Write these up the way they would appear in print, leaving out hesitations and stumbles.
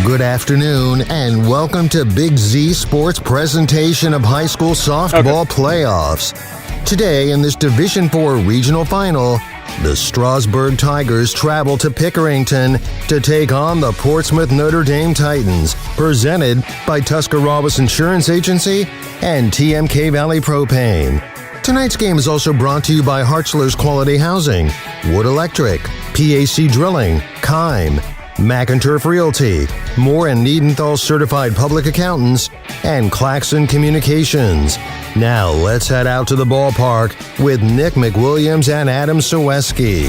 Good afternoon, and welcome to Big Z Sports presentation of high school softball playoffs. Today, in this Division IV regional final, the Strasburg Tigers travel to Pickerington to take on the Portsmouth Notre Dame Titans, presented by Tuscarawas Insurance Agency and TMK Valley Propane. Tonight's game is also brought to you by Hartzler's Quality Housing, Wood Electric, PAC Drilling, Kime, McInturf Realty, Moore and Niedenthal Certified Public Accountants, and Claxon Communications. Now let's head out to the ballpark with Nick McWilliams and Adam Ciereszewski.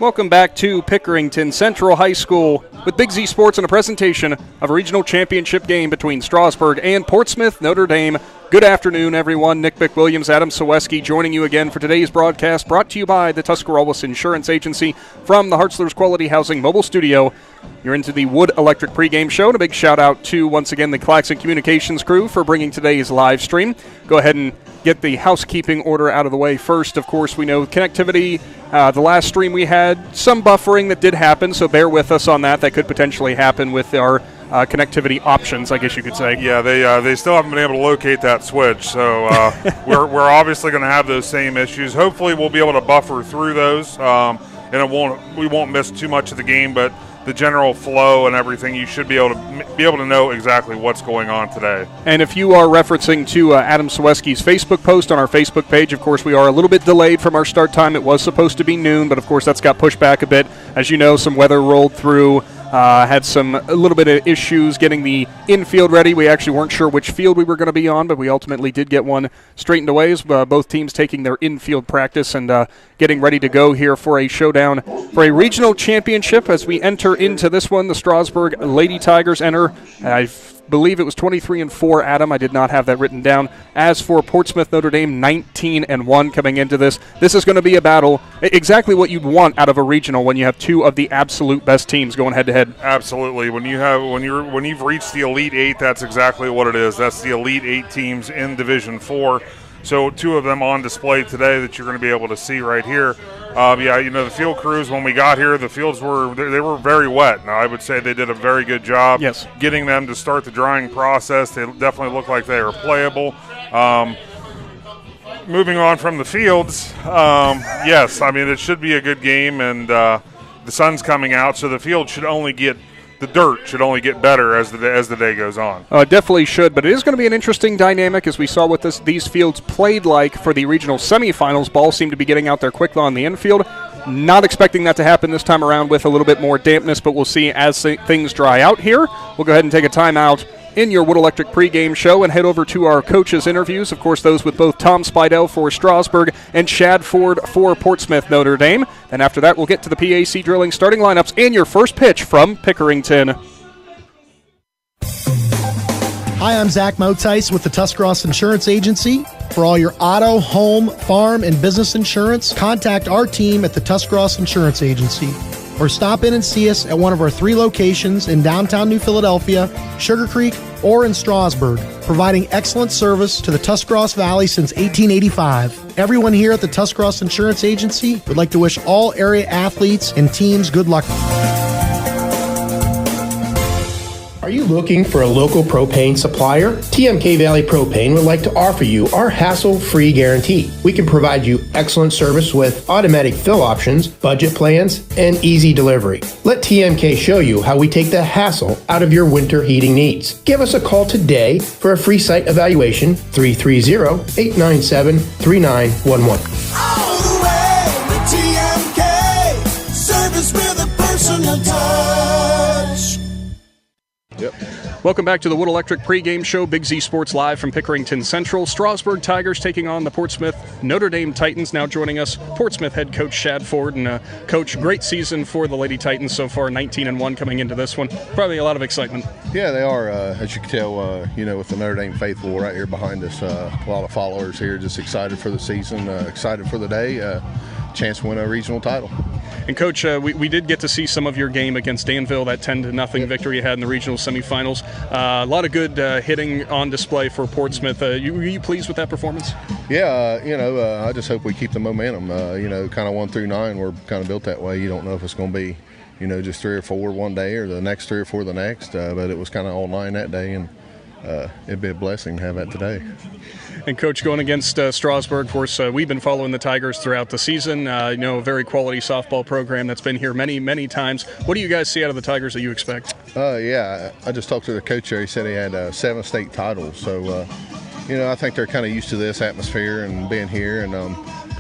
Welcome back to Pickerington Central High School with Big Z Sports and a presentation of a regional championship game between Strasbourg and Portsmouth Notre Dame. Good afternoon, everyone. Nick McWilliams, Adam Ciereszewski joining you again for today's broadcast, brought to you by the Tuscarawas Insurance Agency from the Hartzler's Quality Housing mobile studio. You're into the Wood Electric pregame show, and a big shout out to, once again, the Claxon Communications crew for bringing today's live stream. Go ahead and get the housekeeping order out of the way first. Of course, we know connectivity. The last stream we had some buffering that did happen, so bear with us on that. That could potentially happen with our connectivity options, I guess you could say. Yeah, they still haven't been able to locate that switch, so we're obviously going to have those same issues. Hopefully, we'll be able to buffer through those, and we won't miss too much of the game. But the general flow and everything, you should be able to know exactly what's going on today. And if you are referencing to Adam Ciereszewski's Facebook post on our Facebook page, of course, we are a little bit delayed from our start time. It was supposed to be noon, but of course that's got pushed back a bit. As you know, some weather rolled through. Had a little bit of issues getting the infield ready. We actually weren't sure which field we were going to be on, but we ultimately did get one straightened away as both teams taking their infield practice and getting ready to go here for a showdown for a regional championship. As we enter into this one, the Strasbourg Lady Tigers enter. I believe it was 23-4, Adam. I did not have that written down. As for Portsmouth Notre Dame, 19-1 coming into this. This is going to be a battle, exactly what you'd want out of a regional when you have two of the absolute best teams going head-to-head. Absolutely. When you've reached the Elite Eight, that's exactly what it is. That's the Elite Eight teams in Division IV. So two of them on display today that you're going to be able to see right here. The field crews, when we got here, the fields were very wet. Now, I would say they did a very good job getting them to start the drying process. They definitely look like they are playable. Moving on from the fields, yes, I mean, it should be a good game, and the sun's coming out, so the field should only get the dirt should only get better as the day goes on. It definitely should, but it is going to be an interesting dynamic as we saw what these fields played like for the regional semifinals. Balls seem to be getting out there quickly on the infield. Not expecting that to happen this time around with a little bit more dampness, but we'll see as things dry out here. We'll go ahead and take a timeout in your Wood Electric pregame show and head over to our coaches' interviews. Of course, those with both Tom Spidel for Strasbourg and Chad Ford for Portsmouth Notre Dame. Then after that, we'll get to the PAC drilling starting lineups and your first pitch from Pickerington. Hi, I'm Zach Motice with the Tuscarawas Insurance Agency. For all your auto, home, farm, and business insurance, contact our team at the Tuscarawas Insurance Agency. or stop in and see us at one of our 3 locations in downtown New Philadelphia, Sugar Creek, or in Strasburg, providing excellent service to the Tuscarawas Valley since 1885. Everyone here at the Tuscarawas Insurance Agency would like to wish all area athletes and teams good luck. Are you looking for a local propane supplier? TMK Valley Propane would like to offer you our hassle-free guarantee. We can provide you excellent service with automatic fill options, budget plans, and easy delivery. Let TMK show you how we take the hassle out of your winter heating needs. Give us a call today for a free site evaluation, 330-897-3911. All the way with TMK, service with a personal touch. Yep. Welcome back to the Wood Electric pregame show. Big Z Sports live from Pickerington Central. Strasbourg Tigers taking on the Portsmouth Notre Dame Titans. Now joining us, Portsmouth head coach Shad Ford. And coach, great season for the Lady Titans so far, 19-1 coming into this one. Probably a lot of excitement. Yeah, they are. As you can tell, with the Notre Dame faithful right here behind us, a lot of followers here, just excited for the season, excited for the day, chance to win a regional title. And Coach, we did get to see some of your game against Danville, that 10-0 victory you had in the regional semifinals. A lot of good hitting on display for Portsmouth. Were you pleased with that performance? Yeah, I just hope we keep the momentum. Kind of 1 through 9, we're kind of built that way. You don't know if it's going to be, just 3 or 4 one day or the next 3 or 4 the next. But it was kind of all 9 that day, and it'd be a blessing to have that today. And Coach, going against Strasbourg, of course, we've been following the Tigers throughout the season. A very quality softball program that's been here many, many times. What do you guys see out of the Tigers that you expect? I just talked to the coach there. He said he had 7 state titles. So, I think they're kind of used to this atmosphere and being here. And,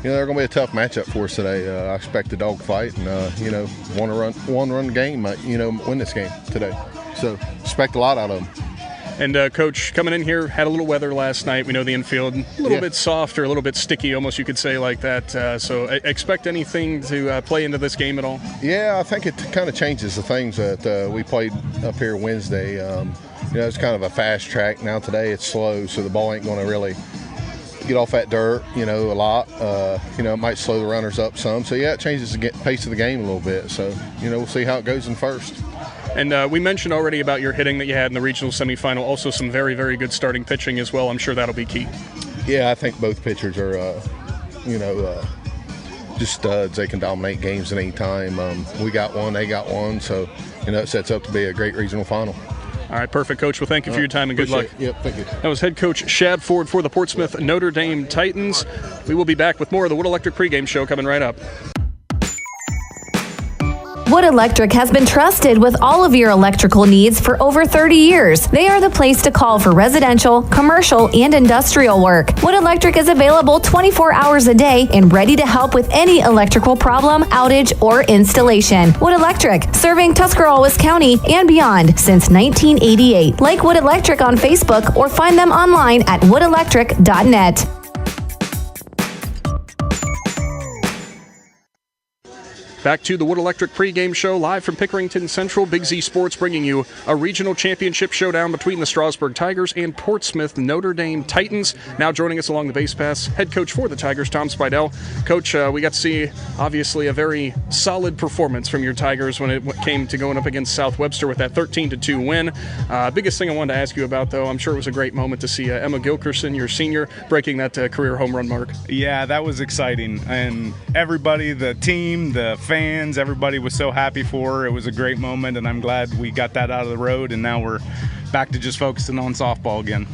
they're going to be a tough matchup for us today. I expect a dogfight and, one-run game, win this game today. So, expect a lot out of them. And, Coach, coming in here, had a little weather last night. We know the infield, a little bit soft or a little bit sticky, almost you could say like that. So expect anything to play into this game at all? Yeah, I think it kind of changes the things that we played up here Wednesday. It's kind of a fast track. Now today it's slow, so the ball ain't going to really get off that dirt, a lot. It might slow the runners up some. So, it changes the pace of the game a little bit. So, we'll see how it goes in first. And we mentioned already about your hitting that you had in the regional semifinal. Also some very, very good starting pitching as well. I'm sure that'll be key. Yeah, I think both pitchers are, just studs. They can dominate games at any time. We got one, they got one. So, it sets up to be a great regional final. All right, perfect, Coach. Well, thank you for your time and good luck. Yep, thank you. That was head coach Shad Ford for the Portsmouth Notre Dame Titans. We will be back with more of the Wood Electric pregame show coming right up. Wood Electric has been trusted with all of your electrical needs for over 30 years. They are the place to call for residential, commercial, and industrial work. Wood Electric is available 24 hours a day and ready to help with any electrical problem, outage, or installation. Wood Electric, serving Tuscarawas County and beyond since 1988. Like Wood Electric on Facebook or find them online at woodelectric.net. Back to the Wood Electric pregame show live from Pickerington Central. Big Z Sports bringing you a regional championship showdown between the Strasbourg Tigers and Portsmouth Notre Dame Titans. Now joining us along the base pass, head coach for the Tigers, Tom Spidel. Coach, we got to see obviously a very solid performance from your Tigers when it came to going up against South Webster with that 13-2 win. Biggest thing I wanted to ask you about, though, I'm sure it was a great moment to see Emma Gilkerson, your senior, breaking that career home run mark. Yeah, that was exciting. And everybody, the team, the fans, everybody was so happy for her. It was a great moment, and I'm glad we got that out of the road, and now we're back to just focusing on softball again.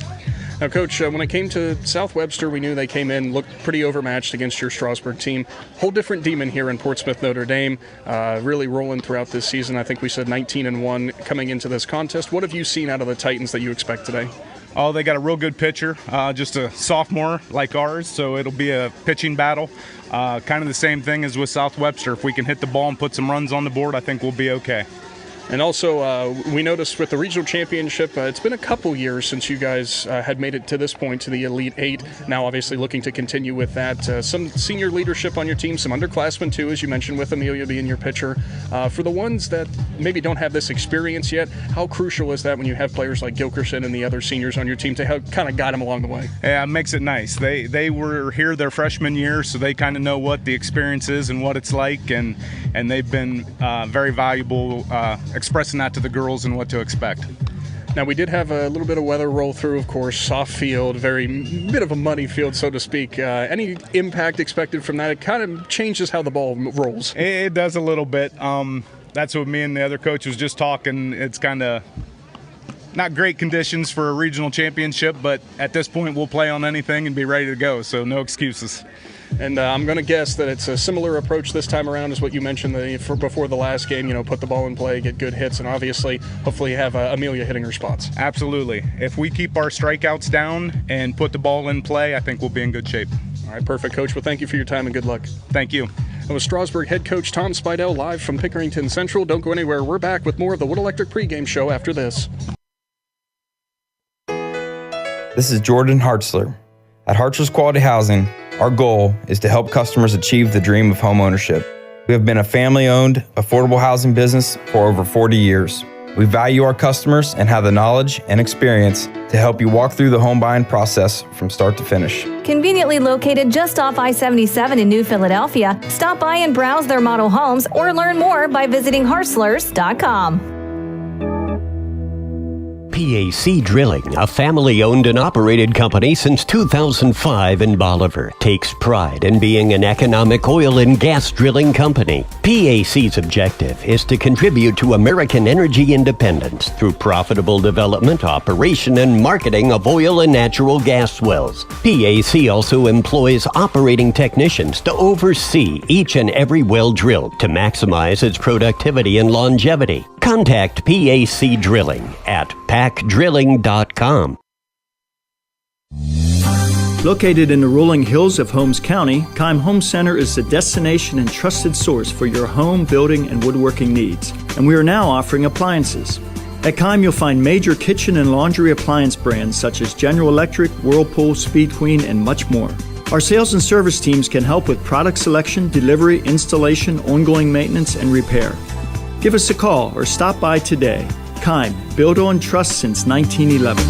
Now, Coach, when it came to South Webster, we knew they came in, looked pretty overmatched against your Strasbourg team. Whole different demon here in Portsmouth Notre Dame, really rolling throughout this season. I think we said 19-1 coming into this contest. What have you seen out of the Titans that you expect today? Oh, they got a real good pitcher, just a sophomore like ours, so it'll be a pitching battle. Kind of the same thing as with South Webster. If we can hit the ball and put some runs on the board, I think we'll be okay. And also, we noticed with the regional championship, it's been a couple years since you guys had made it to this point, to the Elite Eight. Now, obviously, looking to continue with that. Some senior leadership on your team, some underclassmen, too, as you mentioned, with Amelia being your pitcher. For the ones that maybe don't have this experience yet, how crucial is that when you have players like Gilkerson and the other seniors on your team to help kind of guide them along the way? Yeah, it makes it nice. They were here their freshman year, so they kind of know what the experience is and what it's like, and they've been very valuable expressing that to the girls and what to expect. Now, we did have a little bit of weather roll through, of course, soft field, very bit of a muddy field, so to speak. Any impact expected from that? It kind of changes how the ball rolls. It does a little bit. That's what me and the other coach was just talking. It's kind of not great conditions for a regional championship, but at this point we'll play on anything and be ready to go, so no excuses. And I'm going to guess that it's a similar approach this time around as what you mentioned before the last game, put the ball in play, get good hits, and obviously, hopefully have Amelia hitting her spots. Absolutely. If we keep our strikeouts down and put the ball in play, I think we'll be in good shape. All right, perfect, Coach. Well, thank you for your time and good luck. Thank you. That was Strasburg head coach Tom Spidel live from Pickerington Central. Don't go anywhere. We're back with more of the Wood Electric pregame show after this. This is Jordan Hartzler. At Hartzler's Quality Housing, our goal is to help customers achieve the dream of home ownership. We have been a family-owned, affordable housing business for over 40 years. We value our customers and have the knowledge and experience to help you walk through the home buying process from start to finish. Conveniently located just off I-77 in New Philadelphia, stop by and browse their model homes or learn more by visiting hartzlers.com. PAC Drilling, a family-owned and operated company since 2005 in Bolivar, takes pride in being an economic oil and gas drilling company. PAC's objective is to contribute to American energy independence through profitable development, operation, and marketing of oil and natural gas wells. PAC also employs operating technicians to oversee each and every well drilled to maximize its productivity and longevity. Contact PAC Drilling at pacdrilling.com. Located in the rolling hills of Holmes County, Keim Home Center is the destination and trusted source for your home, building, and woodworking needs. And we are now offering appliances. At Keim, you'll find major kitchen and laundry appliance brands such as General Electric, Whirlpool, Speed Queen, and much more. Our sales and service teams can help with product selection, delivery, installation, ongoing maintenance, and repair. Give us a call or stop by today. Keim, built on trust since 1911.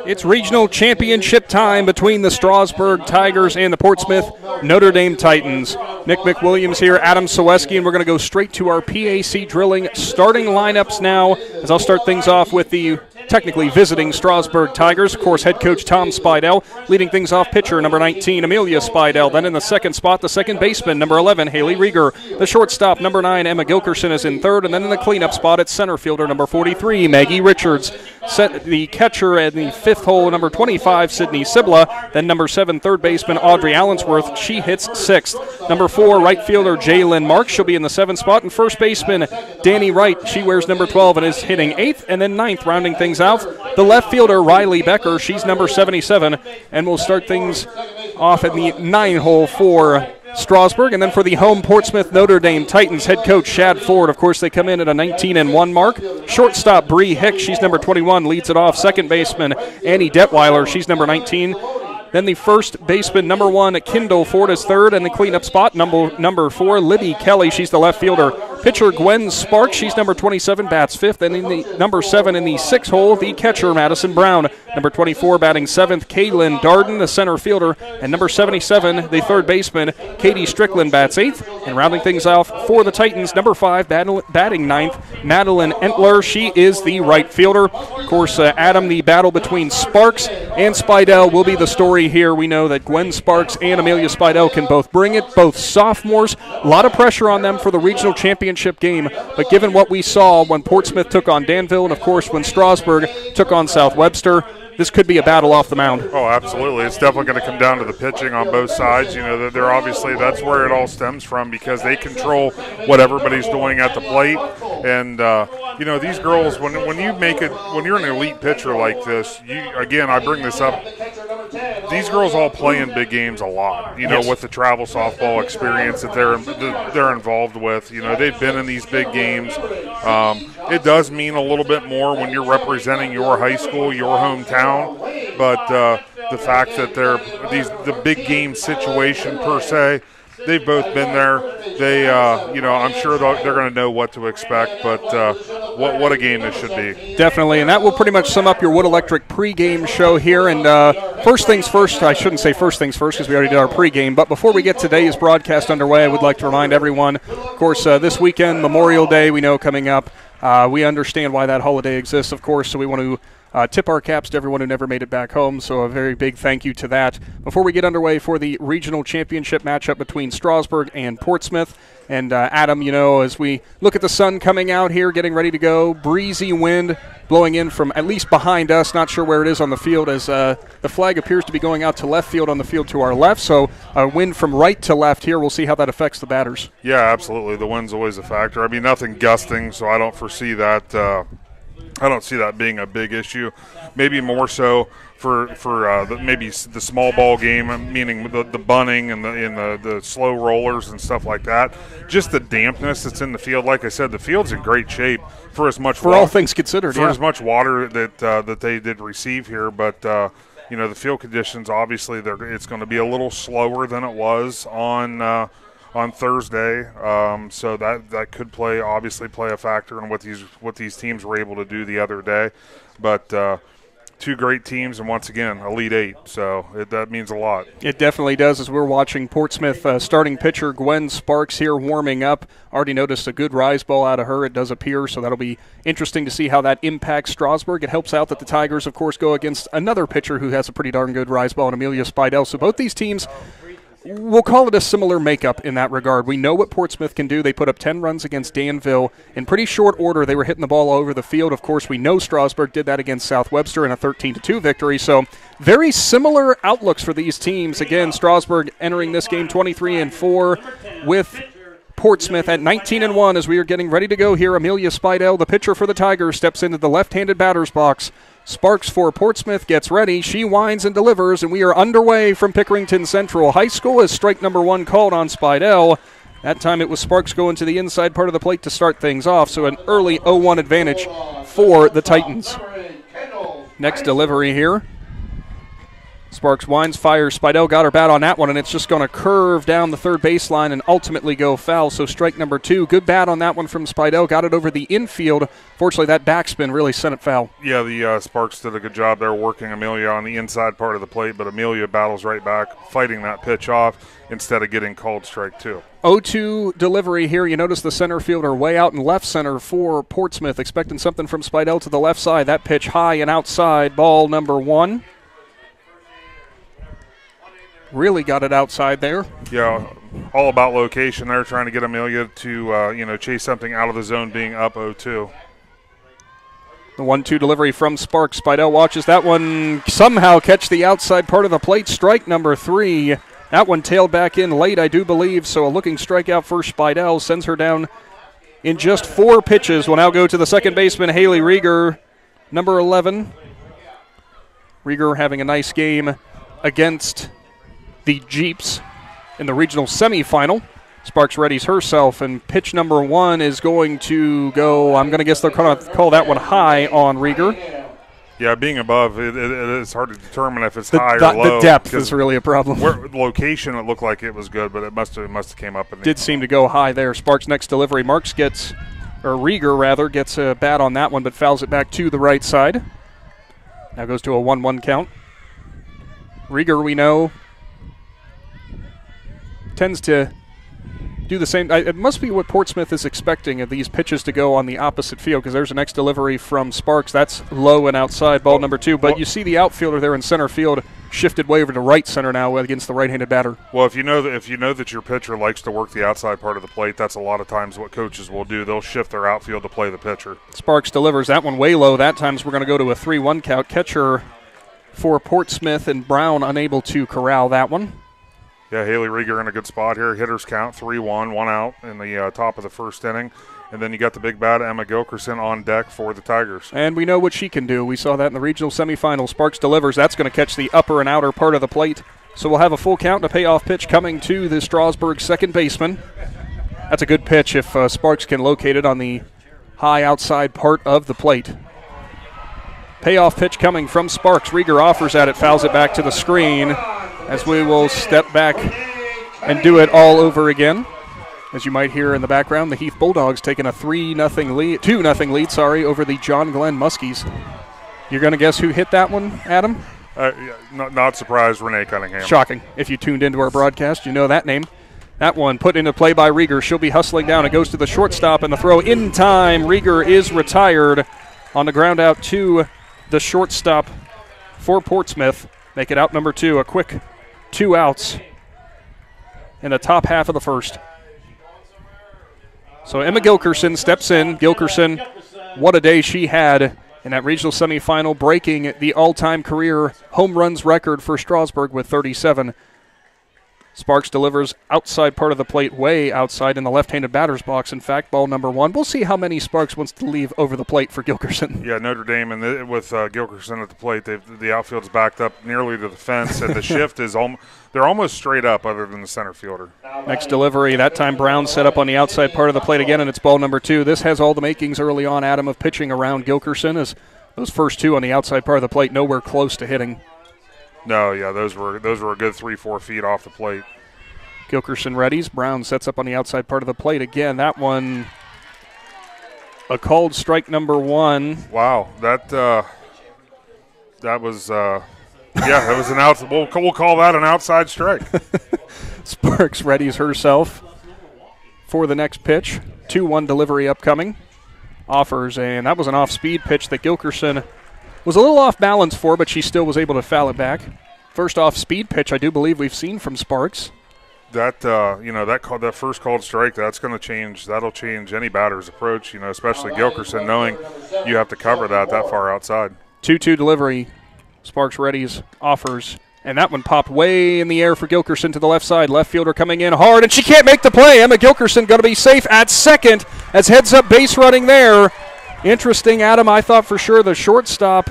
It's regional championship time between the Strasburg Tigers and the Portsmouth Notre Dame Titans. Nick McWilliams here, Adam Ciereszewski, and we're going to go straight to our PAC Drilling starting lineups now, as I'll start things off with the technically visiting Strasburg Tigers. Of course, head coach Tom Spidel leading things off, pitcher number 19, Amelia Spidel. Then in the second spot, the second baseman, number 11, Haley Rieger. The shortstop, number 9, Emma Gilkerson, is in third. And then in the cleanup spot, it's center fielder number 43, Maggie Richards. Set the catcher in the fifth hole, number 25, Sydney Sibla. Then number 7, third baseman, Audrey Allensworth. She hits sixth. Number 4, right fielder, Jalen Marks. She'll be in the seventh spot. And first baseman, Danny Wright. She wears number 12 and is hitting eighth. And then ninth, rounding things out, the left fielder, Riley Becker. She's number 77. And we'll start things off at the 9 hole for Strasburg. And then for the home Portsmouth Notre Dame Titans, head coach Shad Ford. Of course, they come in at a 19-1 mark. Shortstop Bree Hicks, she's number 21, leads it off. Second baseman Annie Detweiler, she's number 19. Then the first baseman, number 1, Kendall Ford, is third. And the cleanup spot, number 4, Libby Kelly, she's the left fielder. Pitcher Gwen Sparks, she's number 27, bats fifth. And in the number 7 in the 6th hole, the catcher Madison Brown. Number 24, batting 7th, Kaylin Darden, the center fielder. And number 77, the third baseman, Katie Strickland, bats 8th. And rounding things off for the Titans, number 5, batting 9th, Madeline Entler. She is the right fielder. Of course, Adam, the battle between Sparks and Spidel will be the story here. We know that Gwen Sparks and Amelia Spidel can both bring it, both sophomores. A lot of pressure on them for the regional championship game. But given what we saw when Portsmouth took on Danville and, of course, when Strasburg took on South Webster, this could be a battle off the mound. Oh, absolutely. It's definitely going to come down to the pitching on both sides. You know, they're obviously, that's where it all stems from, because they control what everybody's doing at the plate. And, you know, these girls, when you make it, when you're an elite pitcher like this, again, I bring this up, these girls all play in big games a lot, with the travel softball experience that they're involved with. They've been in these big games. It does mean a little bit more when you're representing your high school, your hometown, but the fact that the big game situation per se, they've both been there. They, I'm sure they're going to know what to expect, but what a game this should be. Definitely, and that will pretty much sum up your Wood Electric pregame show here. And first things first, I shouldn't say first things first because we already did our pregame, but before we get today's broadcast underway, I would like to remind everyone, of course, this weekend, Memorial Day, we know coming up. We understand why that holiday exists, of course, so we want to tip our caps to everyone who never made it back home, so a very big thank you to that. Before we get underway for the regional championship matchup between Strasburg and Portsmouth, and Adam, as we look at the sun coming out here, getting ready to go, breezy wind blowing in from at least behind us, not sure where it is on the field, as the flag appears to be going out to left field on the field to our left, so a wind from right to left here. We'll see how that affects the batters. Yeah, absolutely. The wind's always a factor. I mean, nothing gusting, so I don't foresee that. I don't see that being a big issue. Maybe more so for maybe the small ball game, meaning the bunting and the slow rollers and stuff like that. Just the dampness that's in the field. Like I said, the field's in great shape for as much all things considered. For as much water that they did receive here, but the field conditions, obviously it's going to be a little slower than it was on Thursday, so that could play a factor in what these teams were able to do the other day. But two great teams, and once again, Elite Eight, so that means a lot. It definitely does, as we're watching Portsmouth starting pitcher Gwen Sparks here warming up. Already noticed a good rise ball out of her, it does appear, so that'll be interesting to see how that impacts Strasburg. It helps out that the Tigers, of course, go against another pitcher who has a pretty darn good rise ball, in Amelia Spidel. So both these teams, we'll call it a similar makeup in that regard. We know what Portsmouth can do. They put up 10 runs against Danville. In pretty short order, they were hitting the ball all over the field. Of course, we know Strasburg did that against South Webster in a 13-2 victory. So very similar outlooks for these teams. Again, Strasburg entering this game 23-4 with Portsmouth at 19-1 as we are getting ready to go here. Amelia Spidel, the pitcher for the Tigers, steps into the left-handed batter's box. Sparks for Portsmouth gets ready. She winds and delivers, and we are underway from Pickerington Central High School as strike number one called on Spidel. That time it was Sparks going to the inside part of the plate to start things off, so an early 0-1 advantage for the Titans. Next delivery here. Sparks winds, fires. Spidel got her bat on that one, and it's just going to curve down the third baseline and ultimately go foul. So strike number two. Good bat on that one from Spidel. Got it over the infield. Fortunately, that backspin really sent it foul. Yeah, the Sparks did a good job there working Amelia on the inside part of the plate, but Amelia battles right back, fighting that pitch off instead of getting called strike two. 0-2 delivery here. You notice the center fielder way out in left center for Portsmouth, expecting something from Spidel to the left side. That pitch high and outside. Ball number one. Really got it outside there. Yeah, all about location there, trying to get Amelia to chase something out of the zone, being up 0-2. The 1-2 delivery from Sparks. Spidel watches that one somehow catch the outside part of the plate. Strike number three. That one tailed back in late, I do believe, so a looking strikeout for Spidel sends her down in just 4 pitches. Will now go to the second baseman, Haley Rieger, number 11. Rieger having a nice game against the Jeeps in the regional semifinal. Sparks readies herself, and pitch number one is going to go, I'm going to guess they're going to call that one high on Rieger. Yeah, being above, it is hard to determine if it's high or low. The depth is really a problem. Location, it looked like it was good, but it must have came up. Did seem to go high there. Sparks' next delivery. Rieger gets a bat on that one, but fouls it back to the right side. Now goes to a 1-1 count. Rieger, we know, tends to do the same. It must be what Portsmouth is expecting of these pitches to go on the opposite field, because there's a next delivery from Sparks. That's low and outside, ball number two. But you see the outfielder there in center field shifted way over to right center now against the right-handed batter. Well, if you know that your pitcher likes to work the outside part of the plate, that's a lot of times what coaches will do. They'll shift their outfield to play the pitcher. Sparks delivers that one way low. That time we're going to go to a 3-1 count. Catcher for Portsmouth and Brown unable to corral that one. Yeah, Haley Rieger in a good spot here. Hitters count 3-1, 1 out in the top of the first inning. And then you got the big bat, Emma Gilkerson, on deck for the Tigers. And we know what she can do. We saw that in the regional semifinal. Sparks delivers. That's going to catch the upper and outer part of the plate. So we'll have a full count and a payoff pitch coming to the Strasburg second baseman. That's a good pitch if Sparks can locate it on the high outside part of the plate. Payoff pitch coming from Sparks. Rieger offers at it, fouls it back to the screen as we will step back and do it all over again. As you might hear in the background, the Heath Bulldogs taking a 2-0 lead, over the John Glenn Muskies. You're going to guess who hit that one, Adam? Not surprised, Renee Cunningham. Shocking. If you tuned into our broadcast, you know that name. That one put into play by Rieger. She'll be hustling down. It goes to the shortstop, and the throw in time. Rieger is retired on the ground out to the shortstop for Portsmouth. Make it out number 2. A quick 2 outs in the top half of the first. So Emma Gilkerson steps in. Gilkerson, what a day she had in that regional semifinal, breaking the all-time career home runs record for Strasbourg with 37. Sparks delivers outside part of the plate, way outside in the left-handed batter's box. In fact, ball number 1. We'll see how many Sparks wants to leave over the plate for Gilkerson. Yeah, Notre Dame, and with Gilkerson at the plate, the outfield's backed up nearly to the fence, and the shift is they're almost straight up other than the center fielder. Next delivery, that time Brown set up on the outside part of the plate again, and it's ball number 2. This has all the makings early on, Adam, of pitching around Gilkerson, as those first 2 on the outside part of the plate nowhere close to hitting. No, yeah, those were a good 3-4 feet off the plate. Gilkerson readies. Brown sets up on the outside part of the plate again. That one, a called strike number 1. Wow, that was that was an out. We'll call that an outside strike. Sparks readies herself for the next pitch. 2-1 delivery upcoming. Offers, and that was an off-speed pitch that Gilkerson was a little off balance for, but she still was able to foul it back. First off-speed pitch I do believe we've seen from Sparks. That first called strike, that'll change any batter's approach, especially Gilkerson, knowing you have to cover that far outside. 2-2 delivery. Sparks readies, offers, and that one popped way in the air for Gilkerson to the left side. Left fielder coming in hard, and she can't make the play. Emma Gilkerson going to be safe at second as heads-up base running there. Interesting, Adam. I thought for sure the shortstop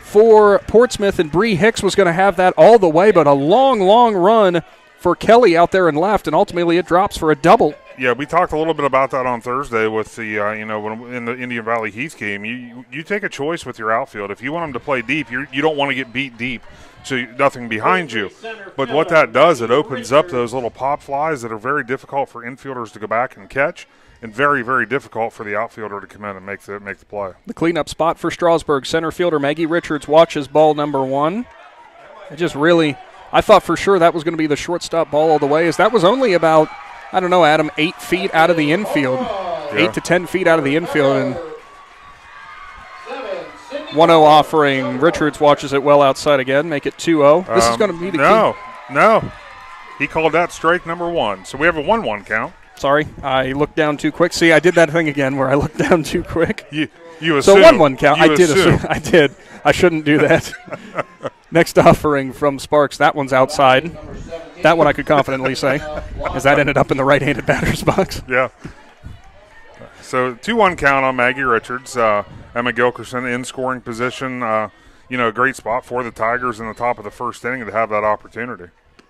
for Portsmouth and Bree Hicks was going to have that all the way, but a long, long run for Kelly out there and left, and ultimately it drops for a double. Yeah, we talked a little bit about that on Thursday with the, when in the Indian Valley Heath game. You take a choice with your outfield. If you want them to play deep, you don't want to get beat deep, so nothing behind you. But what that does, it opens up those little pop flies that are very difficult for infielders to go back and catch, and very, very difficult for the outfielder to come in and make the play. The cleanup spot for Strasburg. Center fielder Maggie Richards watches ball number 1. I thought for sure that was going to be the shortstop ball all the way, as that was only about, I don't know, Adam, 8 feet out of the infield. Yeah. 8 to 10 feet out of the infield. And 1-0 offering. Richards watches it well outside again, make it 2-0. This is going to be the key. No. He called that strike number 1. So we have a 1-1 count. Sorry, I looked down too quick. See, I did that thing again where I looked down too quick. You so assume. 1-1 count. I did. I shouldn't do that. Next offering from Sparks. That one's outside. That one I could confidently say, as that ended up in the right-handed batter's box. Yeah. So 2-1 count on Maggie Richards. Emma Gilkerson in scoring position. A great spot for the Tigers in the top of the first inning to have that opportunity.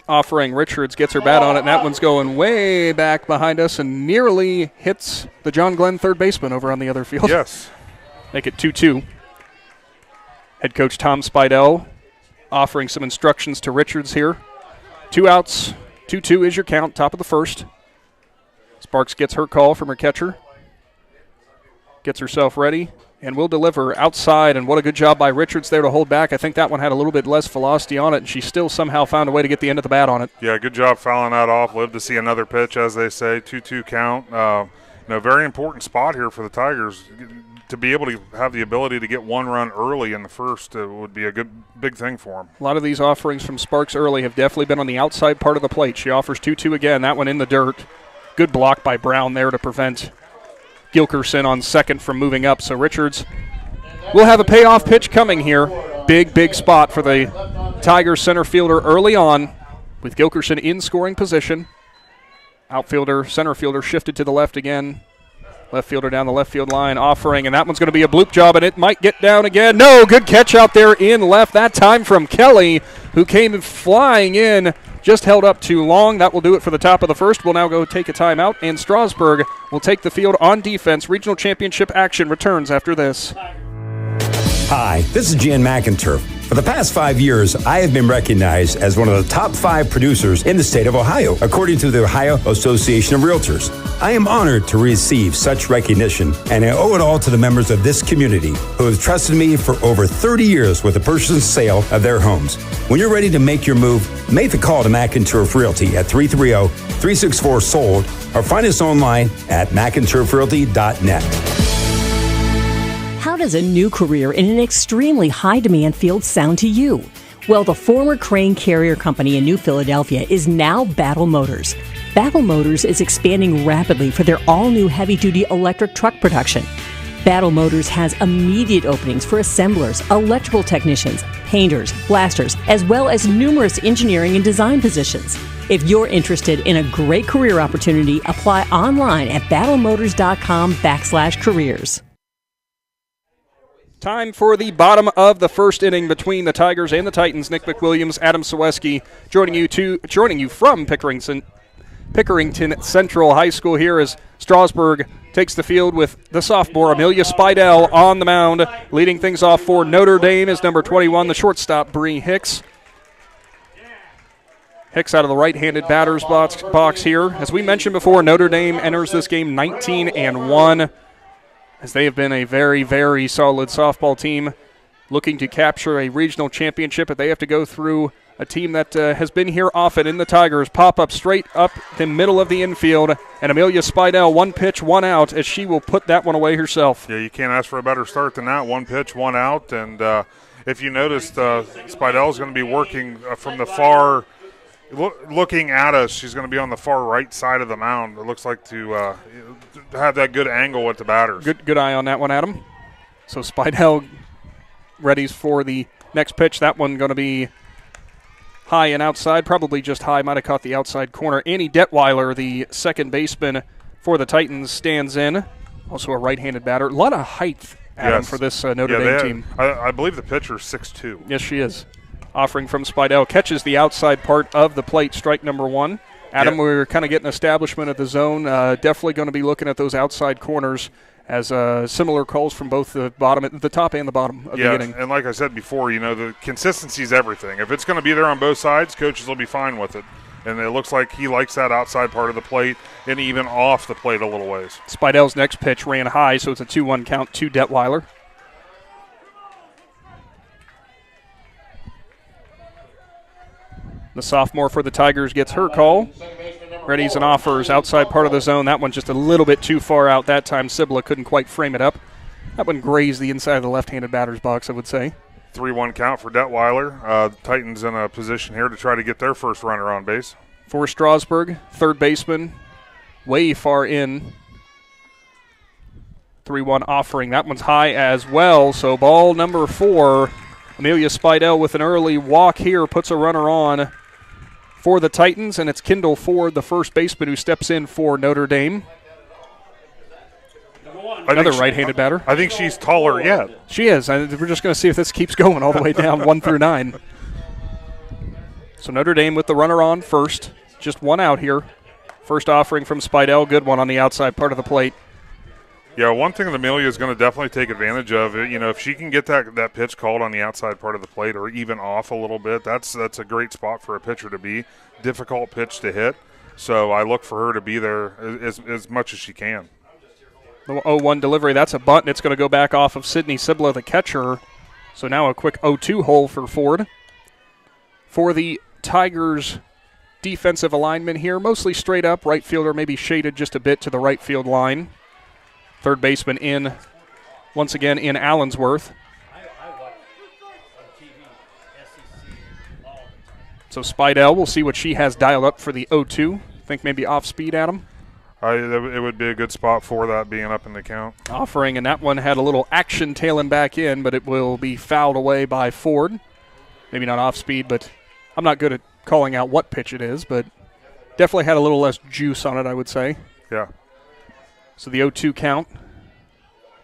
Offering, Richards gets her bat on it, and that one's going way back behind us and nearly hits the John Glenn third baseman over on the other field. Yes. Make it 2-2. Head coach Tom Spidel offering some instructions to Richards here. 2 outs, 2-2 is your count, top of the first. Sparks gets her call from her catcher. Gets herself ready and will deliver outside, and what a good job by Richards there to hold back. I think that one had a little bit less velocity on it, and she still somehow found a way to get the end of the bat on it. Yeah, good job fouling that off. Live to see another pitch, as they say. 2-2 count. Very important spot here for the Tigers. To be able to have the ability to get 1 run early in the first would be a big thing for them. A lot of these offerings from Sparks early have definitely been on the outside part of the plate. She offers 2-2 again. That one in the dirt. Good block by Brown there to prevent Gilkerson on second from moving up. So Richards will have a payoff pitch coming here. Big spot for the Tigers center fielder early on. with Gilkerson in scoring position. Outfielder, center fielder shifted to the left again. Left fielder down the left field line offering, and that one's going to be a bloop job, and it might get down again. No, good catch out there in left, that time from Kelly, who came flying in, just held up too long. That will do it for the top of the first. We'll now go take a timeout, and Strasburg will take the field on defense. Regional championship action returns after this. Hi, this is Jan McInturf. For the past 5 years, I have been recognized as one of the top 5 producers in the state of Ohio, according to the Ohio Association of Realtors. I am honored to receive such recognition, and I owe it all to the members of this community who have trusted me for over 30 years with the purchase and sale of their homes. When you're ready to make your move, make the call to McInturf Realty at 330-364-SOLD or find us online at McInturfRealty.net. How does a new career in an extremely high-demand field sound to you? Well, the former Crane Carrier Company in New Philadelphia is now Battle Motors. Battle Motors is expanding rapidly for their all-new heavy-duty electric truck production. Battle Motors has immediate openings for assemblers, electrical technicians, painters, blasters, as well as numerous engineering and design positions. If you're interested in a great career opportunity, apply online at battlemotors.com/careers. Time for the bottom of the first inning between the Tigers and the Titans. Nick McWilliams, Adam Ciereszewski joining you from Pickerington Central High School here as Strasburg takes the field with the sophomore Amelia Spidel on the mound. Leading things off for Notre Dame is number 21, the shortstop Bree Hicks. Hicks out of the right-handed batter's box here. As we mentioned before, Notre Dame enters this game 19-1. As they have been a very, very solid softball team looking to capture a regional championship, but they have to go through a team that has been here often in the Tigers. Pop up straight up the middle of the infield, and Amelia Spidel, 1 pitch, 1 out, as she will put that one away herself. Yeah, you can't ask for a better start than that. 1 pitch, 1 out, and if you noticed, Spidel is going to be working from the far looking at us. She's going to be on the far right side of the mound. It looks like to have that good angle with the batters. Good eye on that one, Adam. So Spidel readies for the next pitch. That one going to be high and outside, probably just high, might have caught the outside corner. Annie Detweiler, the second baseman for the Titans, stands in. Also a right-handed batter. A lot of height, Adam, for this Notre Dame team. I believe the pitcher's 6'2". Yes, she is. Offering from Spidel, catches the outside part of the plate, strike number 1. Adam, we're kind of getting establishment of the zone. Definitely going to be looking at those outside corners as similar calls from both the top and the bottom of the inning. And like I said before, the consistency is everything. If it's going to be there on both sides, coaches will be fine with it. And it looks like he likes that outside part of the plate and even off the plate a little ways. Spidel's next pitch ran high, so it's a 2-1 count to Detweiler. The sophomore for the Tigers gets her call. Readies and offers outside part of the zone. That one just a little bit too far out that time. Sibla couldn't quite frame it up. That one grazed the inside of the left-handed batter's box, I would say. 3-1 count for Detweiler. Titans in a position here to try to get their first runner on base. For Strasburg, third baseman, way far in. 3-1 offering. That one's high as well. So ball number 4. Amelia Spidel with an early walk here puts a runner on for the Titans, and it's Kendall Ford, the first baseman, who steps in for Notre Dame. Another right-handed batter. I think she's taller yet. She is. We're just going to see if this keeps going all the way down 1 through 9. So Notre Dame with the runner on first. Just 1 out here. First offering from Spidel. Good one on the outside part of the plate. Yeah, one thing that Amelia is going to definitely take advantage of, if she can get that pitch called on the outside part of the plate or even off a little bit, that's a great spot for a pitcher to be. Difficult pitch to hit. So I look for her to be there as much as she can. The 0-1 delivery, that's a bunt, and it's going to go back off of Sydney Sibla, the catcher. So now a quick 0-2 hole for Ford. For the Tigers' defensive alignment here, mostly straight up. Right fielder maybe shaded just a bit to the right field line. Third baseman in, once again, in Allensworth. So Spidel, we'll see what she has dialed up for the 0-2. Think maybe off speed, Adam? It would be a good spot for that being up in the count. Offering, and that one had a little action tailing back in, but it will be fouled away by Ford. Maybe not off speed, but I'm not good at calling out what pitch it is, but definitely had a little less juice on it, I would say. Yeah. So the 0-2 count.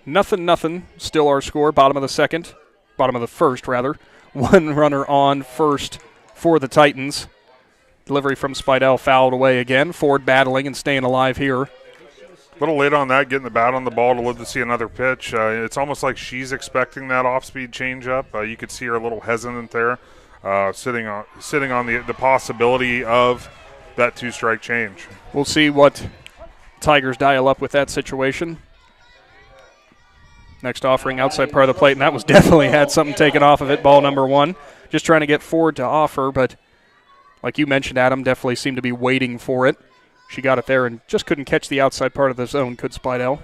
Nothing. Still our score. Bottom of the first, rather. One runner on first for the Titans. Delivery from Spidel fouled away again. Ford battling and staying alive here. A little late on that, getting the bat on the ball to live to see another pitch. It's almost like she's expecting that off-speed changeup. You could see her a little hesitant there, sitting on the possibility of that two-strike change. We'll see what Tigers dial up with that situation. Next offering outside part of the plate, and that was definitely had something taken off of it, ball number 1. Just trying to get Ford to offer, but like you mentioned, Adam, definitely seemed to be waiting for it. She got it there and just couldn't catch the outside part of the zone, could Spidel.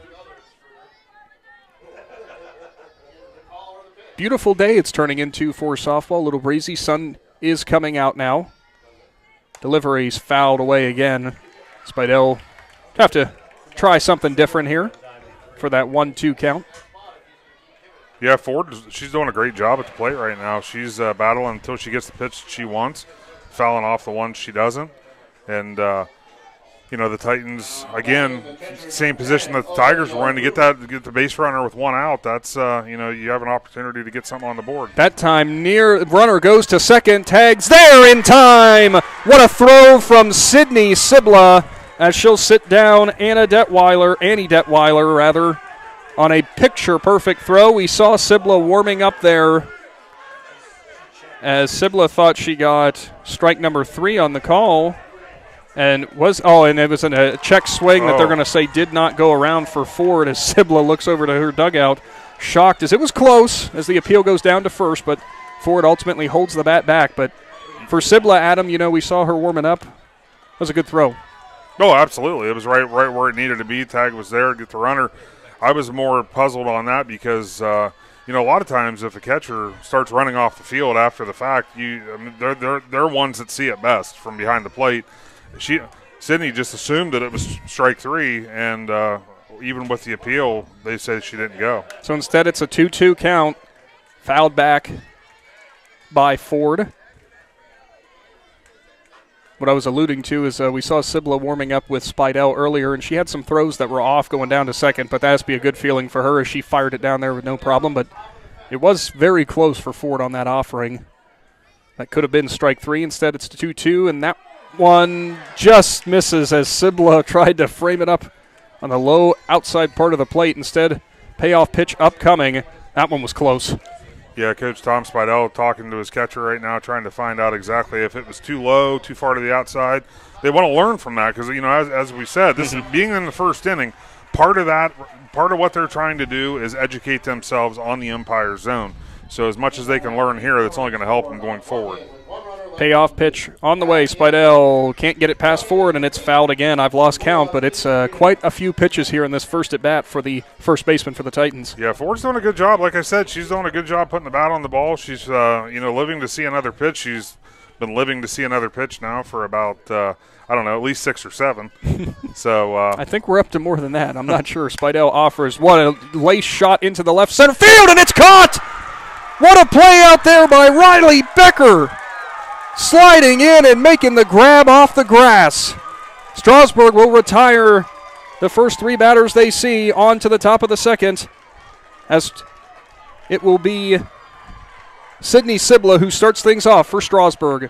Beautiful day it's turning into for softball. A little breezy. Sun is coming out now. Deliveries fouled away again. Spidel have to try something different here for that 1-2 count. Yeah, Ford, she's doing a great job at the plate right now. She's battling until she gets the pitch she wants, fouling off the ones she doesn't. And, the Titans, again, same position that the Tigers were in to get the base runner with 1 out. That's, you have an opportunity to get something on the board. That time runner goes to second, tags there in time. What a throw from Sydney Sibla as she'll sit down Annie Detweiler, on a picture-perfect throw. We saw Sibla warming up there as Sibla thought she got strike number 3 on the call. And it was a check swing that they're going to say did not go around for Ford as Sibla looks over to her dugout, shocked as it was close as the appeal goes down to first, but Ford ultimately holds the bat back. But for Sibla, Adam, we saw her warming up. It was a good throw. Oh, absolutely. It was right where it needed to be. Tag was there to get the runner. I was more puzzled on that because, a lot of times if a catcher starts running off the field after the fact, they're ones that see it best from behind the plate. Sydney just assumed that it was strike 3, and even with the appeal, they said she didn't go. So instead it's a 2-2 count, fouled back by Ford. What I was alluding to is we saw Sibla warming up with Spidel earlier, and she had some throws that were off going down to second, but that has to be a good feeling for her as she fired it down there with no problem. But it was very close for Ford on that offering. That could have been strike 3. Instead, it's 2-2, and that one just misses as Sibla tried to frame it up on the low outside part of the plate. Instead, payoff pitch upcoming. That one was close. Yeah, Coach Tom Spidel talking to his catcher right now, trying to find out exactly if it was too low, too far to the outside. They want to learn from that because, as we said, this is being in the first inning. Part of what they're trying to do is educate themselves on the umpire's zone. So as much as they can learn here, that's only going to help them going forward. Payoff pitch on the way. Spidel can't get it past Ford, and it's fouled again. I've lost count, but it's quite a few pitches here in this first at-bat for the first baseman for the Titans. Yeah, Ford's doing a good job. Like I said, she's doing a good job putting the bat on the ball. She's, living to see another pitch. She's been living to see another pitch now for about, at least 6 or 7. So I think we're up to more than that. I'm not sure. Spidel offers a lace shot into the left center field, and it's caught! What a play out there by Riley Becker! Sliding in and making the grab off the grass. Strasburg will retire the first 3 batters they see on to the top of the second, as it will be Sydney Sibla who starts things off for Strasburg.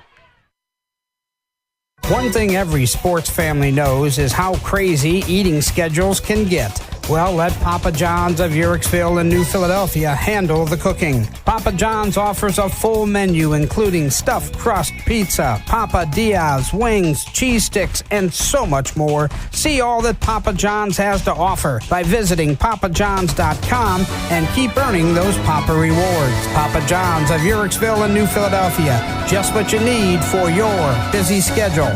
One thing every sports family knows is how crazy eating schedules can get. Well, let Papa John's of Uhrichsville and New Philadelphia handle the cooking. Papa John's offers a full menu including stuffed crust pizza, Papa Diaz, wings, cheese sticks, and so much more. See all that Papa John's has to offer by visiting papajohns.com and keep earning those Papa rewards. Papa John's of Uhrichsville and New Philadelphia. Just what you need for your busy schedule.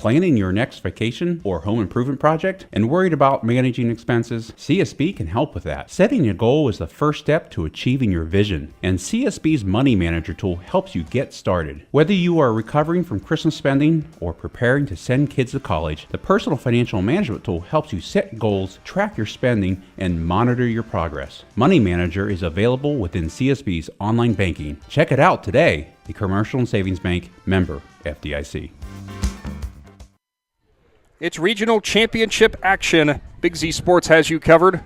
Planning your next vacation or home improvement project and worried about managing expenses? CSB can help with that. Setting a goal is the first step to achieving your vision, and CSB's Money Manager tool helps you get started. Whether you are recovering from Christmas spending or preparing to send kids to college, the Personal Financial Management tool helps you set goals, track your spending, and monitor your progress. Money Manager is available within CSB's online banking. Check it out today. The Commercial and Savings Bank, member FDIC. It's regional championship action. Big Z Sports has you covered.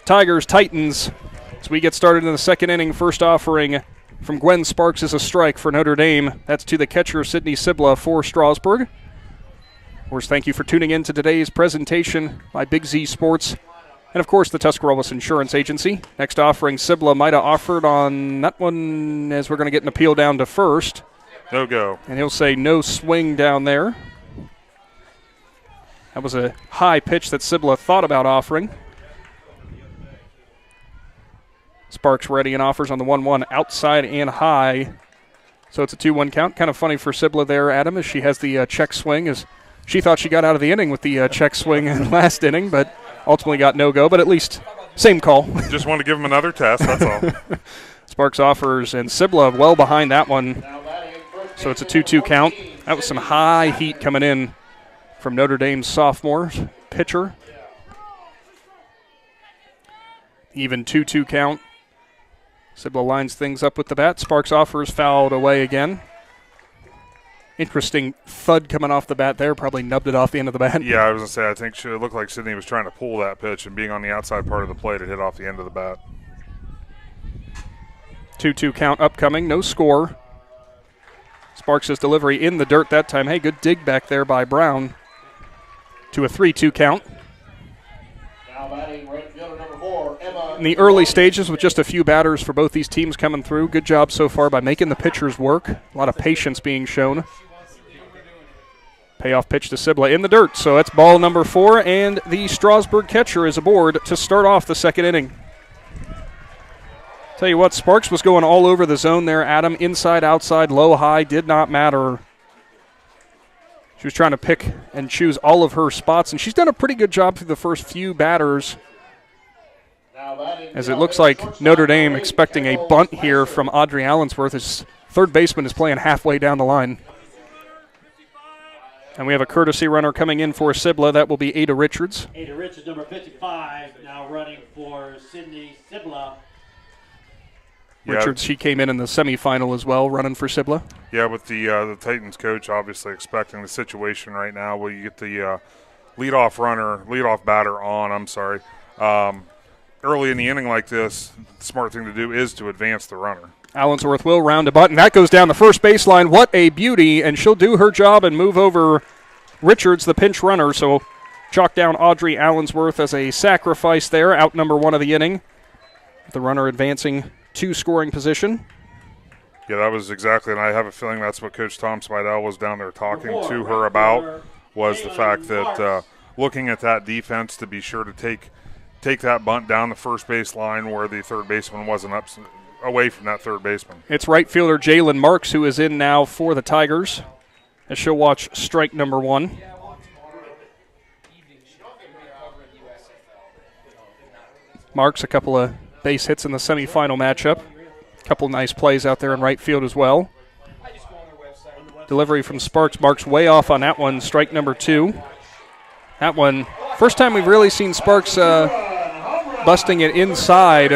Tigers, Titans. As we get started in the second inning, first offering from Gwen Sparks is a strike for Notre Dame. That's to the catcher, Sydney Sibla for Strasburg. Of course, thank you for tuning in to today's presentation by Big Z Sports. And, of course, the Tuscarawas Insurance Agency. Next offering, Sibla might have offered on that one as we're going to get an appeal down to first. No go. And he'll say no swing down there. That was a high pitch that Sibla thought about offering. Sparks ready and offers on the 1-1 outside and high. So it's a 2-1 count. Kind of funny for Sibla there, Adam, as she has the check swing. As she thought she got out of the inning with the check swing in the last inning, but ultimately got no go. But at least same call. Just want to give him another test, that's all. Sparks offers, and Sibla well behind that one. So it's a 2-2 count. That was some high heat coming in from Notre Dame's sophomore pitcher. Even 2-2 count. Sibla lines things up with the bat. Sparks offers fouled away again. Interesting thud coming off the bat there. Probably nubbed it off the end of the bat. Yeah, I was going to say, I think it looked like Sydney was trying to pull that pitch, and being on the outside part of the plate, it hit off the end of the bat. 2-2 count upcoming. No score. Sparks' delivery in the dirt that time. Hey, good dig back there by Brown. To a 3-2 count. In the early stages with just a few batters for both these teams coming through. Good job so far by making the pitchers work. A lot of patience being shown. Payoff pitch to Sibla in the dirt. So that's ball number 4, and the Strasburg catcher is aboard to start off the second inning. Tell you what, Sparks was going all over the zone there, Adam. Inside, outside, low, high, did not matter. She was trying to pick and choose all of her spots, and she's done a pretty good job through the first few batters. As it looks like Notre Dame expecting a bunt here from Audrey Allensworth. His third baseman is playing halfway down the line. And we have a courtesy runner coming in for Sibla. That will be Ada Richards. Ada Richards, number 55, now running for Sydney Sibla. Richards, she came in the semifinal as well, running for Sibla. Yeah, with the Titans coach obviously expecting the situation right now where you get the leadoff batter on, early in the inning like this, the smart thing to do is to advance the runner. Allensworth will round a butt, and that goes down the first baseline. What a beauty, and she'll do her job and move over Richards, the pinch runner. So chalk down Audrey Allensworth as a sacrifice there, out number 1 of the inning. The runner advancing to scoring position. Yeah, that was exactly, and I have a feeling that's what Coach Tom Spidel was down there talking to her about, was the fact that looking at that defense to be sure to take that bunt down the first base line where the third baseman wasn't away from that third baseman. It's right fielder Jalen Marks who is in now for the Tigers, as she'll watch strike number 1. Marks, a couple of base hits in the semifinal matchup. A couple nice plays out there in right field as well. Delivery from Sparks. Marks way off on that one. Strike number 2. That one, first time we've really seen Sparks busting it inside.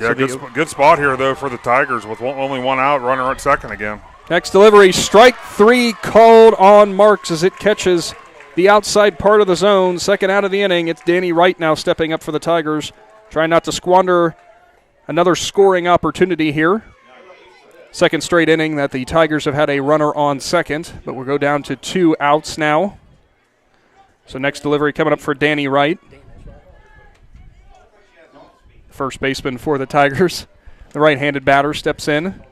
Yeah, good spot here, though, for the Tigers with only one out, runner at second again. Next delivery, strike 3 called on Marks as it catches the outside part of the zone. Second out of the inning. It's Danny Wright now stepping up for the Tigers, trying not to squander another scoring opportunity here. Second straight inning that the Tigers have had a runner on second, but we'll go down to 2 outs now. So next delivery coming up for Danny Wright. First baseman for the Tigers. The right-handed batter steps in,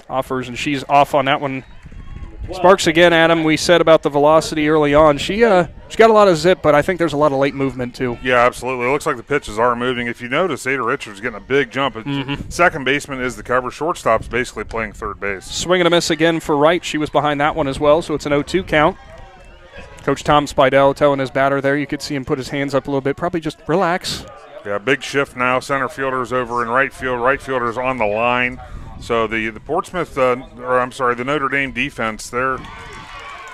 offers, and she's off on that one Sparks again, Adam. We said about the velocity early on. She got a lot of zip, but I think there's a lot of late movement too. Yeah, absolutely. It looks like the pitches are moving. If you notice, Ada Richards is getting a big jump. Second baseman is the cover. Shortstop's basically playing third base. Swing and a miss again for Wright. She was behind that one as well, so it's an 0-2 count. Coach Tom Spidel telling his batter there, you could see him put his hands up a little bit, probably just relax. Yeah, big shift now. Center fielder's over in right field. Right fielder's on the line. So the Portsmouth, the Notre Dame defense there,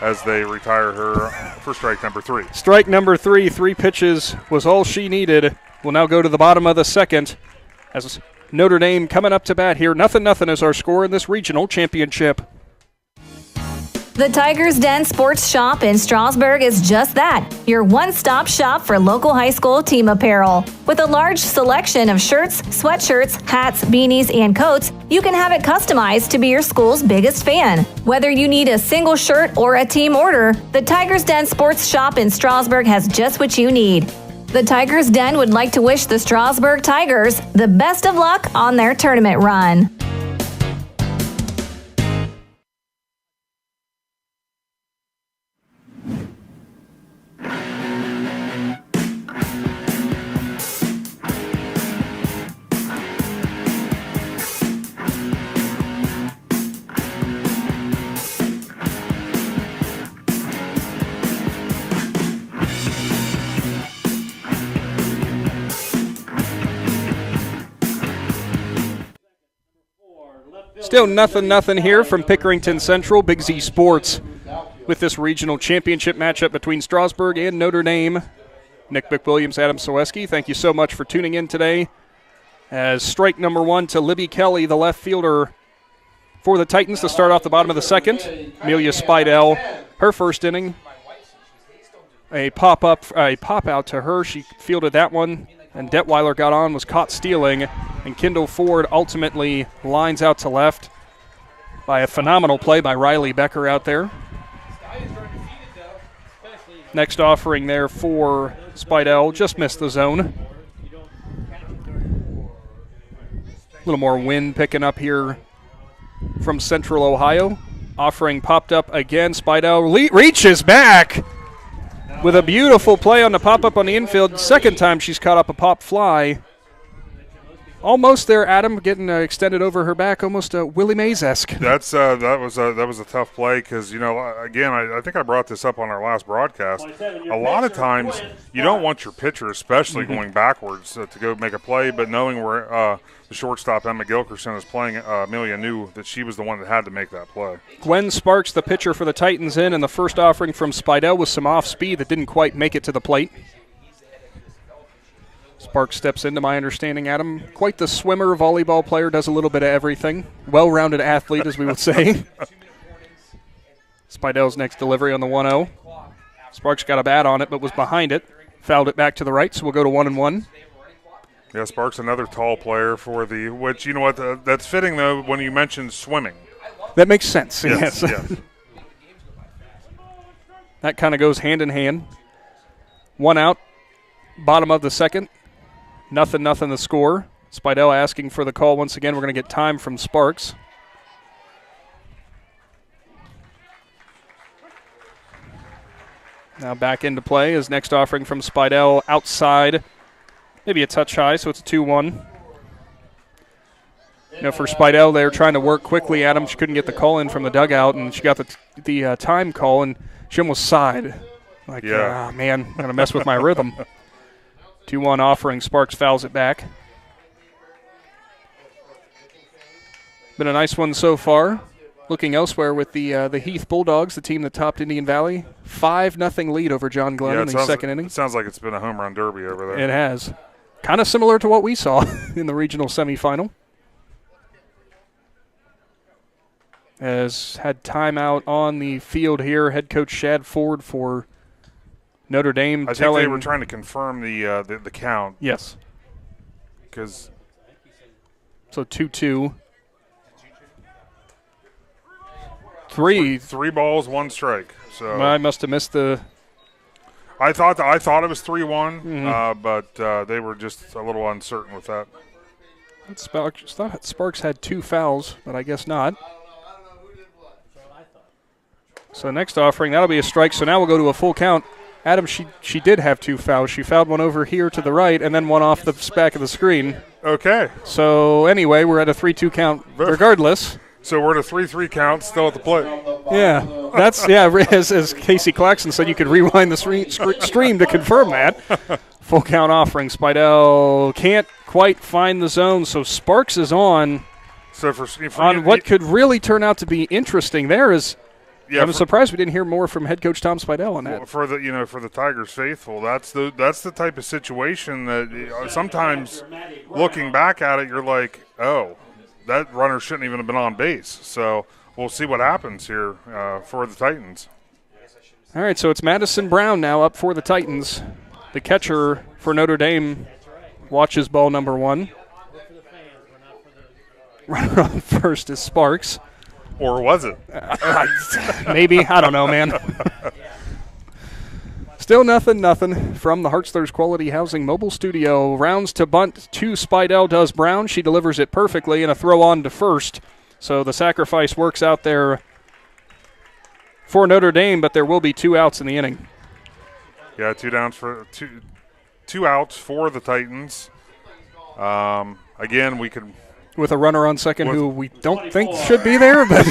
as they retire her for strike number 3. Strike number 3, 3 pitches was all she needed. We'll now go to the bottom of the second as Notre Dame coming up to bat here. 0-0 is our score in this regional championship. The Tiger's Den Sports Shop in Strasbourg is just that, your one-stop shop for local high school team apparel. With a large selection of shirts, sweatshirts, hats, beanies, and coats, you can have it customized to be your school's biggest fan. Whether you need a single shirt or a team order, the Tiger's Den Sports Shop in Strasbourg has just what you need. The Tiger's Den would like to wish the Strasbourg Tigers the best of luck on their tournament run. Still 0-0 here from Pickerington Central. Big Z Sports with this regional championship matchup between Strasbourg and Notre Dame. Nick McWilliams, Adam Ciereszewski, thank you so much for tuning in today. As strike number 1 to Libby Kelly, the left fielder for the Titans to start off the bottom of the second. Amelia Spidel, her first inning. A pop out to her. She fielded that one, and Detweiler got on, was caught stealing, and Kendall Ford ultimately lines out to left by a phenomenal play by Riley Becker out there. Next offering there for Spidel, just missed the zone. A little more wind picking up here from Central Ohio. Offering popped up again. Spidel reaches back with a beautiful play on the pop-up on the infield. Second time she's caught up a pop fly. Almost there, Adam, getting extended over her back, almost Willie Mays-esque. That was a tough play because, again, I think I brought this up on our last broadcast. A lot of times you don't want your pitcher, especially going backwards, to go make a play, but knowing where the shortstop, Emma Gilkerson, is playing, Amelia knew that she was the one that had to make that play. Gwen Sparks, the pitcher for the Titans, in, and the first offering from Spidel with some off-speed that didn't quite make it to the plate. Sparks steps into my understanding, Adam. Quite the swimmer, volleyball player, does a little bit of everything. Well-rounded athlete, as we would say. Spidel's next delivery on the 1-0. Sparks got a bat on it, but was behind it. Fouled it back to the right, so we'll go to 1-1. Yeah, Sparks, another tall player for which, you know what, that's fitting, though, when you mentioned swimming. That makes sense, yes. Yes. That kind of goes hand in hand. 1 out, bottom of the second. 0-0 the score. Spidel asking for the call once again. We're going to get time from Sparks. Now back into play is next offering from Spidel outside. Maybe a touch high, so it's a 2-1. For Spidel, they were trying to work quickly. Adam, she couldn't get the call in from the dugout, and she got the time call, and she almost sighed. Man, I'm going to mess with my rhythm. 2-1 offering. Sparks fouls it back. Been a nice one so far. Looking elsewhere with the Heath Bulldogs, the team that topped Indian Valley. 5-0 lead over John Glenn in the second inning. It sounds like it's been a home run derby over there. It has. Kind of similar to what we saw in the regional semifinal. Has had timeout on the field here. Head coach Shad Ford for Notre Dame. I think they were trying to confirm the count. Yes. Because. So 2-2. Three balls, 1 strike. So I must have missed the. I thought it was 3-1, but they were just a little uncertain with that. Sparks had 2 fouls, but I guess not. So next offering, that'll be a strike. So now we'll go to a full count. Adam, she did have 2 fouls. She fouled one over here to the right and then one off the back of the screen. Okay. So anyway, we're at a 3-2 count regardless. So we're at a 3-3 count, still at the plate. Yeah, that's as Casey Claxon said, you could rewind the stream to confirm that. Full count offering. Spidel can't quite find the zone, so Sparks is on. So on what could really turn out to be interesting there is. Yeah, I'm surprised we didn't hear more from head coach Tom Spidel on that. For the Tigers faithful, that's the type of situation that sometimes looking back at it, you're like, oh, that runner shouldn't even have been on base. So we'll see what happens here for the Titans. All right, so it's Madison Brown now up for the Titans. The catcher for Notre Dame watches ball number 1. Runner on first is Sparks. Or was it? Maybe. I don't know, man. Still nothing from the Hartzler's Quality Housing Mobile Studio. Rounds to bunt to Spidel does Brown. She delivers it perfectly and a throw on to first. So the sacrifice works out there for Notre Dame, but there will be 2 outs in the inning. Yeah, 2 downs for two outs for the Titans. Again, we could. With a runner on second who we don't think should be there, but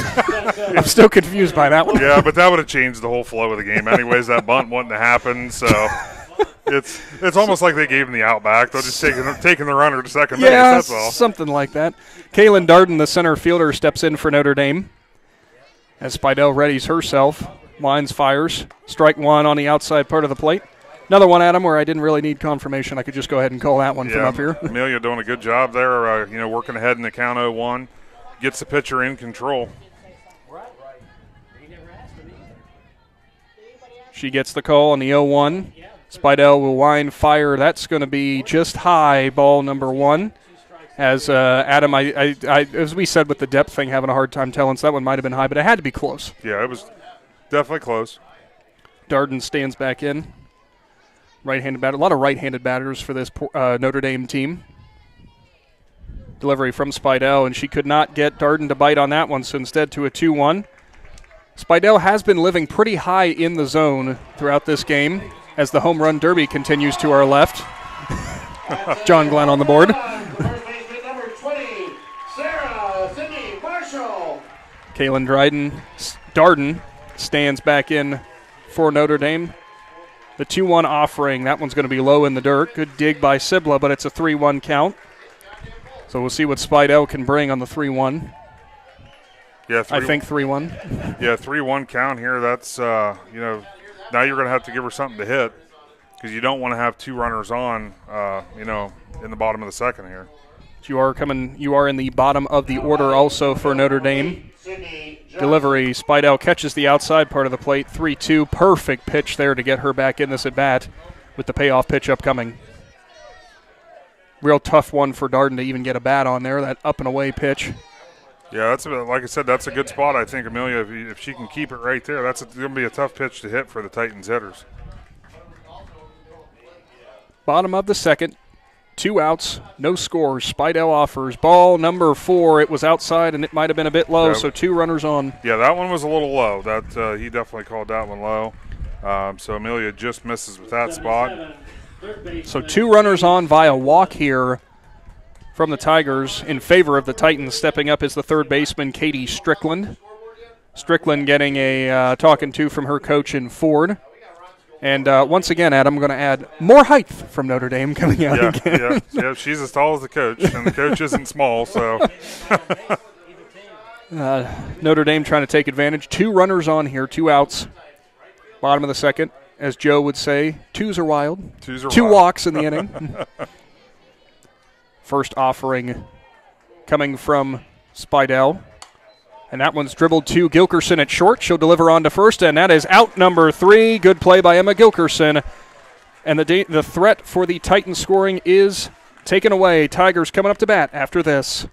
I'm still confused by that one. Yeah, but that would have changed the whole flow of the game anyways. That bunt wouldn't have happened, so it's almost like they gave him the out back. They're just taking the runner to second base, that's all. Something like that. Kaylin Darden, the center fielder, steps in for Notre Dame. As Spidel readies herself, lines, fires. Strike 1 on the outside part of the plate. Another one, Adam, where I didn't really need confirmation. I could just go ahead and call that one from up here. Amelia doing a good job there, working ahead in the count 0-1. Gets the pitcher in control. She gets the call on the 0-1. Spidel will wind, fire. That's going to be just high, ball number 1. As Adam, as we said with the depth thing, having a hard time telling, so that one might have been high, but it had to be close. Yeah, it was definitely close. Darden stands back in. Right-handed batter. A lot of right-handed batters for this Notre Dame team. Delivery from Spidel, and she could not get Darden to bite on that one, so instead to a 2-1. Spidel has been living pretty high in the zone throughout this game as the home run derby continues to our left. John Glenn on the board. Kaylin Darden stands back in for Notre Dame. The 2-1 offering, that one's going to be low in the dirt. Good dig by Sibla, but it's a 3-1 count. So we'll see what Spidel can bring on the 3-1. Yeah, I think 3-1. Yeah, 3-1 count here. That's, now you're going to have to give her something to hit because you don't want to have 2 runners on, in the bottom of the second here. You are in the bottom of the order also for Notre Dame. Delivery, Spidel catches the outside part of the plate, 3-2. Perfect pitch there to get her back in this at-bat with the payoff pitch upcoming. Real tough one for Darden to even get a bat on there, that up-and-away pitch. Yeah, like I said, that's a good spot, I think, Amelia. If she can keep it right there, that's going to be a tough pitch to hit for the Titans hitters. Bottom of the second. 2 outs, no scores. Spidel offers ball number 4. It was outside, and it might have been a bit low, so 2 runners on. Yeah, that one was a little low. That he definitely called that one low. So Amelia just misses with that spot. So 2 runners on via walk here from the Tigers in favor of the Titans. Stepping up is the third baseman, Katie Strickland. Strickland getting a talking to from her coach in Ford. And once again, Adam, I'm going to add more height from Notre Dame coming out again. Yeah, she's as tall as the coach, and the coach isn't small, so. Notre Dame trying to take advantage. 2 runners on here, 2 outs. Bottom of the second, as Joe would say, 2s are wild. 2 walks in the inning. First offering coming from Spidel. And that one's dribbled to Gilkerson at short. She'll deliver on to first, and that is out number 3. Good play by Emma Gilkerson. And the threat for the Titans scoring is taken away. Tigers coming up to bat after this.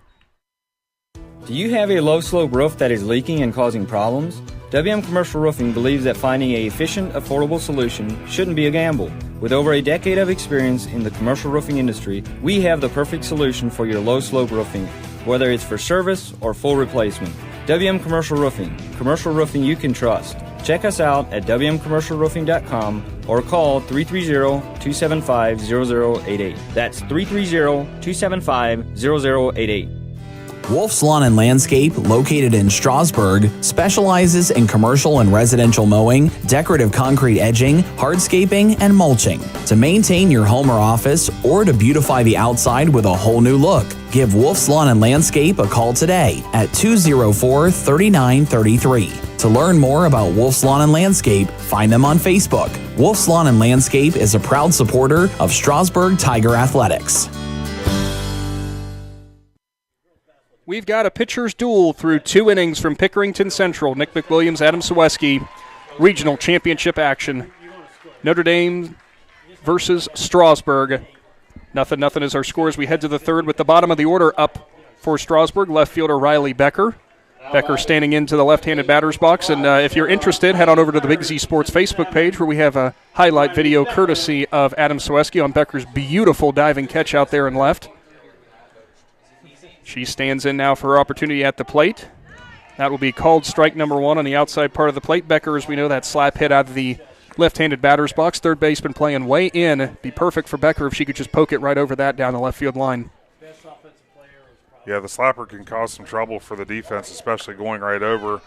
Do you have a low-slope roof that is leaking and causing problems? WM Commercial Roofing believes that finding an efficient, affordable solution shouldn't be a gamble. With over a decade of experience in the commercial roofing industry, we have the perfect solution for your low-slope roofing, whether it's for service or full replacement. WM Commercial Roofing you can trust. Check us out at wmcommercialroofing.com or call 330-275-0088. That's 330-275-0088. Wolf's Lawn and Landscape, located in Strasburg, specializes in commercial and residential mowing, decorative concrete edging, hardscaping, and mulching. To maintain your home or office, or to beautify the outside with a whole new look, give Wolf's Lawn and Landscape a call today at 204-3933. To learn more about Wolf's Lawn and Landscape, find them on Facebook. Wolf's Lawn and Landscape is a proud supporter of Strasburg Tiger Athletics. We've got a pitcher's duel through 2 innings from Pickerington Central. Nick McWilliams, Adam Ciereszewski, regional championship action. Notre Dame versus Strasburg. 0-0 is our score as we head to the third with the bottom of the order up for Strasburg. Left fielder Riley Becker. Becker standing into the left-handed batter's box. And if you're interested, head on over to the Big Z Sports Facebook page where we have a highlight video courtesy of Adam Ciereszewski on Becker's beautiful diving catch out there in left. She stands in now for her opportunity at the plate. That will be called strike number 1 on the outside part of the plate. Becker, as we know, that slap hit out of the left-handed batter's box. Third baseman playing way in. Be perfect for Becker if she could just poke it right over that down the left field line. Yeah, the slapper can cause some trouble for the defense, especially going right over.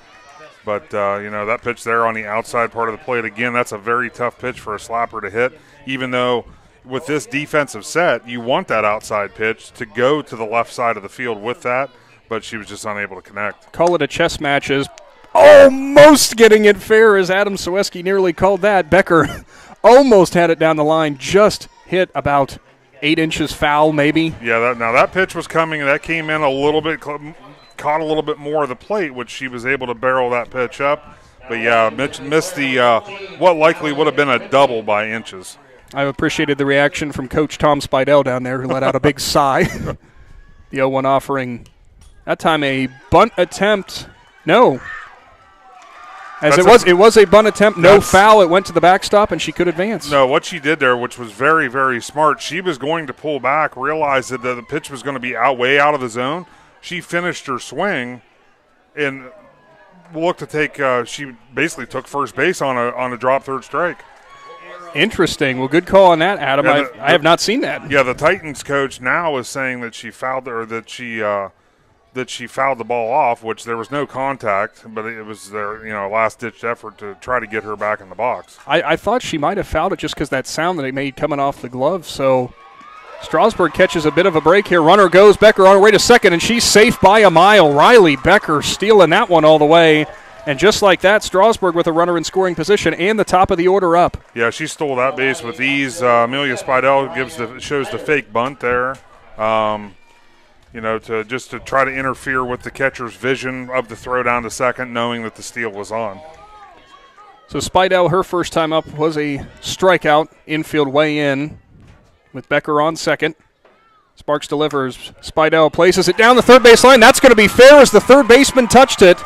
But, that pitch there on the outside part of the plate, again, that's a very tough pitch for a slapper to hit, even though with this defensive set, you want that outside pitch to go to the left side of the field with that, but she was just unable to connect. Call it a chess match as almost getting it fair as Adam Ciereszewski nearly called that. Becker almost had it down the line, just hit about 8 inches foul maybe. Yeah, that pitch was coming, and that came in a little bit, caught a little bit more of the plate, which she was able to barrel that pitch up. But, yeah, Mitch missed the what likely would have been a double by inches. I appreciated the reaction from Coach Tom Spidel down there, who let out a big sigh. The 0-1 offering, that time a bunt attempt. No. It was a bunt attempt, no foul. It went to the backstop, and she could advance. No, what she did there, which was very, very smart, she was going to pull back, realized that the pitch was going to be way out of the zone. She finished her swing and looked to take she basically took first base on a drop third strike. Interesting. Well, good call on that, Adam. Yeah, I have not seen that. Yeah, the Titans coach now is saying that she fouled that she fouled the ball off, which there was no contact, but it was their last-ditch effort to try to get her back in the box. I thought she might have fouled it just because that sound that it made coming off the glove. So Strasburg catches a bit of a break here. Runner goes. Becker on her way to second, and she's safe by a mile. Riley Becker stealing that one all the way. And just like that, Strasburg with a runner in scoring position and the top of the order up. Yeah, she stole that base with ease. Amelia Spidel shows the fake bunt there, to try to interfere with the catcher's vision of the throw down to second, knowing that the steal was on. So Spidel, her first time up was a strikeout, infield way in, with Becker on second. Sparks delivers. Spidel places it down the third base line. That's going to be fair as the third baseman touched it.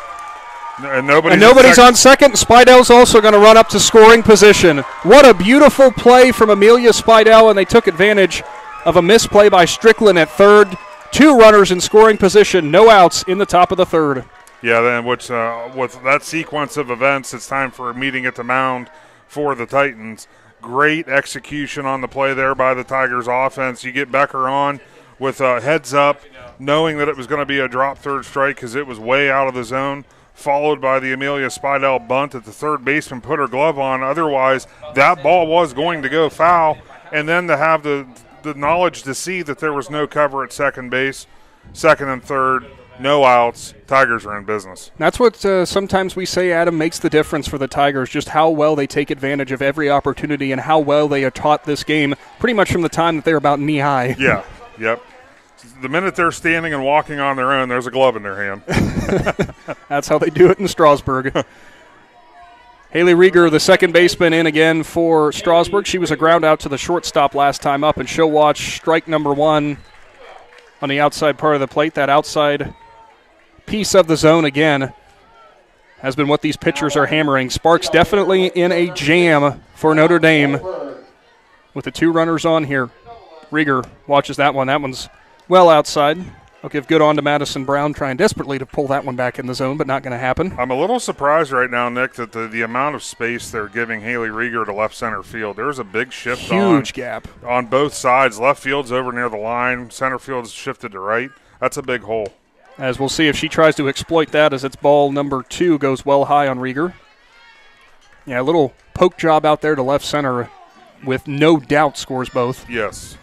And nobody's on second. Spidel's also going to run up to scoring position. What a beautiful play from Amelia Spidel, and they took advantage of a misplay by Strickland at third. 2 runners in scoring position, no outs in the top of the third. Yeah, then with that sequence of events, it's time for a meeting at the mound for the Titans. Great execution on the play there by the Tigers offense. You get Becker on with a heads up, knowing that it was going to be a drop third strike because it was way out of the zone, followed by the Amelia Spidel bunt that the third baseman put her glove on. Otherwise, that ball was going to go foul. And then to have the knowledge to see that there was no cover at second base, second and third, no outs, Tigers are in business. That's what sometimes we say, Adam, makes the difference for the Tigers, just how well they take advantage of every opportunity and how well they are taught this game pretty much from the time that they're about knee-high. Yeah, yep. The minute they're standing and walking on their own, there's a glove in their hand. That's how they do it in Strasburg. Haley Rieger, the second baseman, in again for Strasburg. She was a ground out to the shortstop last time up, and she'll watch strike number 1 on the outside part of the plate. That outside piece of the zone again has been what these pitchers are hammering. Sparks definitely in a jam for Notre Dame with the 2 runners on here. Rieger watches that one. That one's well outside. I'll give good on to Madison Brown, trying desperately to pull that one back in the zone, but not going to happen. I'm a little surprised right now, Nick, that the amount of space they're giving Haley Rieger to left center field. There's a big shift Huge gap on both sides. Left field's over near the line. Center field's shifted to right. That's a big hole. As we'll see if she tries to exploit that, as it's ball number 2 goes well high on Rieger. Yeah, a little poke job out there to left center with no doubt scores both. Yes.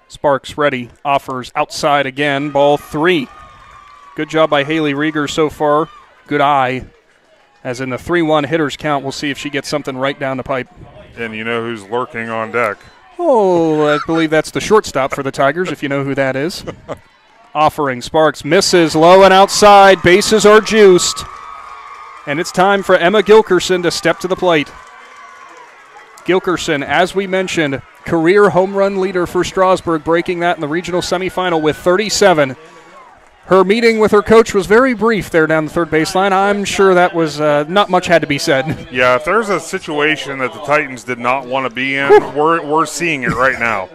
Sparks ready, offers outside again, ball 3. Good job by Haley Rieger so far. Good eye. As in the 3-1 hitters count, we'll see if she gets something right down the pipe. And you know who's lurking on deck. Oh, I believe that's the shortstop for the Tigers, if you know who that is. Offering, Sparks misses, low and outside, bases are juiced. And it's time for Emma Gilkerson to step to the plate. Gilkerson, as we mentioned, career home run leader for Strasbourg, breaking that in the regional semifinal with 37. Her meeting with her coach was very brief there down the third baseline. I'm sure that was not much had to be said. Yeah, if there's a situation that the Titans did not want to be in, we're seeing it right now.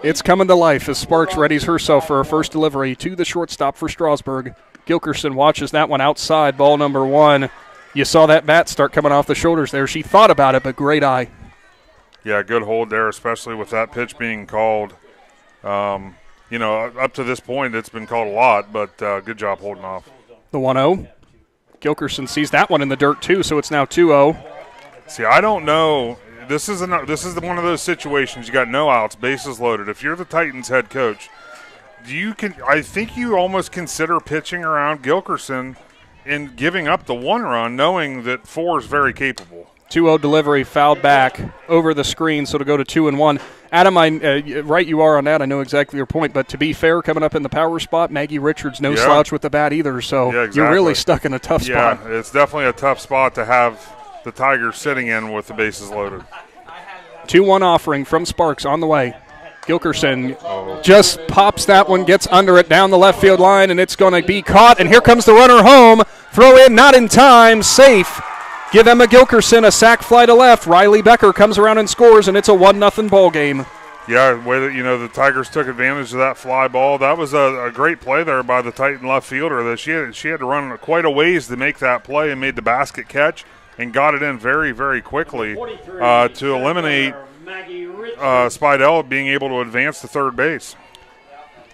It's coming to life as Sparks readies herself for her first delivery to the shortstop for Strasbourg. Gilkerson watches that one outside, ball number 1. You saw that bat start coming off the shoulders there. She thought about it, but great eye. Yeah, good hold there, especially with that pitch being called. You know, up to this point, it's been called a lot, but good job holding off. The 1-0. Gilkerson sees that one in the dirt, too, so it's now 2-0. See, I don't know. This is one of those situations. You got no outs, bases loaded. If you're the Titans head coach, I think you almost consider pitching around Gilkerson and giving up the 1 run, knowing that 4 is very capable. 2-0 delivery, fouled back over the screen, so to go to 2-1. Adam, right you are on that. I know exactly your point, but to be fair, coming up in the power spot, Maggie Richards, no slouch with the bat either, so exactly. You're really stuck in a tough spot. Yeah, it's definitely a tough spot to have the Tigers sitting in with the bases loaded. 2-1 offering from Sparks on the way. Gilkerson just pops that one, gets under it down the left field line, and it's going to be caught, and here comes the runner home. Throw in, not in time, safe. Give Emma Gilkerson a sac fly to left. Riley Becker comes around and scores, and it's a 1-0 ball game. Yeah, the way that the Tigers took advantage of that fly ball. That was a great play there by the Titan left fielder. That she had to run quite a ways to make that play and made the basket catch and got it in very, very quickly to eliminate Spidel being able to advance to third base.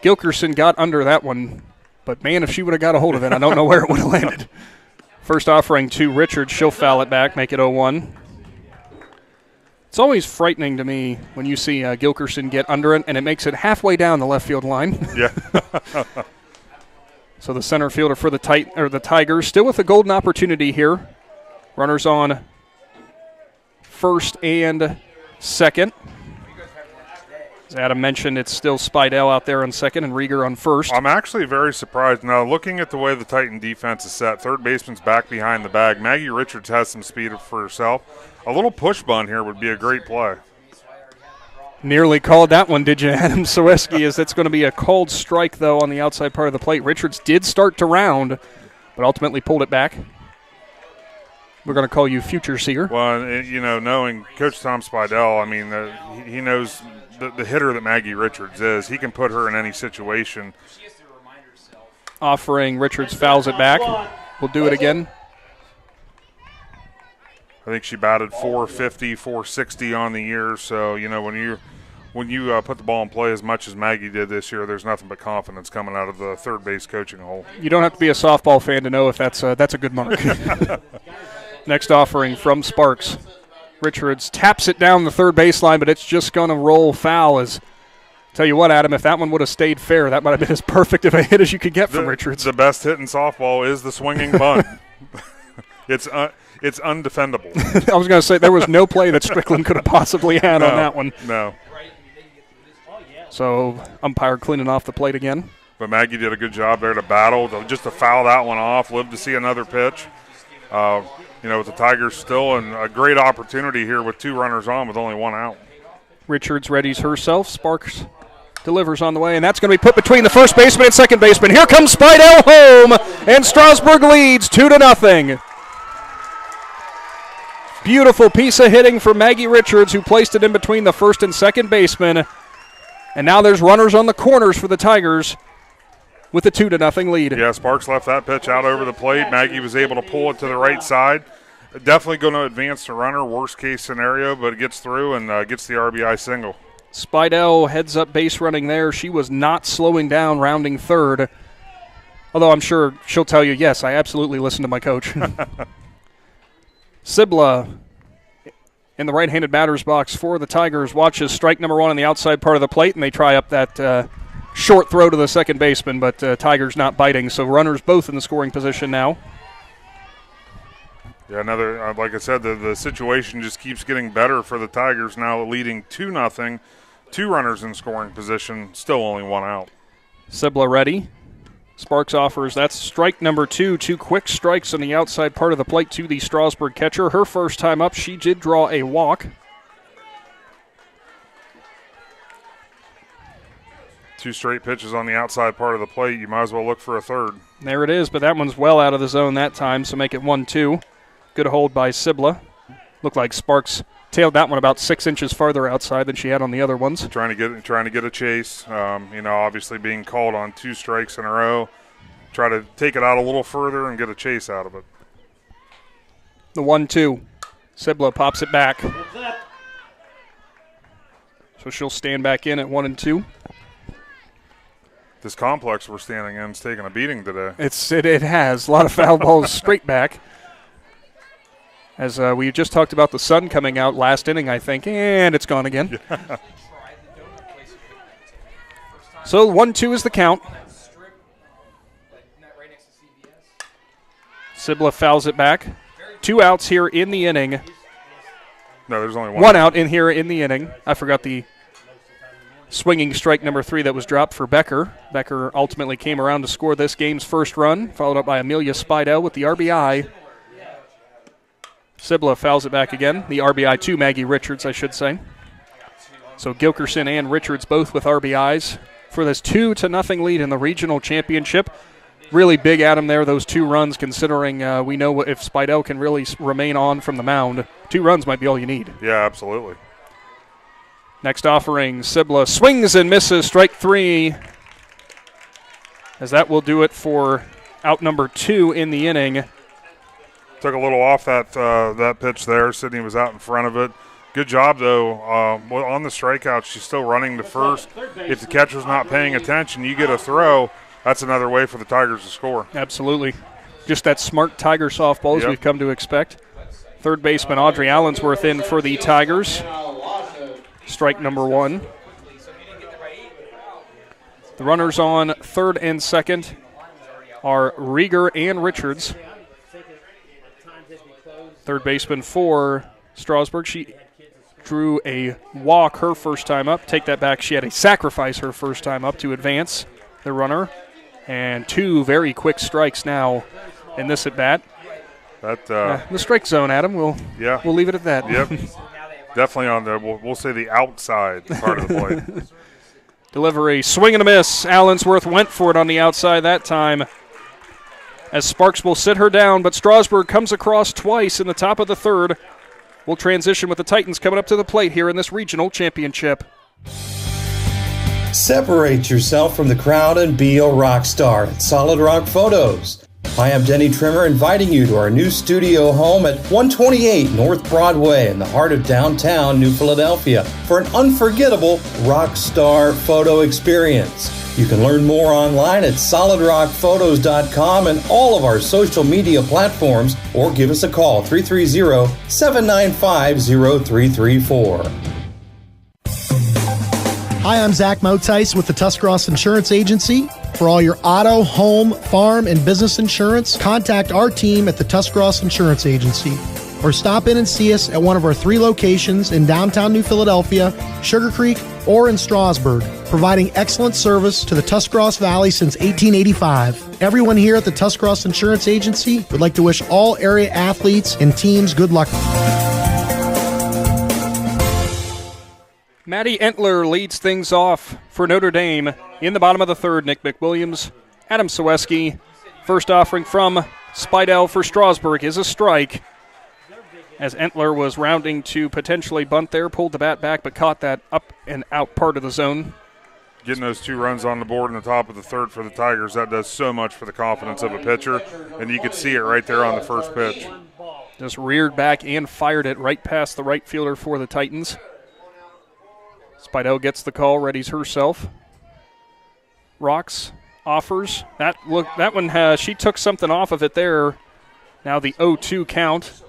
Gilkerson got under that one, but man, if she would have got a hold of it, I don't know where it would have landed. First offering to Richards. She'll foul it back, make it 0-1. It's always frightening to me when you see Gilkerson get under it, and it makes it halfway down the left field line. Yeah. So the center fielder for the Tigers, still with a golden opportunity here. Runners on first and second. As Adam mentioned, it's still Spidel out there on second and Rieger on first. I'm actually very surprised. Now, looking at the way the Titan defense is set, third baseman's back behind the bag. Maggie Richards has some speed for herself. A little push bunt here would be a great play. Nearly called that one, did you, Adam Ciereszewski? As that's going to be a called strike, though, on the outside part of the plate. Richards did start to round, but ultimately pulled it back. We're going to call you future seer. Well, knowing Coach Tom Spidel, I mean, he knows the hitter that Maggie Richards is. He can put her in any situation. Offering, Richards fouls it back. We'll do it again. I think she batted 450, 460 on the year. So, when you put the ball in play as much as Maggie did this year, there's nothing but confidence coming out of the third base coaching hole. You don't have to be a softball fan to know if that's a good mark. Next offering from Sparks. Richards taps it down the third baseline, but it's just going to roll foul. Tell you what, Adam, if that one would have stayed fair, that might have been as perfect of a hit as you could get from Richards. The best hit in softball is the swinging bunt. It's undefendable. I was going to say there was no play that Strickland could have possibly had on that one. No. So umpire cleaning off the plate again. But Maggie did a good job there to battle, just to foul that one off, live to see another pitch. With the Tigers still in a great opportunity here with 2 runners on with only 1 out. Richards readies herself. Sparks delivers on the way, and that's going to be put between the first baseman and second baseman. Here comes Spidel home, and Strasbourg leads 2-0. Beautiful piece of hitting for Maggie Richards, who placed it in between the first and second baseman. And now there's runners on the corners for the Tigers with a 2-0 lead. Yeah, Sparks left that pitch out over the plate. Maggie was able to pull it to the right side. Definitely going to advance the runner, worst case scenario, but it gets through and gets the RBI single. Spidel heads up base running there. She was not slowing down, rounding third. Although I'm sure she'll tell you, yes, I absolutely listen to my coach. Sibla in the right-handed batter's box for the Tigers watches strike number 1 on the outside part of the plate, and they try up that short throw to the second baseman, but Tigers not biting. So runners both in the scoring position now. Yeah, another, like I said, the situation just keeps getting better for the Tigers now, leading 2-0. 2 runners in scoring position, still only 1 out. Sibla ready. Sparks offers, that's strike number 2. 2 quick strikes on the outside part of the plate to the Strasburg catcher. Her first time up, she did draw a walk. 2 straight pitches on the outside part of the plate. You might as well look for a third. There it is, but that one's well out of the zone that time, so make it 1-2. Good hold by Sibla. Looked like Sparks tailed that one about 6 inches farther outside than she had on the other ones. Trying to get a chase. Obviously being called on 2 strikes in a row. Try to take it out a little further and get a chase out of it. The 1-2. Sibla pops it back. So she'll stand back in at 1-2. This complex we're standing in is taking a beating today. It has. A lot of foul balls straight back. As we just talked about the sun coming out last inning, I think, and it's gone again. Yeah. So 1-2 is the count. Sibla fouls it back. 2 outs here in the inning. No, there's only 1. 1 out in here in the inning. I forgot the swinging strike number 3 that was dropped for Becker. Becker ultimately came around to score this game's first run, followed up by Amelia Spidel with the RBI. Sibla fouls it back again. The RBI to Maggie Richards, I should say. So Gilkerson and Richards both with RBIs for this 2-0 lead in the regional championship. Really big at him there, those 2 runs, considering we know if Spidel can really remain on from the mound. 2 runs might be all you need. Yeah, absolutely. Next offering, Sibla swings and misses, strike 3. As that will do it for out number 2 in the inning. Took a little off that pitch there. Sydney was out in front of it. Good job, though. On the strikeout, she's still running to first. If the catcher's not paying attention, you get a throw. That's another way for the Tigers to score. Absolutely. Just that smart Tiger softball as we've come to expect. Third baseman Audrey Allensworth in for the Tigers. Strike number 1. The runners on third and second are Rieger and Richards. Third baseman for Strasbourg. She drew a walk her first time up. Take that back. She had a sacrifice her first time up to advance the runner. And 2 very quick strikes now in this at-bat. The strike zone, Adam. We'll leave it at that. Yep. Definitely on the, we'll say the outside part of the plate. Delivery, swing and a miss. Allensworth went for it on the outside that time. As Sparks will sit her down, but Strasburg comes across twice in the top of the third. We'll transition with the Titans coming up to the plate here in this regional championship. Separate yourself from the crowd and be a rock star at Solid Rock Photos. Hi, I'm Denny Trimmer, inviting you to our new studio home at 128 North Broadway in the heart of downtown New Philadelphia for an unforgettable rock star photo experience. You can learn more online at solidrockphotos.com and all of our social media platforms, or give us a call, 330-795-0334. Hi, I'm Zach Motice with the Tuscarawas Insurance Agency. For all your auto, home, farm, and business insurance, contact our team at the Tuscarawas Insurance Agency. Or stop in and see us at one of our 3 locations in downtown New Philadelphia, Sugar Creek, or in Strasburg, providing excellent service to the Tuscarawas Valley since 1885. Everyone here at the Tuscarawas Insurance Agency would like to wish all area athletes and teams good luck. Maddie Entler leads things off for Notre Dame in the bottom of the third. Nick McWilliams, Adam Ciereszewski. First offering from Spidel for Strasburg is a strike. As Entler was rounding to potentially bunt there, pulled the bat back, but caught that up and out part of the zone. getting those 2 runs on the board in the top of the third for the Tigers, that does so much for the confidence of a pitcher, and you could see it right there on the first pitch. Just reared back and fired it right past the right fielder for the Titans. Spidel gets the call, readies herself. Rocks, offers. That one, she took something off of it there. Now the 0-2 count.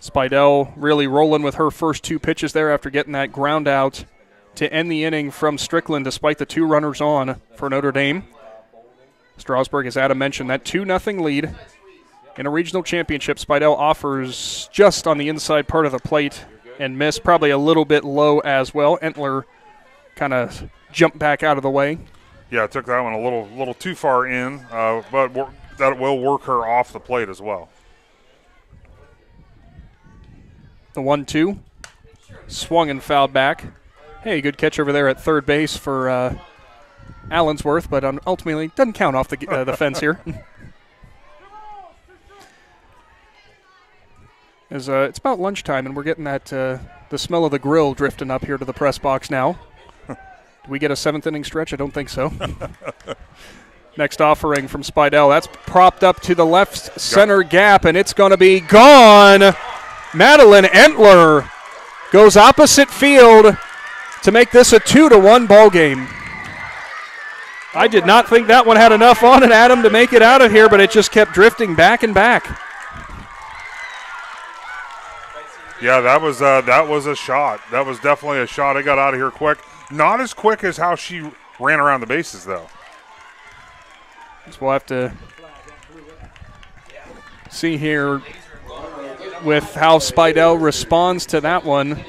Spidel really rolling with her first 2 pitches there after getting that ground out to end the inning from Strickland despite the 2 runners on for Notre Dame. Strasburg, as Adam mentioned, that 2-0 lead in a regional championship. Spidel offers just on the inside part of the plate and missed, probably a little bit low as well. Entler kind of jumped back out of the way. Yeah, took that one a little too far in, but that will work her off the plate as well. The 1-2, swung and fouled back. Hey, good catch over there at third base for Allensworth, but ultimately doesn't count off the fence here. As it's about lunchtime, and we're getting that the smell of the grill drifting up here to the press box now. Do we get a 7th inning stretch? I don't think so. Next offering from Spidel. That's propped up to the left center gap, and it's going to be gone. Madeline Entler goes opposite field to make this a 2-1 ball game. I did not think that one had enough on it, Adam, to make it out of here, but it just kept drifting back and back. Yeah, that was a shot. That was definitely a shot. It got out of here quick. Not as quick as how she ran around the bases, though. So we'll have to see here with how Spidel responds to that one.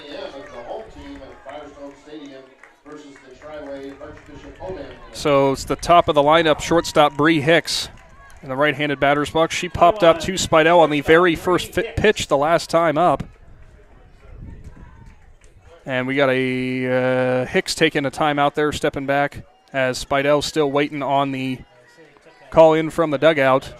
So it's the top of the lineup, shortstop Bree Hicks in the right-handed batter's box. She popped up to Spidel on the very first pitch the last time up. And we got a Hicks taking a timeout there, stepping back, as Spidel's still waiting on the call in from the dugout.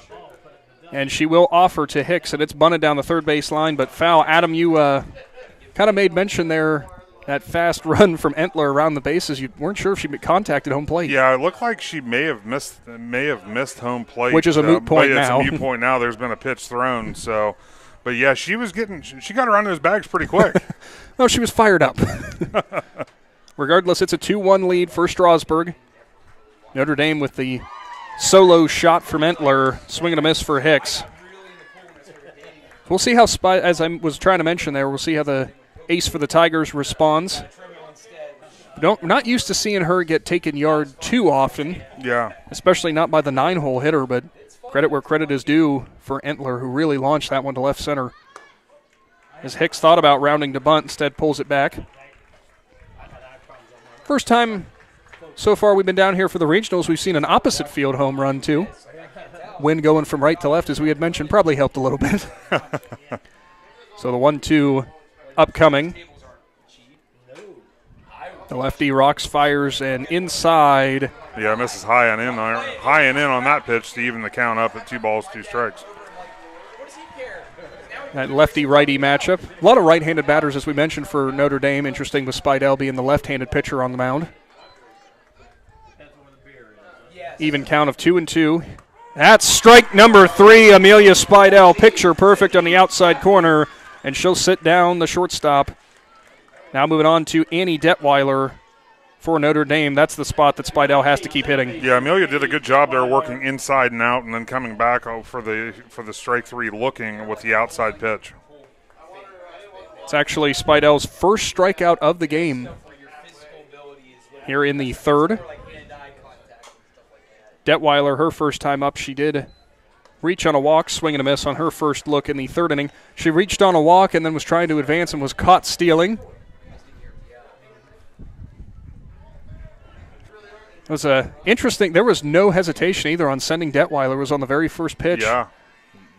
And she will offer to Hicks, and it's bunted down the third base line, but foul. Adam, you kind of made mention there, that fast run from Entler around the bases. You weren't sure if she contacted home plate. Yeah, it looked like she may have missed home plate, which is a moot point now. It's a moot point now. There's been a pitch thrown, so. But yeah, she got around those bags pretty quick. No, she was fired up. Regardless, it's a 2-1 lead for Strasburg. Notre Dame with the solo shot from Entler, swing and a miss for Hicks. We'll see how, as I was trying to mention there, we'll see how the ace for the Tigers responds. We're not used to seeing her get taken yard too often. Yeah. Especially not by the 9-hole hitter, but credit where credit is due for Entler, who really launched that one to left center. As Hicks thought about rounding to bunt, instead pulls it back. First time so far we've been down here for the regionals, we've seen an opposite field home run too. Wind going from right to left, as we had mentioned, probably helped a little bit. So the 1-2 upcoming. The lefty rocks, fires, and inside. Yeah, misses high and in on that pitch to even the count up at 2 balls, 2 strikes. That lefty-righty matchup. A lot of right-handed batters, as we mentioned, for Notre Dame. Interesting with Spidel being the left-handed pitcher on the mound. Even count of 2-2. That's strike number 3. Amelia Spidel, picture perfect on the outside corner, and she'll sit down the shortstop. Now moving on to Annie Detweiler for Notre Dame. That's the spot that Spidel has to keep hitting. Yeah, Amelia did a good job there working inside and out and then coming back for the strike 3 looking with the outside pitch. It's actually Spidel's first strikeout of the game here in the third. Detweiler, her first time up, she did reach on a walk, swing and a miss on her first look in the third inning. She reached on a walk and then was trying to advance and was caught stealing. It was interesting. There was no hesitation either on sending Detweiler. It was on the very first pitch. Yeah.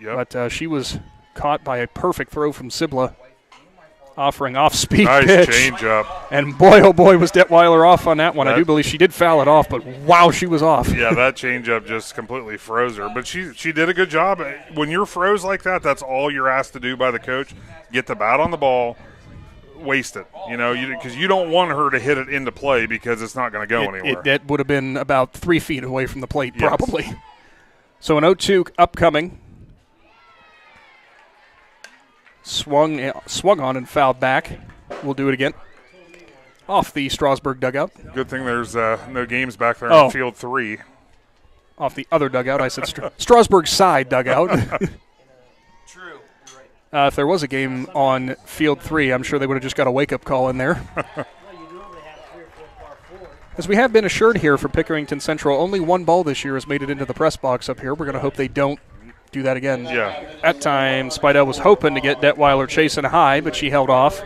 Yep. But she was caught by a perfect throw from Sibla, offering off-speed nice pitch. Change-up. And boy, oh boy, was Detweiler off on that one. I do believe she did foul it off, but wow, she was off. Yeah, that change-up just completely froze her. But she did a good job. When you're froze like that, that's all you're asked to do by the coach. Get the bat on the ball waste it, because you don't want her to hit it into play because it's not going to go anywhere. It would have been about 3 feet away from the plate, probably. So an 0-2 upcoming. Swung on and fouled back. We'll do it again. Off the Strasburg dugout. Good thing there's no games back there in field 3. Off the other dugout. I said Strasburg side dugout. True. If there was a game on field 3, I'm sure they would have just got a wake-up call in there. As we have been assured here for Pickerington Central, only one ball this year has made it into the press box up here. We're going to hope they don't do that again. Yeah. At time, Spidel was hoping to get Detweiler chasing high, but she held off.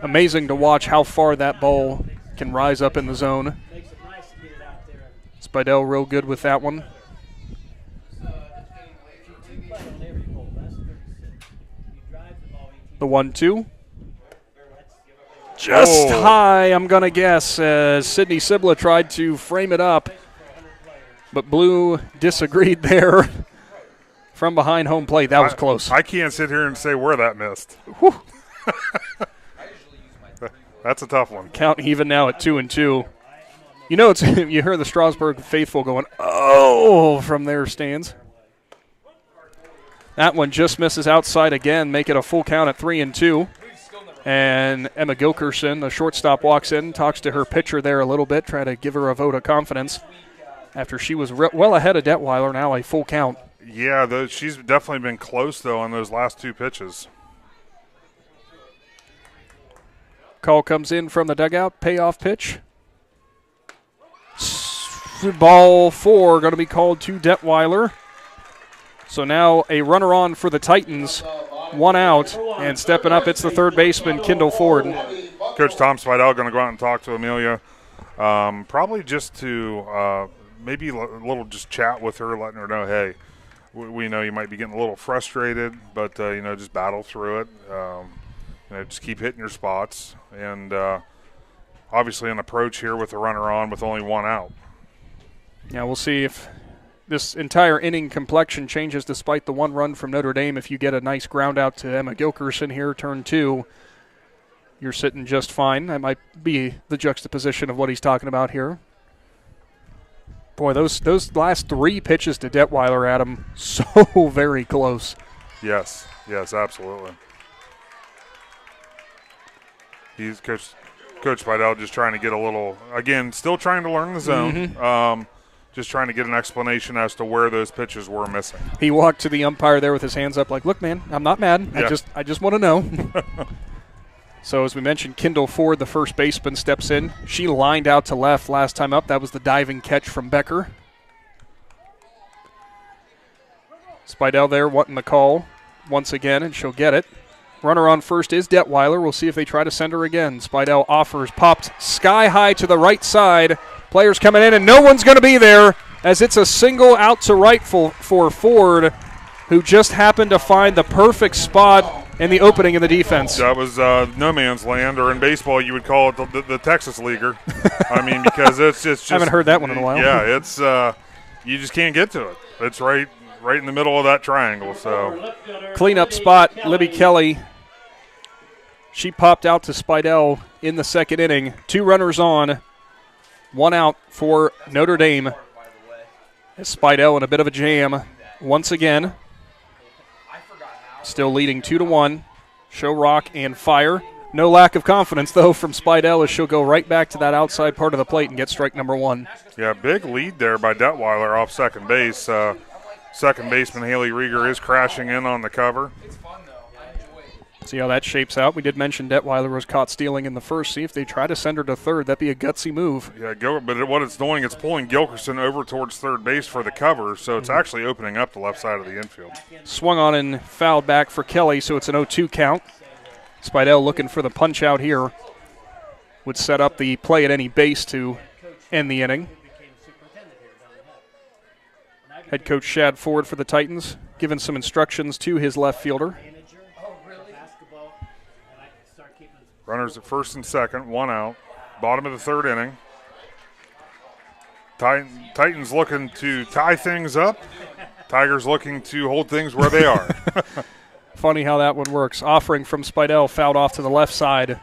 Amazing to watch how far that ball can rise up in the zone. Spidel real good with that one. The 1-2. Just high, I'm going to guess, as Sydney Sibla tried to frame it up. But Blue disagreed there from behind home plate. That was close. I can't sit here and say where that missed. That's a tough one. Count even now at 2-2. It's you hear the Strasburg faithful going, oh, from their stands. That one just misses outside again, make it a full count at 3-2. And Emma Gilkerson, the shortstop, walks in, talks to her pitcher there a little bit, try to give her a vote of confidence. After she was well ahead of Detweiler, now a full count. Yeah, she's definitely been close, though, on those last 2 pitches. Call comes in from the dugout, payoff pitch. Ball 4 going to be called to Detweiler. So now a runner on for the Titans, 1 out, and stepping up, it's the third baseman, Kendall Ford. Coach Tom Spidel going to go out and talk to Amelia, probably just to maybe a little just chat with her, letting her know, hey, we know you might be getting a little frustrated, but, just battle through it. Just keep hitting your spots. And obviously an approach here with a runner on with only 1 out. Yeah, we'll see if this entire inning complexion changes despite the 1 run from Notre Dame. If you get a nice ground out to Emma Gilkerson here, turn 2, you're sitting just fine. That might be the juxtaposition of what he's talking about here. Boy, those last 3 pitches to Detweiler, Adam, so very close. Yes, absolutely. He's Coach Spidel just trying to get a little, again, still trying to learn the zone. Mm-hmm. Just trying to get an explanation as to where those pitches were missing. He walked to the umpire there with his hands up like, look, man, I'm not mad. Yeah. I just want to know. So as we mentioned, Kendall Ford, the first baseman, steps in. She lined out to left last time up. That was the diving catch from Becker. Spidel there wanting the call once again, and she'll get it. Runner on first is Detweiler. We'll see if they try to send her again. Spidel offers, popped sky high to the right side. Players coming in, and no one's going to be there as it's a single out to right for Ford, who just happened to find the perfect spot in the opening in the defense. That was no man's land, or in baseball you would call it the Texas Leaguer. I mean, because it's just. I haven't heard that one in a while. Yeah, it's you just can't get to it. It's right in the middle of that triangle. So cleanup spot, Libby Kelly. She popped out to Spidel in the second inning. 2 runners on, 1 out for Notre Dame. Spidel in a bit of a jam once again. Still leading 2-1. Show rock and fire. No lack of confidence, though, from Spidel as she'll go right back to that outside part of the plate and get strike number 1. Yeah, big lead there by Detweiler off second base. Second baseman Haley Rieger is crashing in on the cover. See how that shapes out. We did mention Detweiler was caught stealing in the first. See if they try to send her to third. That'd be a gutsy move. Yeah, but what it's doing, it's pulling Gilkerson over towards third base for the cover, so it's actually opening up the left side of the infield. Swung on and fouled back for Kelly, so it's an 0-2 count. Spidel looking for the punch out here. Would set up the play at any base to end the inning. Head coach Shad Ford for the Titans giving some instructions to his left fielder. Runners at first and second, 1 out. Bottom of the third inning. Titans looking to tie things up. Tigers looking to hold things where they are. Funny how that one works. Offering from Spidel, fouled off to the left side.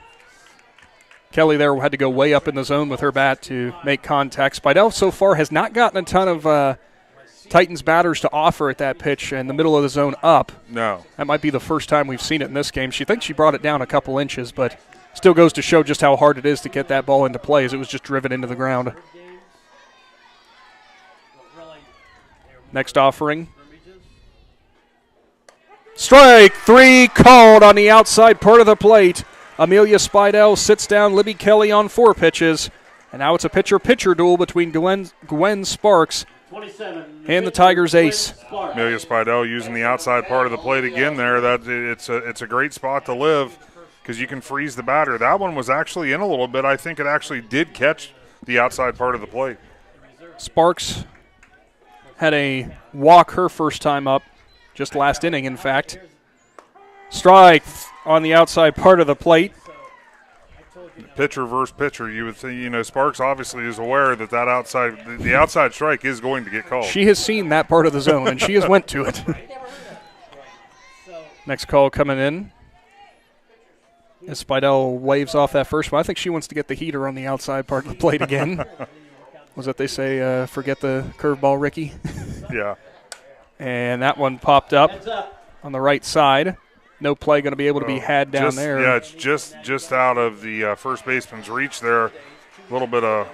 Kelly there had to go way up in the zone with her bat to make contact. Spidel so far has not gotten a ton of Titans batters to offer at that pitch in the middle of the zone up. No. That might be the first time we've seen it in this game. She thinks she brought it down a couple inches, but still goes to show just how hard it is to get that ball into play as it was just driven into the ground. Next offering. Strike 3 called on the outside part of the plate. Amelia Spidel sits down Libby Kelly on 4 pitches. And now it's a pitcher-pitcher duel between Gwen Sparks and the Tigers ace. Amelia Spidel using the outside part of the plate again there. It's a great spot to live because you can freeze the batter. That one was actually in a little bit. I think it actually did catch the outside part of the plate. Sparks had a walk her first time up, just last inning, in fact. Strike on the outside part of the plate. Pitcher versus pitcher, you would think, Sparks obviously is aware that the outside strike is going to get called. She has seen that part of the zone, and she has went to it. Next call coming in. As Spidel waves off that first one, I think she wants to get the heater on the outside part of the plate again. Was that they say, forget the curveball, Ricky? Yeah. And that one popped up on the right side. No play going to be able to be had down there. Yeah, it's just out of the first baseman's reach there. A little bit of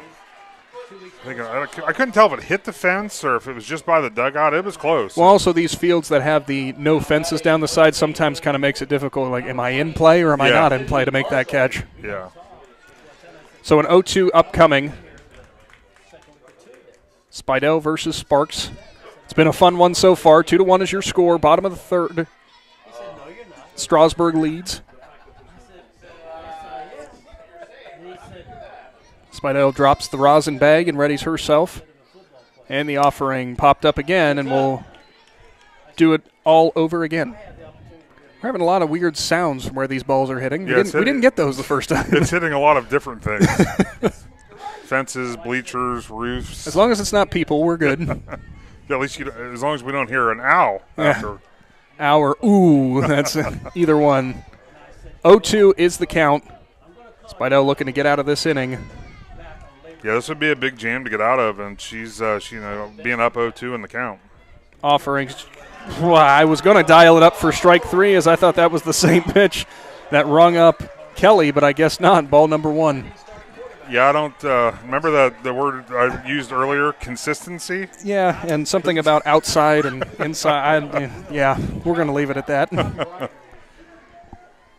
I couldn't tell if it hit the fence or if it was just by the dugout. It was close. Well, also these fields that have the no fences down the side sometimes kind of makes it difficult. Like, am I in play or am I not in play to make that catch? Yeah. So an 0-2 upcoming. Spidel versus Sparks. It's been a fun one so far. 2-1 is your score. Bottom of the third. Strasburg leads. Spidel drops the rosin bag and readies herself. And the offering popped up again, and we'll do it all over again. We're having a lot of weird sounds from where these balls are hitting. Yeah, we didn't get those the first time. It's hitting a lot of different things. Fences, bleachers, roofs. As long as it's not people, we're good. Yeah, at least as long as we don't hear an ow after. Ow or ooh, that's either one. 0-2 is the count. Spidel looking to get out of this inning. Yeah, this would be a big jam to get out of, and she's being up 0-2 in the count. Offerings. Well, I was going to dial it up for strike 3 as I thought that was the same pitch that rung up Kelly, but I guess not. Ball number 1. Yeah, I don't remember the word I used earlier, consistency. Yeah, and something about outside and inside. We're going to leave it at that.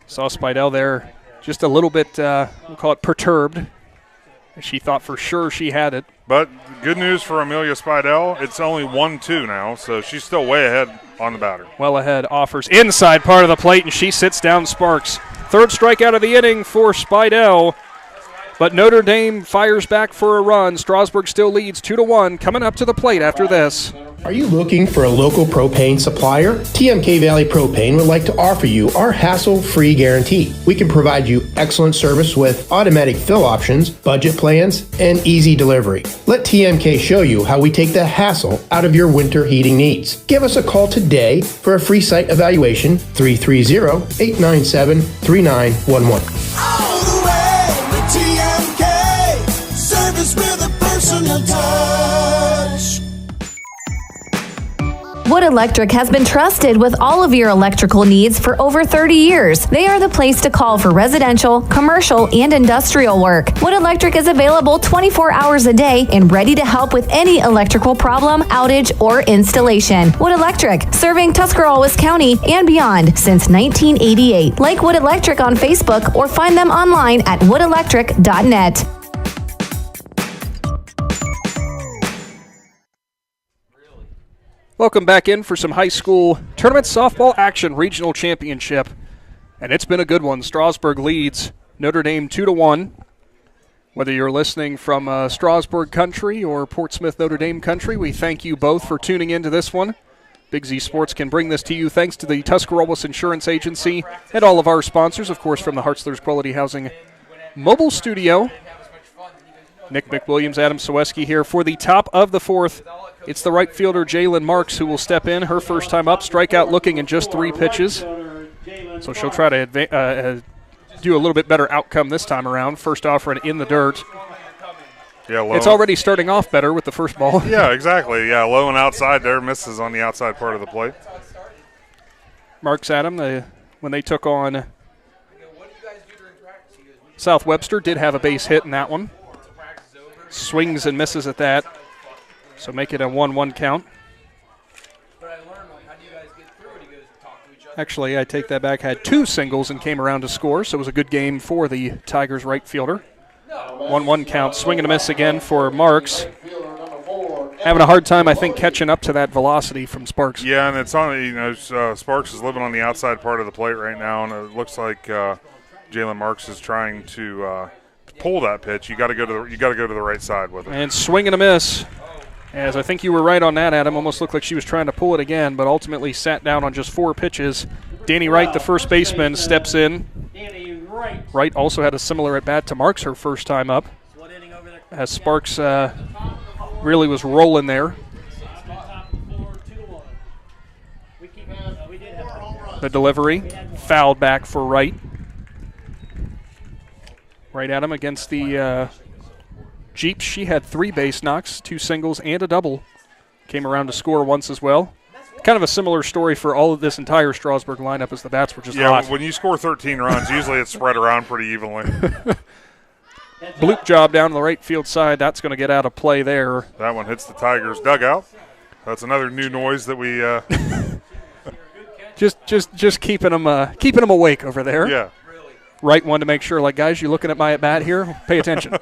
Saw Spidel there just a little bit, we'll call it perturbed. She thought for sure she had it. But good news for Amelia Spidel, it's only 1-2 now, so she's still way ahead on the batter. Well ahead, offers inside part of the plate, and she sits down Sparks. Third strikeout of the inning for Spidel. But Notre Dame fires back for a run. Strasbourg still leads 2-1, coming up to the plate after this. Are you looking for a local propane supplier? TMK Valley Propane would like to offer you our hassle-free guarantee. We can provide you excellent service with automatic fill options, budget plans, and easy delivery. Let TMK show you how we take the hassle out of your winter heating needs. Give us a call today for a free site evaluation, 330-897-3911. All the way with TMK, service with a personal touch. Wood Electric has been trusted with all of your electrical needs for over 30 years. They are the place to call for residential, commercial, and industrial work. Wood Electric is available 24 hours a day and ready to help with any electrical problem, outage, or installation. Wood Electric, serving Tuscarawas County and beyond since 1988. Like Wood Electric on Facebook or find them online at woodelectric.net. Welcome back in for some high school tournament softball action, regional championship. And it's been a good one. Strasburg leads Notre Dame 2-1. Whether you're listening from Strasbourg country or Portsmouth Notre Dame country, we thank you both for tuning into this one. Big Z Sports can bring this to you thanks to the Tuscarawas Insurance Agency and all of our sponsors, of course, from the Hartzler's Quality Housing Mobile Studio. Nick McWilliams, Adam Ciereszewski here for the top of the fourth. It's the right fielder, Jalen Marks, who will step in. Her first time up, strikeout looking in just 3 pitches. So she'll try to do a little bit better outcome this time around. First offering in the dirt. Yeah, low. It's already starting off better with the first ball. Yeah, exactly. Yeah, low and outside there. Misses on the outside part of the plate. Marks at him. When they took on South Webster, did have a base hit in that one. Swings and misses at that. So make it a 1-1 count. Actually, I take that back. Had 2 singles and came around to score, so it was a good game for the Tigers right fielder. 1-1 count. Swing and a miss again for Marks. Having a hard time, I think, catching up to that velocity from Sparks. Yeah, and it's on. Sparks is living on the outside part of the plate right now, and it looks like Jalen Marks is trying to pull that pitch. You got to go to the right side with it. And swing and a miss. As I think you were right on that, Adam. Almost looked like she was trying to pull it again, but ultimately sat down on just 4 pitches. Danny Wright, the first baseman, steps in. Wright also had a similar at-bat to Marks her first time up, as Sparks really was rolling there. The delivery, fouled back for Wright. Right at him against the Jeeps. She had 3 base knocks, 2 singles, and a double. Came around to score once as well. Kind of a similar story for all of this entire Strasburg lineup as the bats were just hot. Yeah, when you score 13 runs, usually it's spread around pretty evenly. Bloop job down to the right field side. That's going to get out of play there. That one hits the Tigers' dugout. That's another new noise that we just keeping them awake over there. Yeah. Right one to make sure, like, guys, you looking at my at bat here? Pay attention.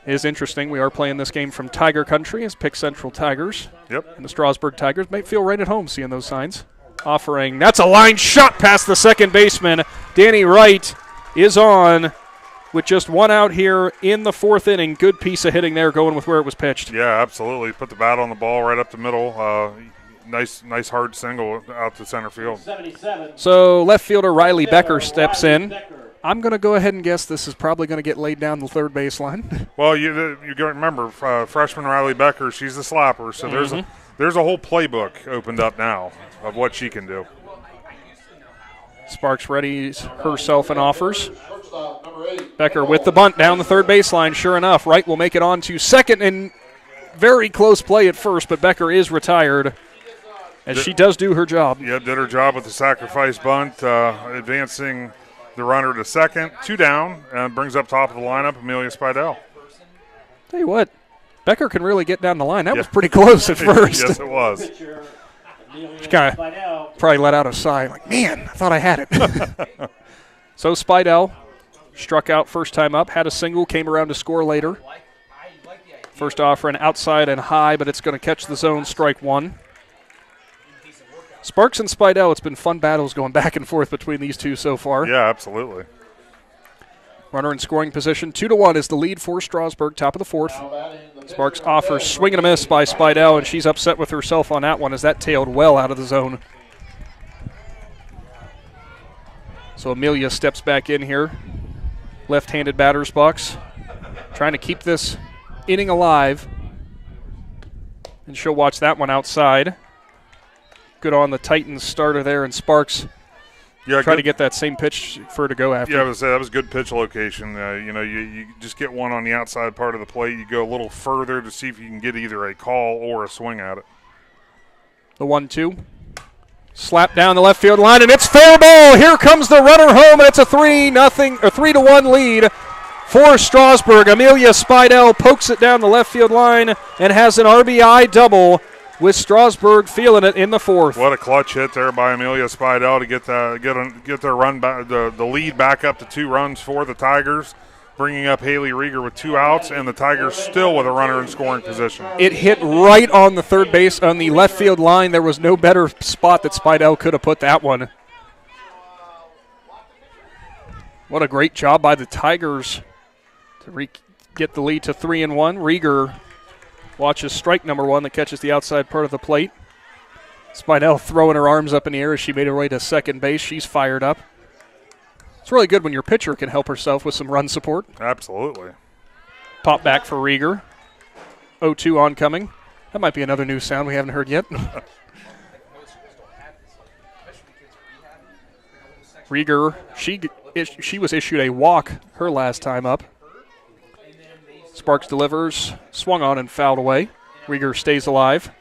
It is interesting. We are playing this game from Tiger Country as Pick Central Tigers. Yep. And the Strasburg Tigers might feel right at home seeing those signs. Offering. That's a line shot past the second baseman. Danny Wright is on with just 1 out here in the 4th inning. Good piece of hitting there, going with where it was pitched. Yeah, absolutely. Put the bat on the ball right up the middle. Nice hard single out to center field. So left fielder Riley Becker steps in. I'm going to go ahead and guess this is probably going to get laid down the third baseline. Well, you got to remember, freshman Riley Becker, she's the slapper, so there's a whole playbook opened up now of what she can do. Sparks readies herself and offers. Becker with the bunt down the third baseline. Sure enough, Wright will make it on to second, and very close play at first, but Becker is retired. And she does do her job. Yeah, did her job with the sacrifice bunt, advancing the runner to second, 2 down, and brings up top of the lineup Amelia Spidel. Tell you what, Becker can really get down the line. That was pretty close at first. Yes, it was. She kind of probably let out a sigh, like, man, I thought I had it. So Spidel struck out first time up, had a single, came around to score later. First offering outside and high, but it's going to catch the zone, strike 1. Sparks and Spidel, it's been fun battles going back and forth between these two so far. Yeah, absolutely. Runner in scoring position. 2-1 is the lead for Strasburg, top of the 4th. Sparks offers swing and a miss by Spidel, and she's upset with herself on that one as that tailed well out of the zone. So Amelia steps back in here. Left-handed batter's box. Trying to keep this inning alive. And she'll watch that one outside. Good on the Titans starter there, and Sparks try to get that same pitch for her to go after. Yeah, I would say that was good pitch location. You just get one on the outside part of the plate. You go a little further to see if you can get either a call or a swing at it. The 1-2. Slap down the left field line, and it's fair ball. Here comes the runner home, and it's a 3-1 lead for Strasburg. Amelia Spidel pokes it down the left field line and has an RBI double, with Strasburg feeling it in the 4th. What a clutch hit there by Amelia Spidel to get their run back, the lead back up to 2 runs for the Tigers, bringing up Haley Rieger with 2 outs, and the Tigers still with a runner in scoring position. It hit right on the third base, on the left field line. There was no better spot that Spidel could have put that one. What a great job by the Tigers to get the lead to 3-1. Rieger watches strike number 1 that catches the outside part of the plate. Spidel throwing her arms up in the air as she made her way to second base. She's fired up. It's really good when your pitcher can help herself with some run support. Absolutely. Pop back for Rieger. 0-2 oncoming. That might be another new sound we haven't heard yet. Rieger, she was issued a walk her last time up. Sparks delivers, swung on and fouled away. Rieger stays alive.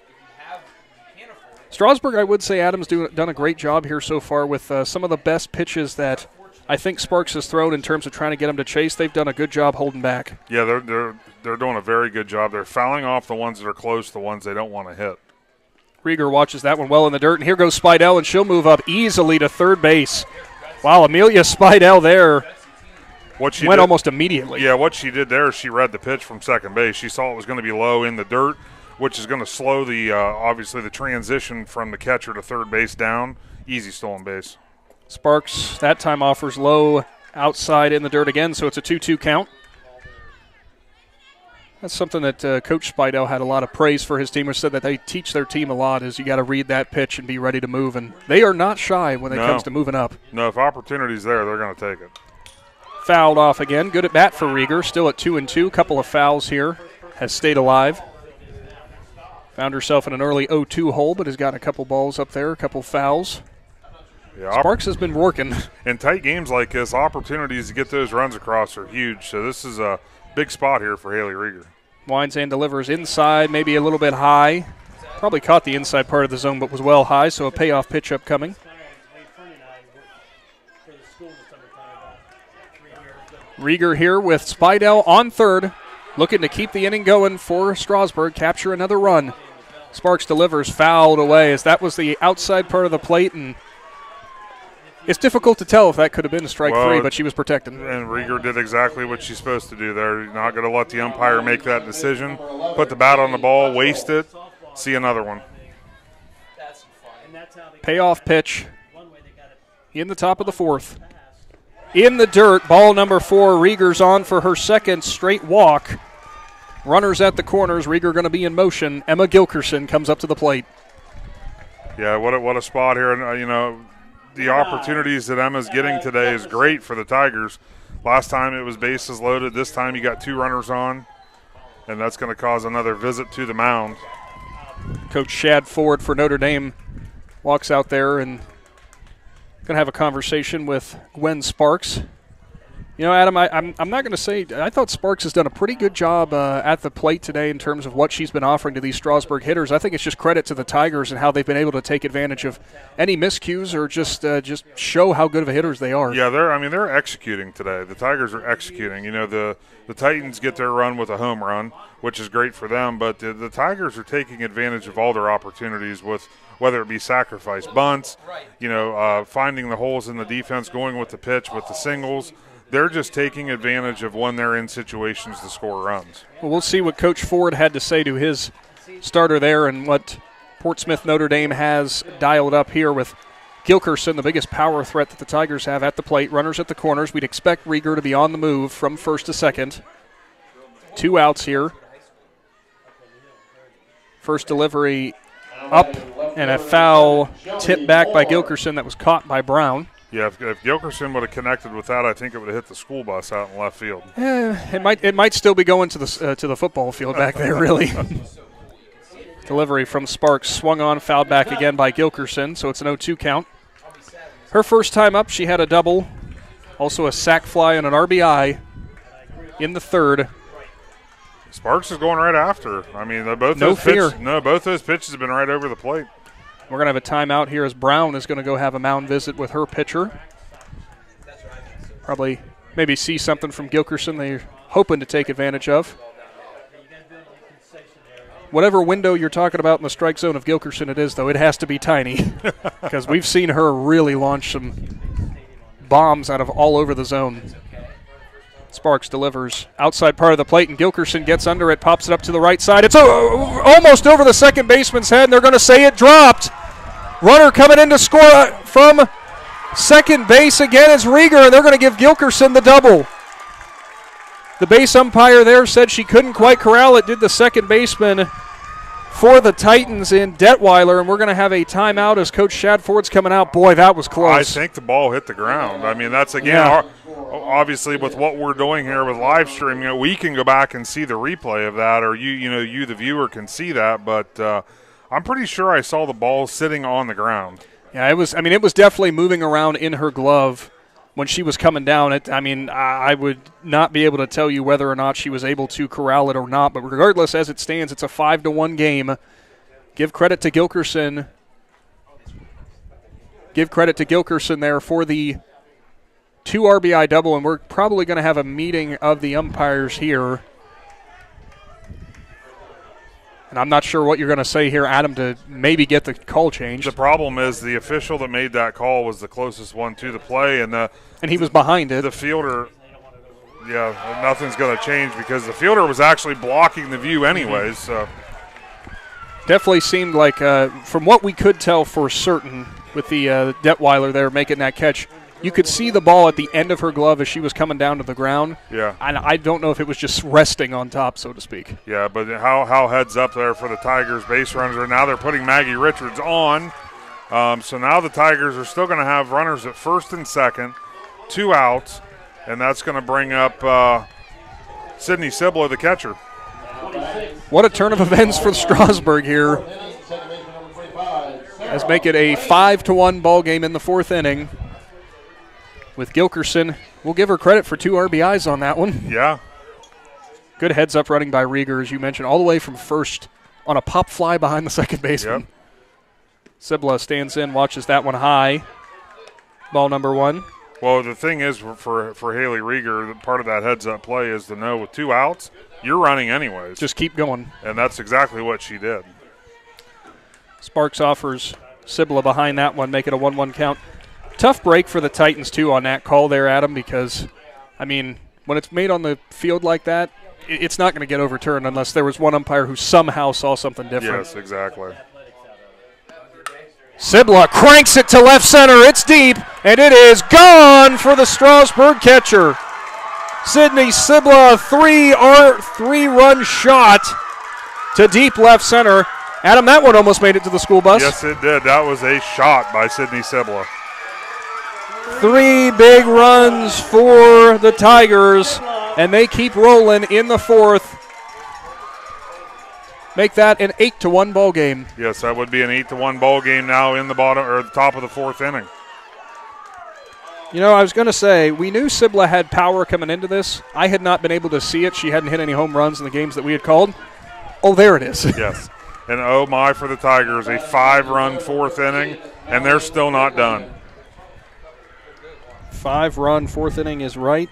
Strasburg, I would say, Adam's done a great job here so far with some of the best pitches that I think Sparks has thrown in terms of trying to get him to chase. They've done a good job holding back. Yeah, they're doing a very good job. They're fouling off the ones that are close, the ones they don't want to hit. Rieger watches that one well in the dirt, and here goes Spidel, and she'll move up easily to third base. Wow, Amelia Spidel there went almost immediately. Yeah, what she did there, she read the pitch from second base. She saw it was going to be low in the dirt, which is going to slow the obviously the transition from the catcher to third base down. Easy stolen base. Sparks that time offers low outside in the dirt again, so it's a 2-2 count. That's something that Coach Spidel had a lot of praise for his team, or said that they teach their team a lot, is you got to read that pitch and be ready to move, and they are not shy when it comes to moving up. No, if opportunity's there, they're going to take it. Fouled off again. Good at bat for Rieger. Still at 2-2. Couple of fouls here. Has stayed alive. Found herself in an early 0-2 hole, but has got a couple balls up there, a couple fouls. Yeah, Sparks has been working. In tight games like this, opportunities to get those runs across are huge. So this is a big spot here for Haley Rieger. Winds and delivers inside, maybe a little bit high. Probably caught the inside part of the zone, but was well high, so a payoff pitch upcoming. Rieger here with Spidel on third, looking to keep the inning going for Strasburg, capture another run. Sparks delivers, fouled away, as that was the outside part of the plate, and it's difficult to tell if that could have been a strike three, but she was protected. And Rieger did exactly what she's supposed to do there. You're not going to let the umpire make that decision. Put the bat on the ball, waste it, see another one. Payoff pitch in the top of the fourth. In the dirt, ball number 4. Rieger's on for her second straight walk. Runners at the corners. Rieger going to be in motion. Emma Gilkerson comes up to the plate. Yeah, what a spot here. And, the opportunities that Emma's getting today is great for the Tigers. Last time it was bases loaded. This time you got 2 runners on, and that's going to cause another visit to the mound. Coach Shad Ford for Notre Dame walks out there and going to have a conversation with Gwen Sparks. Adam, I'm not going to say – I thought Sparks has done a pretty good job at the plate today in terms of what she's been offering to these Strasburg hitters. I think it's just credit to the Tigers and how they've been able to take advantage of any miscues or just show how good of a hitters they are. Yeah, they're executing today. The Tigers are executing. The Titans get their run with a home run, which is great for them, but the Tigers are taking advantage of all their opportunities with whether it be sacrifice bunts, finding the holes in the defense, going with the pitch, with the singles. They're just taking advantage of when they're in situations to score runs. Well, we'll see what Coach Ford had to say to his starter there and what Portsmouth Notre Dame has dialed up here with Gilkerson, the biggest power threat that the Tigers have at the plate. Runners at the corners. We'd expect Rieger to be on the move from first to second. 2 outs here. First delivery up and a foul tipped back by Gilkerson that was caught by Brown. Yeah, if Gilkerson would have connected with that, I think it would have hit the school bus out in left field. It might still be going to the football field back there, really. Delivery from Sparks, swung on, fouled back again by Gilkerson, so it's an 0-2 count. Her first time up, she had a double, also a sac fly and an RBI in the third. Sparks is going right after her. I mean, both those pitches have been right over the plate. We're going to have a timeout here as Brown is going to go have a mound visit with her pitcher. Probably maybe see something from Gilkerson they're hoping to take advantage of. Whatever window you're talking about in the strike zone of Gilkerson it is, though, it has to be tiny because we've seen her really launch some bombs out of all over the zone. Sparks delivers outside part of the plate, and Gilkerson gets under it, pops it up to the right side. It's almost over the second baseman's head, and they're going to say it dropped. Runner coming in to score from second base again is Rieger, and they're going to give Gilkerson the double. The base umpire there said she couldn't quite corral it, did the second baseman for the Titans in Detweiler, and we're going to have a timeout as Coach Shadford's coming out. Boy, that was close. I think the ball hit the ground. I mean, that's, again, obviously with what we're doing here with live streaming, we can go back and see the replay of that, or you the viewer, can see that, but I'm pretty sure I saw the ball sitting on the ground. Yeah, it was definitely moving around in her glove when she was coming down. I would not be able to tell you whether or not she was able to corral it or not, but regardless, as it stands, it's a 5-1 game. Give credit to Gilkerson. Give credit to Gilkerson there for the 2 RBI double, and we're probably going to have a meeting of the umpires here. And I'm not sure what you're going to say here, Adam, to maybe get the call changed. The problem is the official that made that call was the closest one to the play, and he was behind it. The fielder, nothing's going to change because the fielder was actually blocking the view anyways. So definitely seemed like, from what we could tell for certain with the Detweiler there making that catch, you could see the ball at the end of her glove as she was coming down to the ground. Yeah. And I don't know if it was just resting on top, so to speak. Yeah, but how heads up there for the Tigers base runners are now they're putting Maggie Richards on. So now the Tigers are still going to have runners at first and second, 2 outs, and that's going to bring up Sydney Sibla, the catcher. What a turn of events for Strasburg here. Let's make it a 5-1 ball game in the 4th inning. With Gilkerson, we'll give her credit for 2 RBIs on that one. Yeah. Good heads-up running by Rieger, as you mentioned, all the way from first on a pop fly behind the second baseman. Yep. Sibla stands in, watches that one high. Ball number 1. Well, the thing is for Haley Rieger, part of that heads-up play is to know with 2 outs, you're running anyways. Just keep going. And that's exactly what she did. Sparks offers Sibla behind that one, make it a 1-1 count. Tough break for the Titans, too, on that call there, Adam, because, when it's made on the field like that, it's not going to get overturned unless there was one umpire who somehow saw something different. Yes, exactly. Sibla cranks it to left center. It's deep, and it is gone for the Strasburg catcher. Sydney Sibla, a 3-run shot to deep left center. Adam, that one almost made it to the school bus. Yes, it did. That was a shot by Sydney Sibla. 3 big runs for the Tigers, and they keep rolling in the 4th. Make that an 8-1 ball game. Yes, that would be an 8-1 ball game now in the bottom or the top of the 4th inning. I was going to say, we knew Sibla had power coming into this. I had not been able to see it. She hadn't hit any home runs in the games that we had called. Oh, there it is. Yes. And oh my for the Tigers, a 5-run 4th inning, and they're still not done. 5-run 4th inning is right.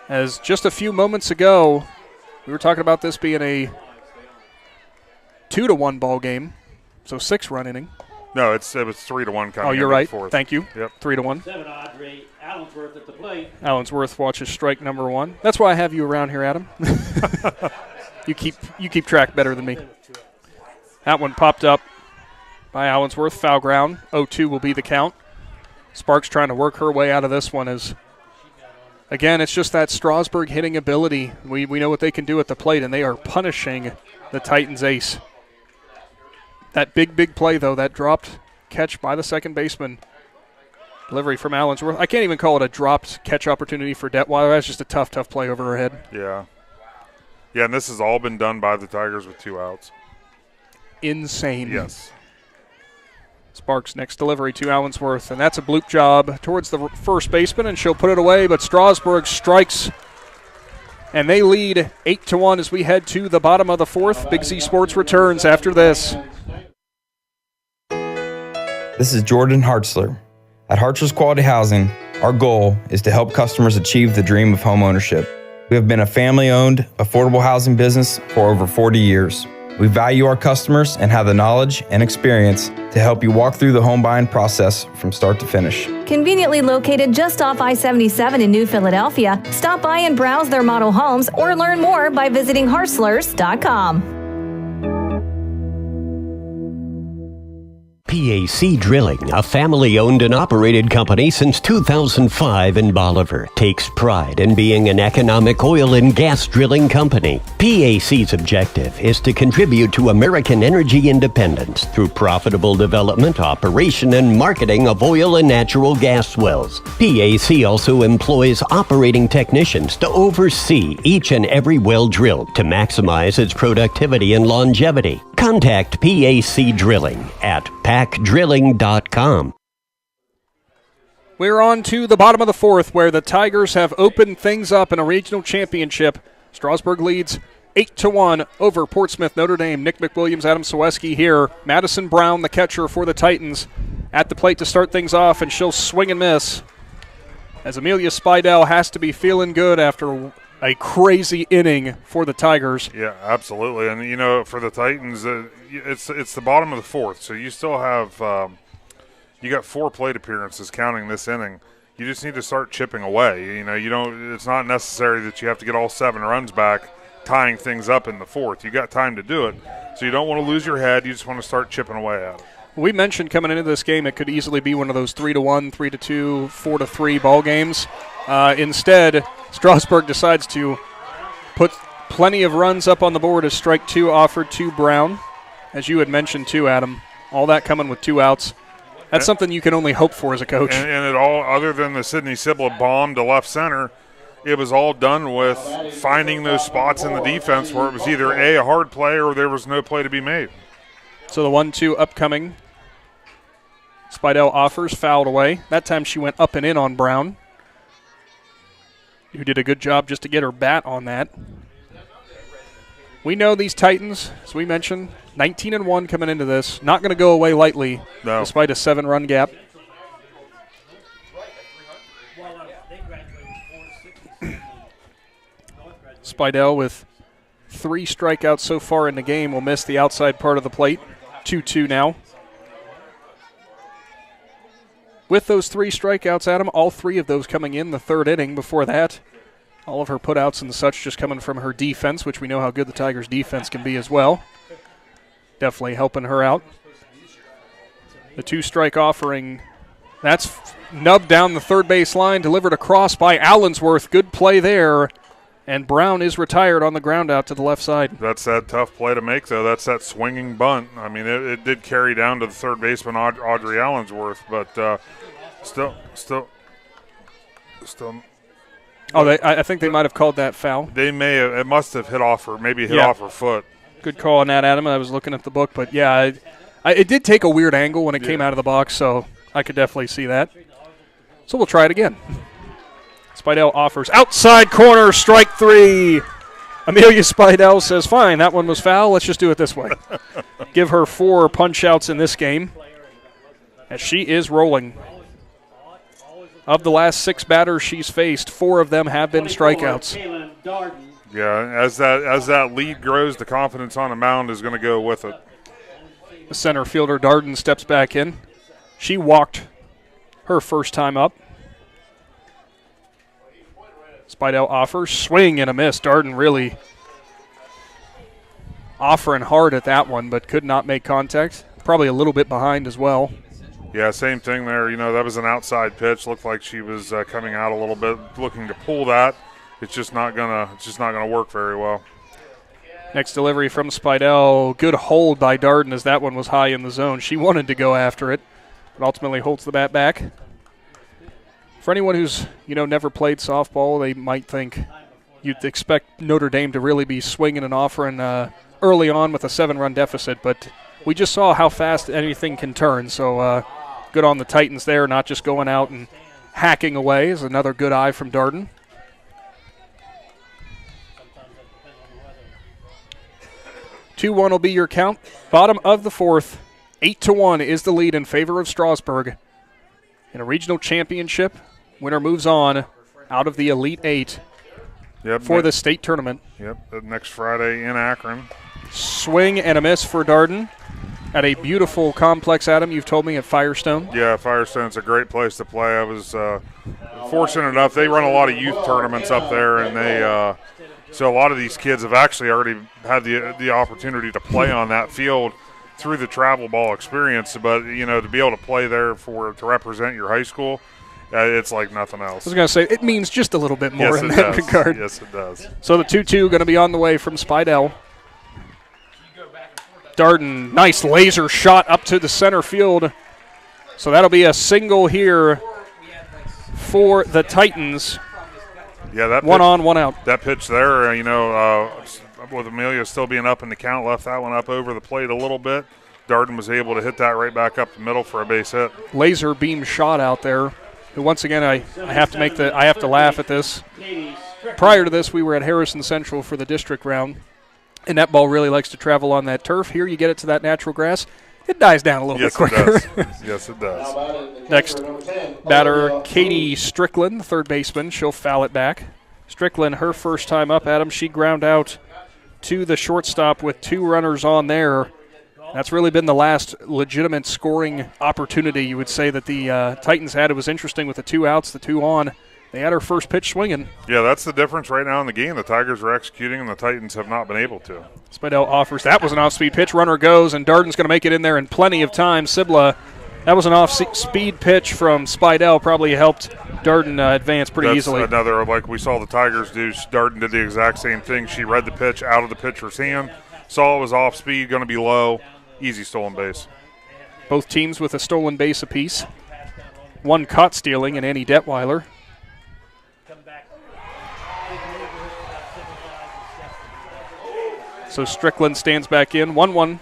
As just a few moments ago, we were talking about this being a 2-1 ball game, so 6-run inning. No, it was 3-1 coming. Oh, you're right. 4th. Thank you. Yep. 3-1. 7 Audrey Allensworth at the plate. Allensworth watches strike number 1. That's why I have you around here, Adam. You keep track better than me. That one popped up by Allensworth, foul ground. 0-2 will be the count. Sparks trying to work her way out of this one as, again, it's just that Strasburg hitting ability. We know what they can do at the plate, and they are punishing the Titans ace. That big play, though, that dropped catch by the second baseman. Delivery from Allensworth. I can't even call it a dropped catch opportunity for Detweiler. That's just a tough play over her head. Yeah. Yeah, and this has all been done by the Tigers with 2 outs. Insane. Yes. Sparks next delivery to Allensworth, and that's a bloop job towards the first baseman, and she'll put it away, but Strasburg strikes, and they lead 8-1 as we head to the bottom of the 4th. Big Z Sports returns after this. This is Jordan Hartzler. At Hartzler's Quality Housing, our goal is to help customers achieve the dream of home ownership. We have been a family-owned, affordable housing business for over 40 years. We value our customers and have the knowledge and experience to help you walk through the home buying process from start to finish. Conveniently located just off I-77 in New Philadelphia, stop by and browse their model homes or learn more by visiting Hartzlers.com. PAC Drilling, a family-owned and operated company since 2005 in Bolivar, takes pride in being an economic oil and gas drilling company. PAC's objective is to contribute to American energy independence through profitable development, operation, and marketing of oil and natural gas wells. PAC also employs operating technicians to oversee each and every well drilled to maximize its productivity and longevity. Contact PAC Drilling at pacdrilling.com. We're on to the bottom of the fourth, where the Tigers have opened things up in a regional championship. Strasburg leads 8-1 over Portsmouth Notre Dame. Nick McWilliams, Adam Ciereszewski here. Madison Brown, the catcher for the Titans, at the plate to start things off, and she'll swing and miss, as Amelia Spidel has to be feeling good after a crazy inning for the Tigers. Yeah, absolutely. And, for the Titans, it's the bottom of the fourth, so you still have you got 4 plate appearances counting this inning. You just need to start chipping away. It's not necessary that you have to get all 7 runs back, tying things up in the fourth. You got time to do it, so you don't want to lose your head. You just want to start chipping away at it. We mentioned coming into this game it could easily be one of those 3-1, 3-2, 4-3 ball games. Instead, Strasburg decides to put plenty of runs up on the board as strike 2 offered to Brown. As you had mentioned too, Adam, all that coming with 2 outs. That's something you can only hope for as a coach. And it all, other than the Sydney Sibla bomb to left center, it was all done with finding those spots in the defense where it was either a hard play or there was no play to be made. So the 1-2 upcoming. Spidel offers, fouled away. That time she went up and in on Brown, who did a good job just to get her bat on that. We know these Titans, as we mentioned, 19-1 coming into this. Not going to go away lightly, despite a 7-run gap. Spidel with 3 strikeouts so far in the game will miss the outside part of the plate. 2-2 now. With those 3 strikeouts, Adam, all 3 of those coming in the 3rd inning. Before that, all of her putouts and such just coming from her defense, which we know how good the Tigers' defense can be as well. Definitely helping her out. The 2-strike offering, that's nubbed down the third base line, delivered across by Allensworth. Good play there. And Brown is retired on the ground out to the left side. That's that tough play to make, though. That's that swinging bunt. I mean, it did carry down to the third baseman, Audrey Allensworth, but still. I think they might have called that foul. They may have. It must have hit off her, maybe hit off her foot. Good call on that, Adam. I was looking at the book, but yeah, it did take a weird angle when it came out of the box, so I could definitely see that. So we'll try it again. Spidel offers outside corner, strike 3. Amelia Spidel says, fine, that one was foul. Let's just do it this way. Give her 4 punch-outs in this game, as she is rolling. Of the last 6 batters she's faced, 4 of them have been strikeouts. Yeah, as that lead grows, the confidence on the mound is going to go with it. The center fielder, Darden, steps back in. She walked her first time up. Spidel offers, swing and a miss. Darden really offering hard at that one, but could not make contact. Probably a little bit behind as well. Yeah, same thing there. That was an outside pitch. Looked like she was coming out a little bit, looking to pull that. It's just not gonna work very well. Next delivery from Spidel. Good hold by Darden, as that one was high in the zone. She wanted to go after it, but ultimately holds the bat back. For anyone who's never played softball, they might think you'd expect Notre Dame to really be swinging and offering early on with a 7-run deficit, but we just saw how fast anything can turn. So good on the Titans there, not just going out and hacking away. Is another good eye from Darden. Two 2-1 will be your count. Bottom of the fourth, 8-1 is the lead in favor of Strasburg. In a regional championship, winner moves on out of the Elite 8 for the state tournament. Yep, next Friday in Akron. Swing and a miss for Darden at a beautiful complex, Adam, you've told me, at Firestone. Yeah, Firestone's a great place to play. I was fortunate enough. They run a lot of youth tournaments up there, and they so a lot of these kids have actually already had the opportunity to play on that field through the travel ball experience. But, to be able to play there to represent your high school, it's like nothing else. I was going to say, it means just a little bit more in that regard. Yes, it does. So the 2-2 going to be on the way from Spidel. Darden, nice laser shot up to the center field. So that'll be a single here for the Titans. Yeah, that one pitch, on, one out. That pitch there, with Amelia still being up in the count, left that one up over the plate a little bit. Darden was able to hit that right back up the middle for a base hit. Laser beam shot out there. And once again, I have to laugh at this. Prior to this, we were at Harrison Central for the district round, and that ball really likes to travel on that turf. Here, you get it to that natural grass, it dies down a little bit quicker. Yes, it does. Next batter, Katie Strickland, third baseman. She'll foul it back. Strickland, her first time up, Adam, she ground out to the shortstop with 2 runners on there. That's really been the last legitimate scoring opportunity you would say that the Titans had. It was interesting with the 2 outs, the 2 on. They had her first pitch swinging. Yeah, that's the difference right now in the game. The Tigers are executing, and the Titans have not been able to. Spidel offers. That was an off-speed pitch. Runner goes, and Darden's going to make it in there in plenty of time. Sibla, that was an off-speed pitch from Spidel. Probably helped Darden advance pretty easily. Another, like we saw the Tigers do. Darden did the exact same thing. She read the pitch out of the pitcher's hand, saw it was off-speed, going to be low. Easy stolen base. Both teams with a stolen base apiece. 1 caught stealing in Annie Detweiler. So Strickland stands back in. 1-1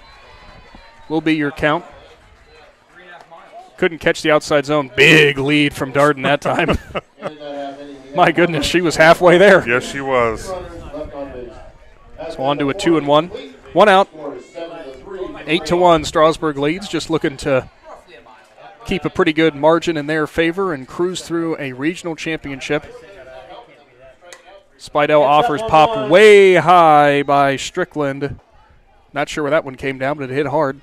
will be your count. Couldn't catch the outside zone. Big lead from Darden that time. My goodness, she was halfway there. Yes, she was. So on to a 2-1. 1 out. 8-1, Strasburg leads, just looking to keep a pretty good margin in their favor and cruise through a regional championship. Spidel offers pop way high by Strickland. Not sure where that one came down, but it hit hard.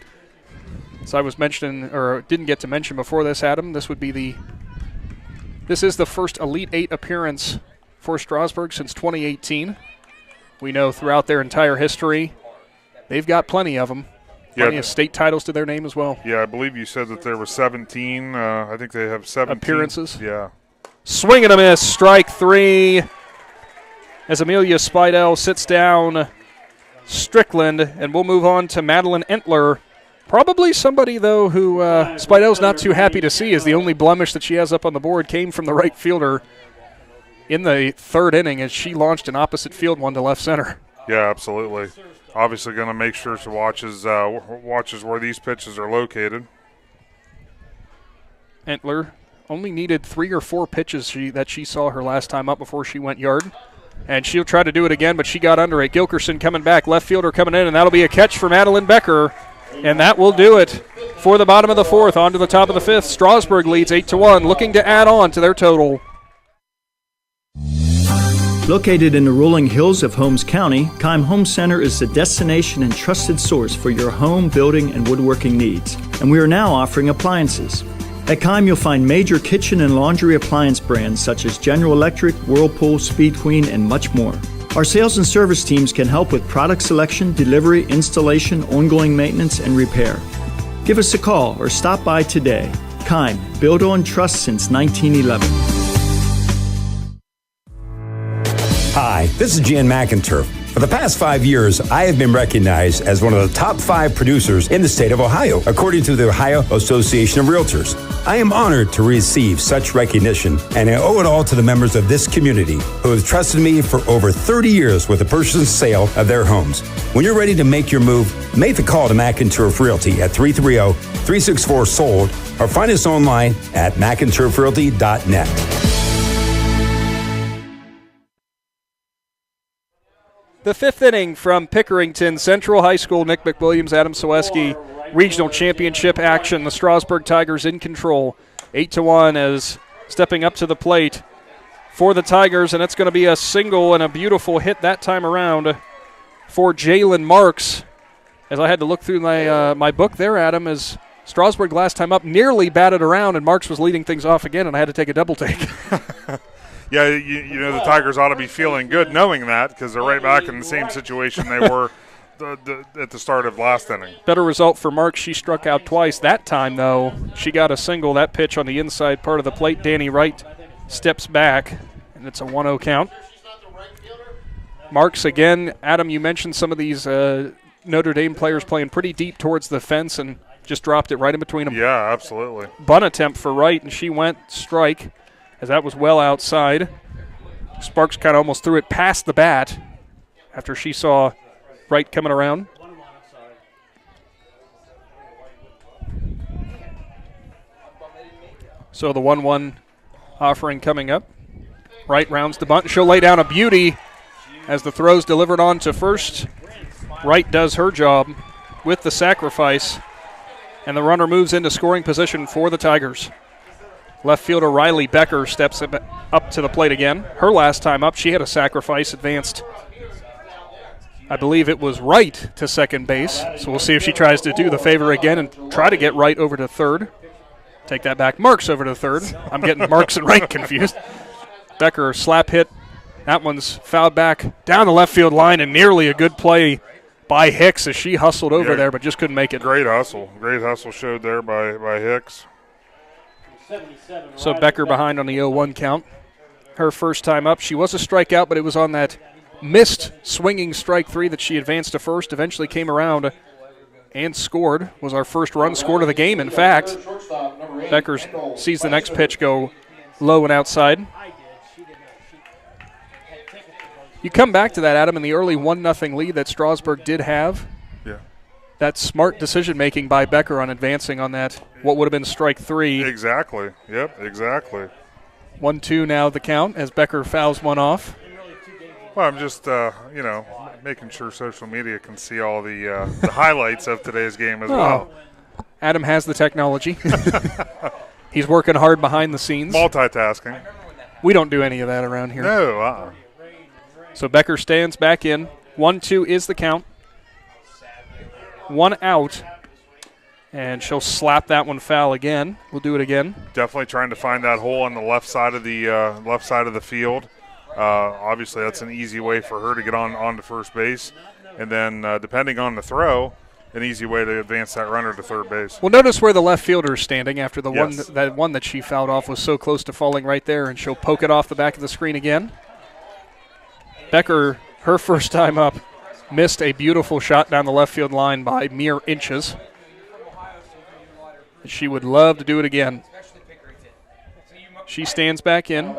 So I was mentioning, or didn't get to mention before this, Adam, this is the first Elite 8 appearance for Strasburg since 2018. We know throughout their entire history, they've got plenty of them. Plenty of state titles to their name as well. Yeah, I believe you said that there were 17. I think they have 17 appearances. Yeah. Swing and a miss. Strike 3. As Amelia Spidel sits down Strickland, and we'll move on to Madeline Entler. Probably somebody, though, who Spidel's not too happy to see, as the only blemish that she has up on the board came from the right fielder in the 3rd inning as she launched an opposite field one to left center. Yeah, absolutely. Obviously going to make sure she watches where these pitches are located. Entler only needed 3 or 4 pitches that she saw her last time up before she went yard. And she'll try to do it again, but she got under it. Gilkerson coming back, left fielder coming in, and that'll be a catch for Madeline Becker. And that will do it for the bottom of the 4th. On to the top of the 5th. Strasburg leads 8-1, looking to add on to their total. Located in the rolling hills of Holmes County, Keim Home Center is the destination and trusted source for your home, building, and woodworking needs. And we are now offering appliances. At Keim, you'll find major kitchen and laundry appliance brands such as General Electric, Whirlpool, Speed Queen, and much more. Our sales and service teams can help with product selection, delivery, installation, ongoing maintenance, and repair. Give us a call or stop by today. Keim, built on trust since 1911. Hi, this is Jan McInturf. For the past 5 years, I have been recognized as one of the top 5 producers in the state of Ohio, according to the Ohio Association of Realtors. I am honored to receive such recognition, and I owe it all to the members of this community who have trusted me for over 30 years with the purchase and sale of their homes. When you're ready to make your move, make the call to McInturf Realty at 330-364-SOLD or find us online at McInturfRealty.net. The 5th inning from Pickerington Central High School. Nick McWilliams, Adam Ciereszewski, regional championship action. The Strasburg Tigers in control. 8-1 as stepping up to the plate for the Tigers, and it's going to be a single and a beautiful hit that time around for Jalen Marks. As I had to look through my book there, Adam, as Strasburg last time up nearly batted around, and Marks was leading things off again, and I had to take a double take. Yeah, you know, the Tigers ought to be feeling good knowing that, because they're right back in the same situation they were at the start of last inning. Better result for Marks. She struck out twice. That time, though, she got a single. That pitch on the inside part of the plate. Danny Wright steps back, and it's a 1-0 count. Marks again. Adam, you mentioned some of these Notre Dame players playing pretty deep towards the fence and just dropped it right in between them. Yeah, absolutely. Bunt attempt for Wright, and she went strike, as that was well outside. Sparks kind of almost threw it past the bat after she saw Wright coming around. So the 1-1 offering coming up. Wright rounds the bunt. She'll lay down a beauty as the throw's delivered on to first. Wright does her job with the sacrifice, and the runner moves into scoring position for the Tigers. Left fielder Riley Becker steps up to the plate again. Her last time up, she had a sacrifice, advanced, I believe it was Wright to second base. So we'll see if she tries to do the favor again and try to get Wright over to third. Take that back. Marks over to third. I'm getting Marks and Wright confused. Becker slap hit. That one's fouled back down the left field line, and nearly a good play by Hicks as she hustled over there but just couldn't make it. Great hustle. Great hustle showed there by Hicks. So Becker behind on the 0-1 count. Her first time up. She was a strikeout, but it was on that missed swinging strike three that she advanced to first, eventually came around and scored. Was our first run scored of the game, in fact. Becker sees the next pitch go low and outside. You come back to that, Adam, in the early 1-0 lead that Strasburg did have. Yeah. That smart decision-making by Becker on advancing on that, what would have been strike three. Exactly. Yep, exactly. 1-2 now the count as Becker fouls one off. Well, I'm just, making sure social media can see all the highlights of today's game as well. Adam has the technology. He's working hard behind the scenes. Multitasking. We don't do any of that around here. No, So Becker stands back in. 1-2 is the count. 1 out. And she'll slap that one foul again. We'll do it again. Definitely trying to find that hole on the left side of the field. Obviously, that's an easy way for her to get onto first base. And then, depending on the throw, an easy way to advance that runner to third base. Well, notice where the left fielder is standing after the Yes. one that she fouled off was so close to falling right there, and she'll poke it off the back of the screen again. Becker, her first time up, missed a beautiful shot down the left field line by mere inches. She would love to do it again. She stands back in.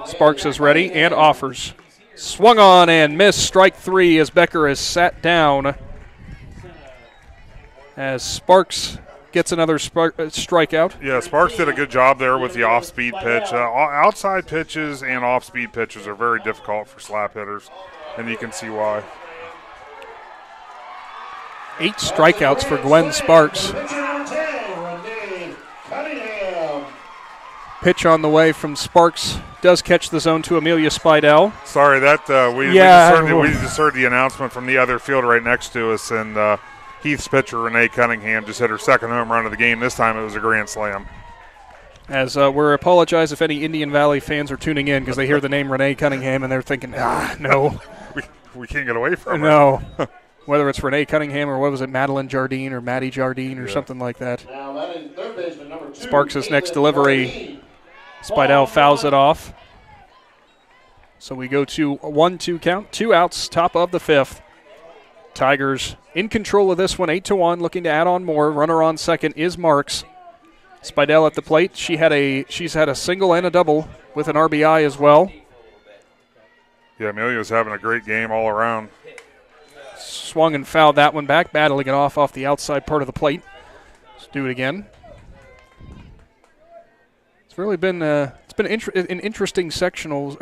Sparks is ready and offers. Swung on and missed strike three as Becker is sat down. As Sparks gets another strikeout. Yeah, Sparks did a good job there with the off-speed pitch. Outside pitches and off-speed pitches are very difficult for slap hitters, and you can see why. 8 strikeouts for Gwen Sparks. Pitch on the way from Sparks does catch the zone to Amelia Spidel. Sorry, we just heard the announcement from the other field right next to us, and Heath's pitcher, Renee Cunningham, just hit her second home run of the game. This time it was a grand slam. As we apologize if any Indian Valley fans are tuning in because they hear the name Renee Cunningham and they're thinking, no. we can't get away from no. Whether it's Renee Cunningham or what was it, Madeline Jardine or Maddie Jardine or something like that. Sparks' next delivery. Spidel fouls it off. So we go to a 1-2 count. 2 outs, top of the 5th. Tigers in control of this one, 8-1, looking to add on more. Runner on second is Marks. Spidel at the plate. She's had a single and a double with an RBI as well. Yeah, Amelia's having a great game all around. Swung and fouled that one back, battling it off the outside part of the plate. Let's do it again. It's really been an interesting sectionals.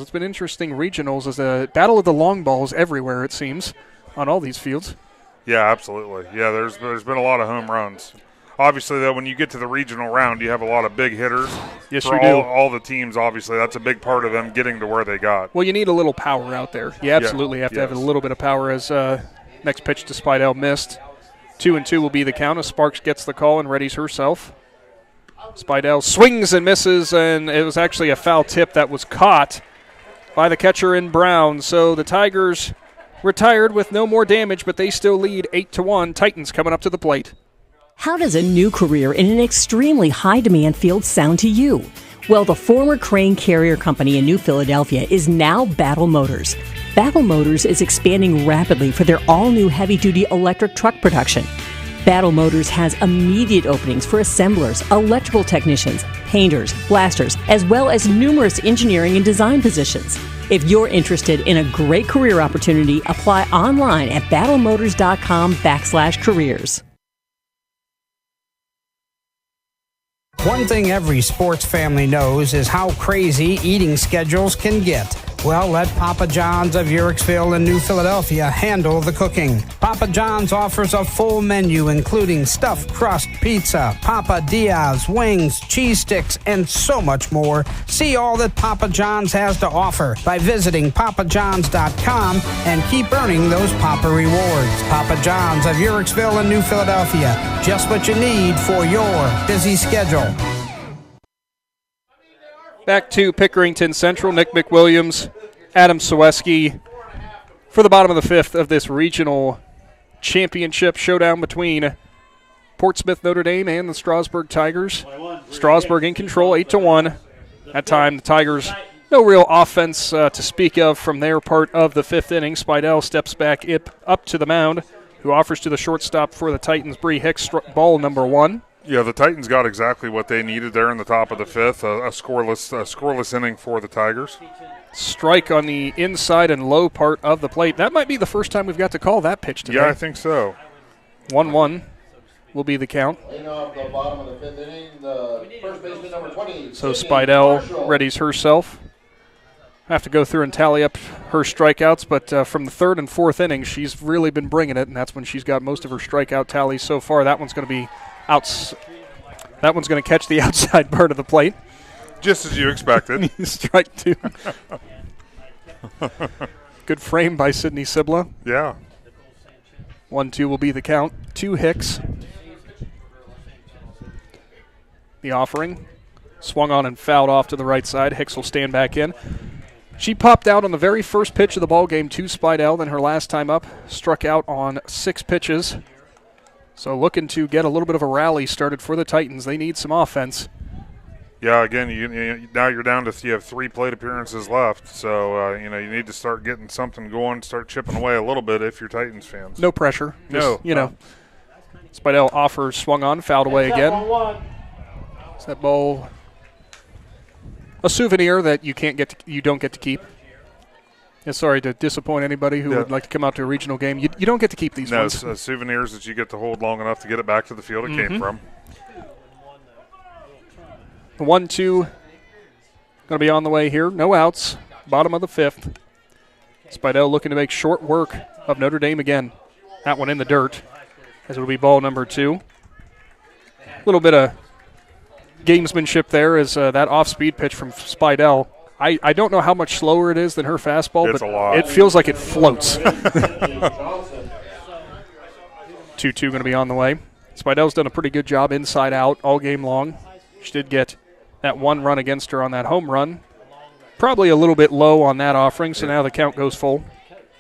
It's been interesting regionals as a battle of the long balls everywhere, it seems, on all these fields. Yeah, absolutely. Yeah, there's been a lot of home runs. Obviously, though, when you get to the regional round, you have a lot of big hitters. Yes, for you do. All the teams, obviously, that's a big part of them getting to where they got. Well, you need a little power out there. You absolutely have to have a little bit of power as next pitch to Spidel missed. 2-2 will be the count as Sparks gets the call and readies herself. Spidel swings and misses, and it was actually a foul tip that was caught by the catcher in Brown. So the Tigers retired with no more damage, but they still lead 8-1. Titans coming up to the plate. How does a new career in an extremely high-demand field sound to you? Well, the former Crane Carrier Company in New Philadelphia is now Battle Motors. Battle Motors is expanding rapidly for their all-new heavy-duty electric truck production. Battle Motors has immediate openings for assemblers, electrical technicians, painters, blasters, as well as numerous engineering and design positions. If you're interested in a great career opportunity, apply online at battlemotors.com/careers. One thing every sports family knows is how crazy eating schedules can get. Well, let Papa John's of Uricksville and New Philadelphia handle the cooking. Papa John's offers a full menu including stuffed crust pizza, Papa Diaz, wings, cheese sticks, and so much more. See all that Papa John's has to offer by visiting papajohns.com and keep earning those Papa rewards. Papa John's of Uricksville and New Philadelphia. Just what you need for your busy schedule. Back to Pickerington Central, Nick McWilliams, Adam Ciereszewski for the bottom of the fifth of this regional championship showdown between Portsmouth Notre Dame and the Strasburg Tigers. Strasburg in control, 8-1. That time, the Tigers, no real offense to speak of from their part of the fifth inning. Spidel steps back up to the mound, who offers to the shortstop for the Titans, Bree Hicks, ball number 1. Yeah, the Titans got exactly what they needed there in the top of the fifth, a scoreless inning for the Tigers. Strike on the inside and low part of the plate. That might be the first time we've got to call that pitch today. Yeah, I think so. 1-1 will be the count. The bottom of the fifth inning, the first baseman, number 20. So Spidel readies herself. Have to go through and tally up her strikeouts, but from the third and fourth innings, she's really been bringing it, and that's when she's got most of her strikeout tallies so far. That one's going to be that one's going to catch the outside part of the plate. Just as you expected. Strike 2. Good frame by Sydney Sibla. Yeah. 1-2 will be the count. 2 Hicks. The offering. Swung on and fouled off to the right side. Hicks will stand back in. She popped out on the very first pitch of the ball game to Spidel, then her last time up. Struck out on 6 pitches. So looking to get a little bit of a rally started for the Titans. They need some offense. Yeah, again, now you're down to you have 3 plate appearances left, so you need to start getting something going, start chipping away a little bit if you're Titans fans. No pressure. Spidel offers, swung on, fouled away again. Is that ball a souvenir that you don't get to keep? Yeah, sorry to disappoint anybody who would like to come out to a regional game. You don't get to keep these ones. No, souvenirs that you get to hold long enough to get it back to the field it came from. The 1-2 going to be on the way here. No outs. Bottom of the fifth. Spidel looking to make short work of Notre Dame again. That one in the dirt, as it will be ball number 2. A little bit of gamesmanship there as that off-speed pitch from Spidel. I don't know how much slower it is than her fastball, it's but a lot. It feels like it floats. 2-2 going to be on the way. Spidel's done a pretty good job inside out all game long. She did get that 1 run against her on that home run. Probably a little bit low on that offering, so now the count goes full.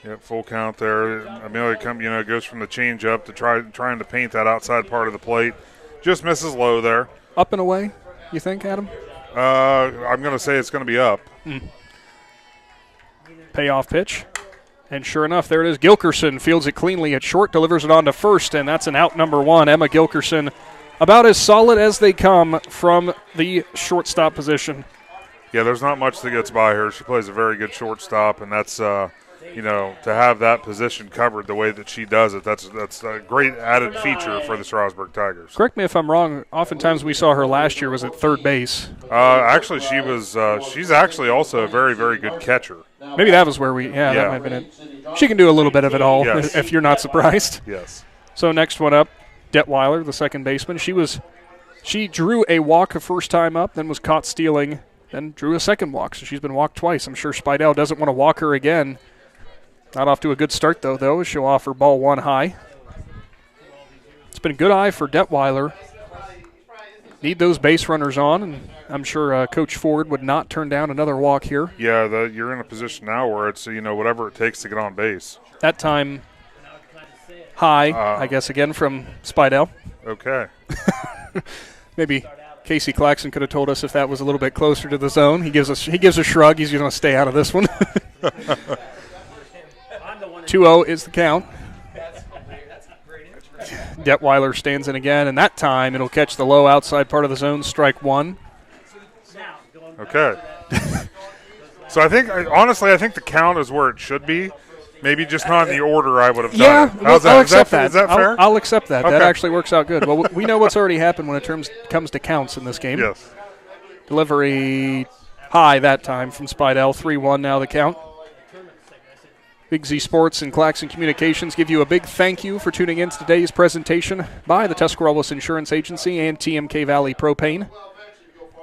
Yep, full count there. Amelia goes from the changeup to trying to paint that outside part of the plate. Just misses low there. Up and away, you think, Adam? I'm going to say it's going to be up. Payoff pitch. And sure enough, there it is. Gilkerson fields it cleanly at short, delivers it on to first, and that's an out number 1. Emma Gilkerson, about as solid as they come from the shortstop position. Yeah, there's not much that gets by her. She plays a very good shortstop, and that's, to have that position covered the way that she does it, that's a great added feature for the Strasbourg Tigers. Correct me if I'm wrong. Oftentimes we saw her last year was at third base. Actually, she's actually also a very, very good catcher. Maybe that was where that might have been it. She can do a little bit of it all, yes. If you're not surprised. Yes. So next one up, Detweiler, the second baseman. She drew a walk the first time up, then was caught stealing, then drew a second walk. So she's been walked twice. I'm sure Spidel doesn't want to walk her again. Not off to a good start, though. She'll offer ball 1 high. It's been a good eye for Detweiler. Need those base runners on, and I'm sure Coach Ford would not turn down another walk here. Yeah, you're in a position now where it's, whatever it takes to get on base. That time high, I guess, again from Spidel. Okay. Maybe Casey Claxon could have told us if that was a little bit closer to the zone. He gives a shrug. He's going to stay out of this one. 2-0 is the count. Detweiler stands in again, and that time it'll catch the low outside part of the zone, strike 1. Okay. So I think, honestly, I think the count is where it should be. Maybe just not in the order I would have done it. How's that? I'll accept that. Is that fair? I'll accept that. Okay. That actually works out good. Well, we know what's already happened when it comes to counts in this game. Yes. Delivery high that time from Spidel. 3-1 now the count. Big Z Sports and Claxon Communications give you a big thank you for tuning in to today's presentation by the Tuscarawas Insurance Agency and TMK Valley Propane.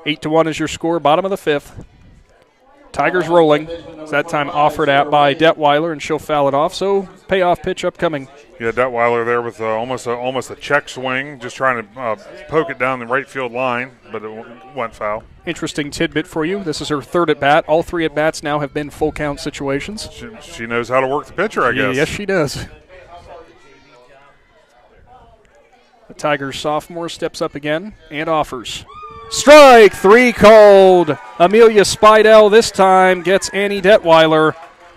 8-1 is your score, bottom of the fifth. Tigers rolling. It's that time offered at by Detweiler, and she'll foul it off. So payoff pitch upcoming. Yeah, Detweiler there with almost a check swing, just trying to poke it down the right field line, but it went foul. Interesting tidbit for you. This is her third at bat. All three at bats now have been full count situations. She knows how to work the pitcher, I guess. Yes, she does. The Tigers sophomore steps up again and offers. Strike 3 called. Amelia Spidel this time gets Annie Detweiler.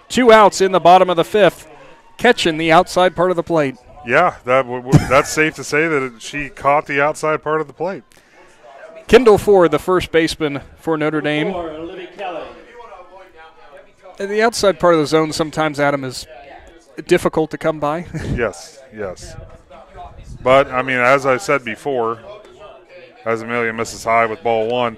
2 outs in the bottom of the fifth, catching the outside part of the plate. Yeah, that's safe to say that she caught the outside part of the plate. Kendall Ford, the first baseman for Notre Dame. The outside part of the zone sometimes, Adam, is difficult to come by. Yes. But, I mean, as I said before, as Amelia misses high with ball one,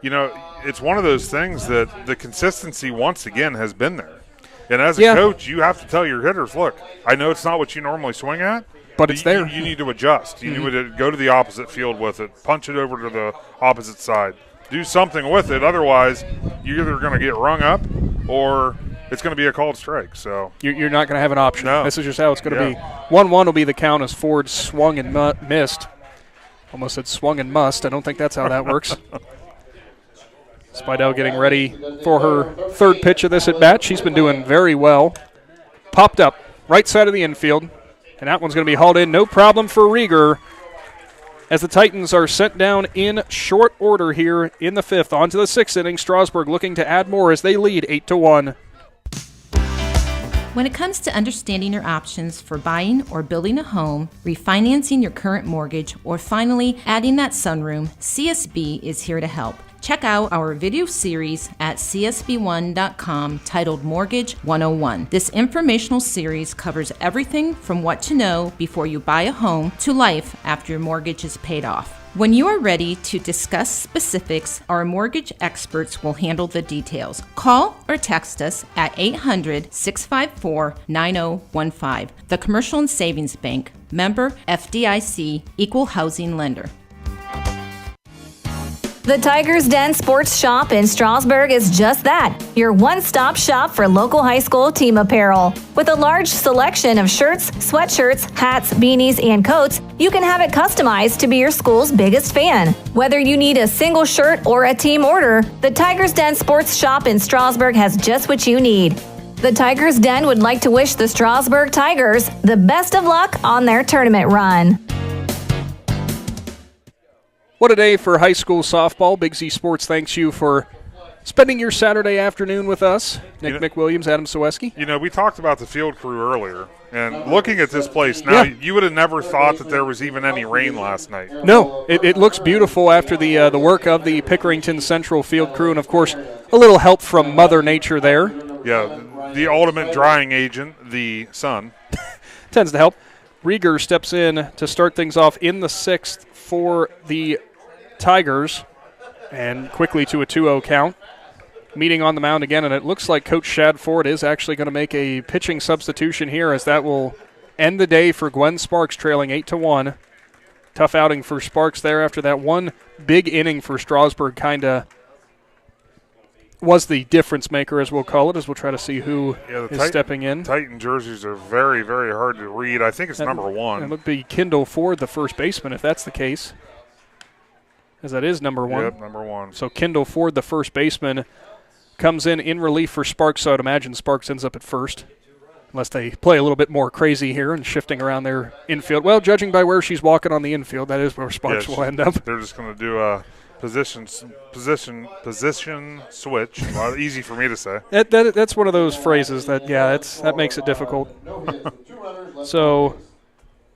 it's one of those things that the consistency once again has been there. And as a coach, you have to tell your hitters, look, I know it's not what you normally swing at, but it's there. You need to adjust. You need to go to the opposite field with it, punch it over to the opposite side. Do something with it. Otherwise, you're either going to get rung up or it's going to be a called strike. So you're not going to have an option. No. This is just how it's going to be. 1-1 will be the count as Ford swung and missed. Almost said swung and must. I don't think that's how that works. Spidel getting ready for her third pitch of this at-bat. She's been doing very well. Popped up right side of the infield, and that one's going to be hauled in. No problem for Rieger as the Titans are sent down in short order here in the fifth. On to the sixth inning. Strasburg looking to add more as they lead 8-1. When it comes to understanding your options for buying or building a home, refinancing your current mortgage, or finally adding that sunroom, CSB is here to help. Check out our video series at csb1.com titled Mortgage 101. This informational series covers everything from what to know before you buy a home to life after your mortgage is paid off. When you are ready to discuss specifics, our mortgage experts will handle the details. Call or text us at 800-654-9015. The Commercial and Savings Bank, member FDIC, equal housing lender. The Tiger's Den Sports Shop in Strasbourg is just that, your one-stop shop for local high school team apparel. With a large selection of shirts, sweatshirts, hats, beanies, and coats, you can have it customized to be your school's biggest fan. Whether you need a single shirt or a team order, the Tiger's Den Sports Shop in Strasbourg has just what you need. The Tiger's Den would like to wish the Strasbourg Tigers the best of luck on their tournament run. What a day for high school softball. Big Z Sports thanks you for spending your Saturday afternoon with us. Nick McWilliams, Adam Ciereszewski. We talked about the field crew earlier, and looking at this place now, you would have never thought that there was even any rain last night. No, it looks beautiful after the work of the Pickerington Central field crew, and, of course, a little help from Mother Nature there. Yeah, the ultimate drying agent, the sun. Tends to help. Rieger steps in to start things off in the sixth for the Tigers, and quickly to a 2-0 count. Meeting on the mound again, and it looks like Coach Shad Ford is actually going to make a pitching substitution here, as that will end the day for Gwen Sparks, trailing 8-1. Tough outing for Sparks there after that one big inning for Strasburg. Kind of was the difference maker, as we'll call it, as we'll try to see who is stepping in. Titan jerseys are very, very hard to read. I think it's number 1. It would be Kendall Ford, the first baseman, if that's the case, as that is number 1. Yep, number 1. So Kendall Ford, the first baseman, comes in relief for Sparks, so I'd imagine Sparks ends up at first, unless they play a little bit more crazy here and shifting around their infield. Well, judging by where she's walking on the infield, that is where Sparks will end up. They're just going to do a position switch. Well, easy for me to say. That's one of those phrases that makes it difficult. So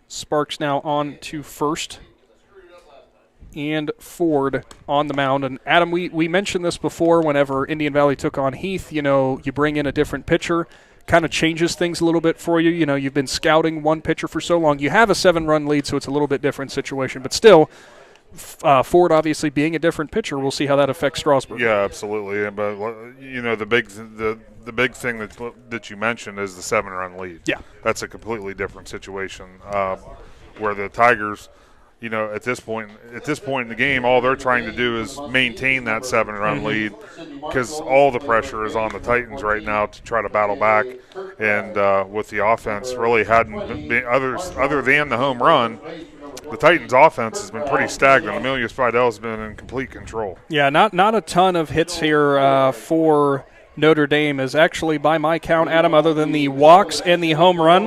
Sparks now on to first. and Ford on the mound. And, Adam, we mentioned this before whenever Indian Valley took on Heath. You know, you bring in a different pitcher, kind of changes things a little bit for you. You know, you've been scouting one pitcher for so long. You have a 7-run lead, so it's a little bit different situation. But still, Ford obviously being a different pitcher, we'll see how that affects Strasburg. Yeah, absolutely. But, you know, the big thing that you mentioned is the 7-run lead. Yeah. That's a completely different situation where the Tigers, you know, at this point in the game, all they're trying to do is maintain that 7-run lead because all the pressure is on the Titans right now to try to battle back. And with the offense really hadn't been other than the home run, the Titans' offense has been pretty stagnant. Amelia Spidel has been in complete control. Yeah, not a ton of hits here for Notre Dame. Is actually, by my count, Adam, other than the walks and the home run,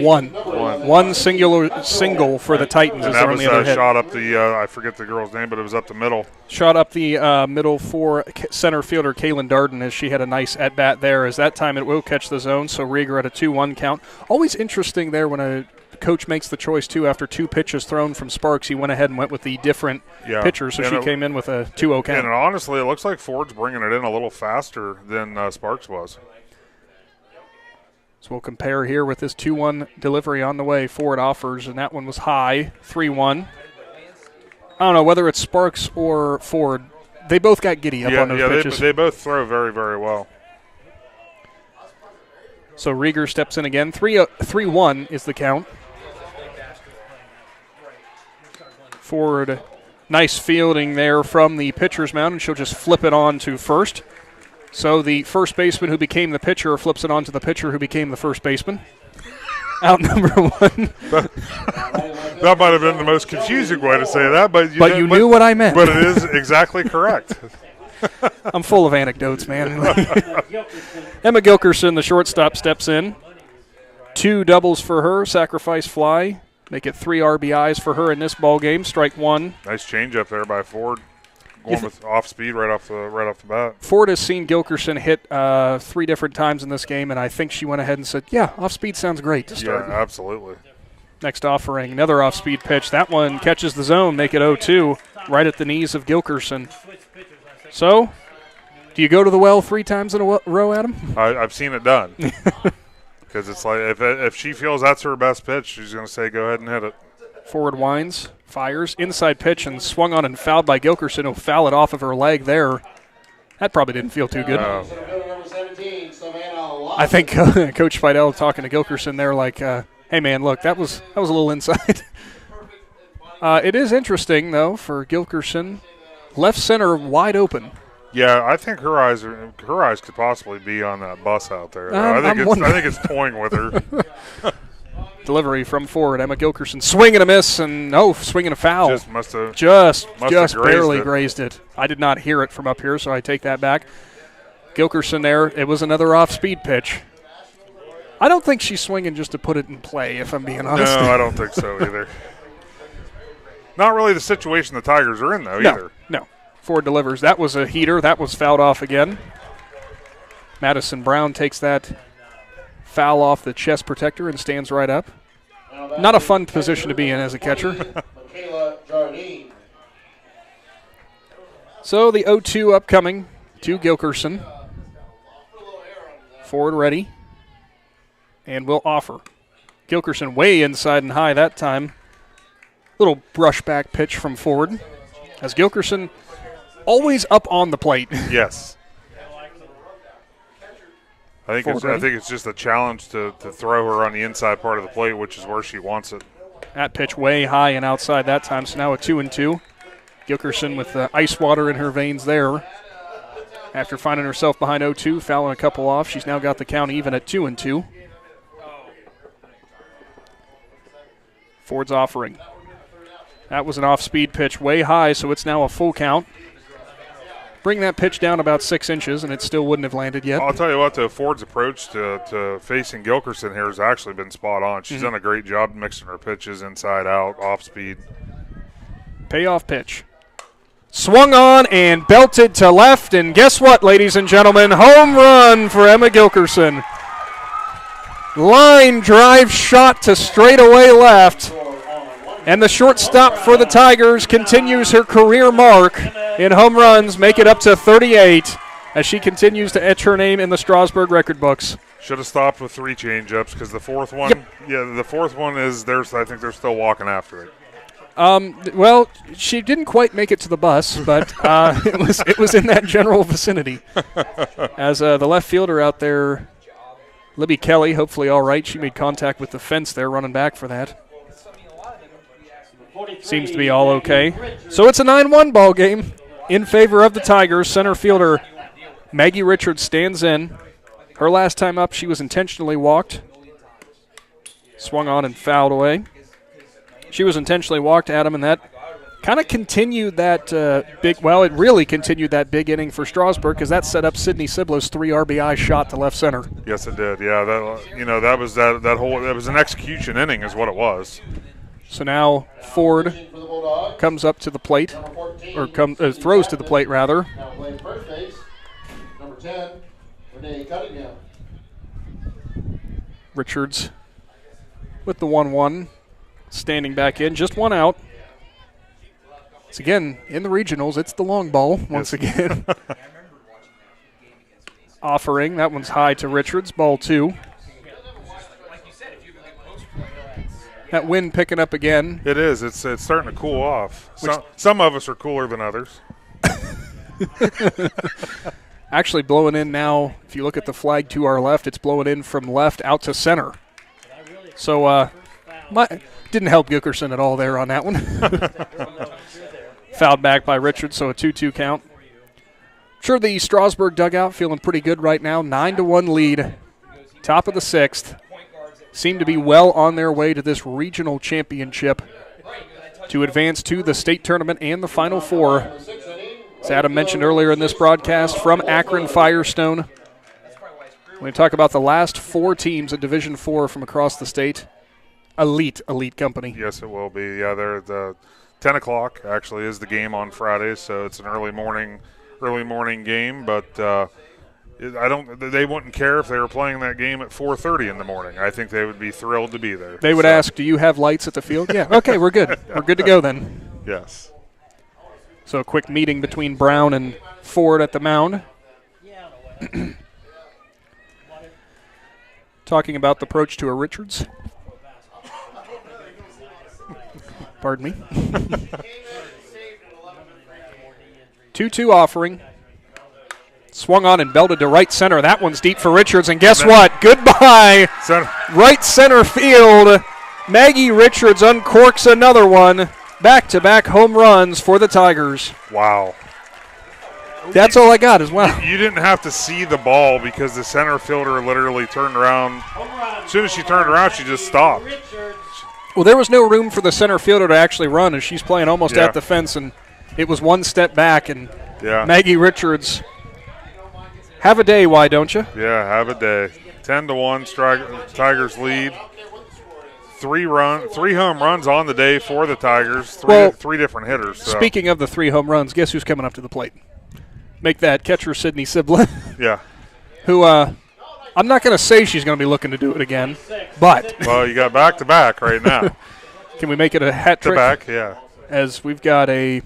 one single for the Titans. And is that was the other hit. Shot up the I forget the girl's name, but it was up the middle. Shot up the middle for center fielder Kaylin Darden as she had a nice at-bat there. As that time it will catch the zone, so Rieger at a 2-1 count. Always interesting there when a coach makes the choice, too, after 2 pitches thrown from Sparks. He went ahead and went with the different pitcher, so she came in with a 2-0 count. And honestly, it looks like Ford's bringing it in a little faster than Sparks was. So we'll compare here with this 2-1 delivery on the way. Ford offers, and that one was high, 3-1. I don't know whether it's Sparks or Ford. They both got giddy up on those pitches. They both throw very, very well. So Rieger steps in again. 3-1 is the count. Ford, nice fielding there from the pitcher's mound, and she'll just flip it on to first. So the first baseman who became the pitcher flips it on to the pitcher who became the first baseman. Out number 1. That might have been the most confusing way to say that, but you knew what I meant. But it is exactly correct. I'm full of anecdotes, man. Emma Gilkerson, the shortstop, steps in. 2 doubles for her, sacrifice fly. Make it 3 RBIs for her in this ball game. Strike 1. Nice changeup there by Ford, going with off speed right off the bat. Ford has seen Gilkerson hit 3 different times in this game, and I think she went ahead and said, "Yeah, off speed sounds great to start." Yeah, absolutely. Next offering, another off speed pitch. That one catches the zone, make it 0-2, right at the knees of Gilkerson. So, do you go to the well 3 times in a row, Adam? I've seen it done. Because it's like if she feels that's her best pitch, she's going to say, go ahead and hit it. Forward winds, fires, inside pitch, and swung on and fouled by Gilkerson. He'll foul it off of her leg there. That probably didn't feel too good. No. I think Coach Spidel talking to Gilkerson there like, hey, man, look, that was a little inside. It is interesting, though, for Gilkerson. Left center wide open. Yeah, I think her eyes could possibly be on that bus out there. I think it's toying with her. Delivery from Ford. Emma Gilkerson swing and a miss, and swing and a foul. Just barely grazed it. I did not hear it from up here, so I take that back. Gilkerson there. It was another off-speed pitch. I don't think she's swinging just to put it in play, if I'm being honest. No, I don't think so either. Not really the situation the Tigers are in, though, either. No. Ford delivers. That was a heater. That was fouled off again. Madison Brown takes that foul off the chest protector and stands right up. Not a fun position to be in as a catcher. So the 0-2 upcoming to Gilkerson. Ford ready. And will offer. Gilkerson way inside and high that time. Little brushback pitch from Ford. As Gilkerson always up on the plate. Yes. I think it's just a challenge to throw her on the inside part of the plate, which is where she wants it. That pitch way high and outside that time, so now a 2-2. Gilkerson with the ice water in her veins there. After finding herself behind 0-2, fouling a couple off, she's now got the count even at 2-2. Ford's offering. That was an off-speed pitch way high, so it's now a full count. Bring that pitch down about 6 inches, and it still wouldn't have landed yet. I'll tell you what, though, Ford's approach to facing Gilkerson here has actually been spot on. She's done a great job mixing her pitches inside out, off-speed. Payoff pitch. Swung on and belted to left, and guess what, ladies and gentlemen? Home run for Emma Gilkerson. Line drive shot to straightaway left. And the shortstop for the Tigers continues her career mark in home runs, make it up to 38 as she continues to etch her name in the Strasbourg record books. Should have stopped with 3 changeups because the fourth one, the fourth one is theirs. I think they're still walking after it. Well, she didn't quite make it to the bus, but it was in that general vicinity. As the left fielder out there, Libby Kelly, hopefully all right. She made contact with the fence there, running back for that. Seems to be all okay. So it's a 9-1 ball game in favor of the Tigers. Center fielder Maggie Richards stands in. Her last time up, she was intentionally walked. Swung on and fouled away. She was intentionally walked, Adam, and that kind of continued that it really continued that big inning for Strasbourg because that set up Sydney Siblow's 3 RBI shot to left center. Yes, it did. Yeah, that was an execution inning is what it was. So now Ford comes up to the plate, or throws to the plate, rather. Now playing first base, number 10, Renee Cunningham. Richards with the 1-1, standing back in, just 1 out. It's again, in the regionals, it's the long ball once again. Offering, that one's high to Richards, ball 2. That wind picking up again. It is. It's starting to cool off. Some of us are cooler than others. Actually blowing in now, if you look at the flag to our left, it's blowing in from left out to center. So didn't help Gilkerson at all there on that one. Fouled back by Richards, so a 2-2 count. Sure, the Strasbourg dugout feeling pretty good right now. 9-1 lead. Top of the 6th. Seem to be well on their way to this regional championship to advance to the state tournament and the Final Four. As Adam mentioned earlier in this broadcast, from Akron Firestone. When we talk about the last 4 teams in Division IV from across the state, elite company. Yes, it will be. Yeah, they're the 10 o'clock actually is the game on Friday, so it's an early morning game, but they wouldn't care if they were playing that game at 4:30 in the morning. I think they would be thrilled to be there. They would ask, do you have lights at the field? Yeah, okay, we're good. We're good to go then. Yes. So a quick meeting between Brown and Ford at the mound. Talking about the approach to a Richards. Pardon me. 2-2 offering. Swung on and belted to right center. That one's deep for Richards, and guess what? Goodbye. Right center field. Maggie Richards uncorks another one. Back-to-back home runs for the Tigers. Wow. That's all I got as well. You didn't have to see the ball because the center fielder literally turned around. As soon as she turned around, she just stopped. Well, there was no room for the center fielder to actually run as she's playing almost at the fence, and it was one step back, and Maggie Richards. Have a day, why don't you? Yeah, have a day. 10-1, Tigers lead. 3 home runs on the day for the Tigers. Three different hitters. So. Speaking of the 3 home runs, guess who's coming up to the plate? Make that catcher Sydney Sibla. Yeah. Who I'm not going to say she's going to be looking to do it again, but. Well, you got back-to-back right now. Can we make it a hat trick? Back, yeah. As we've got a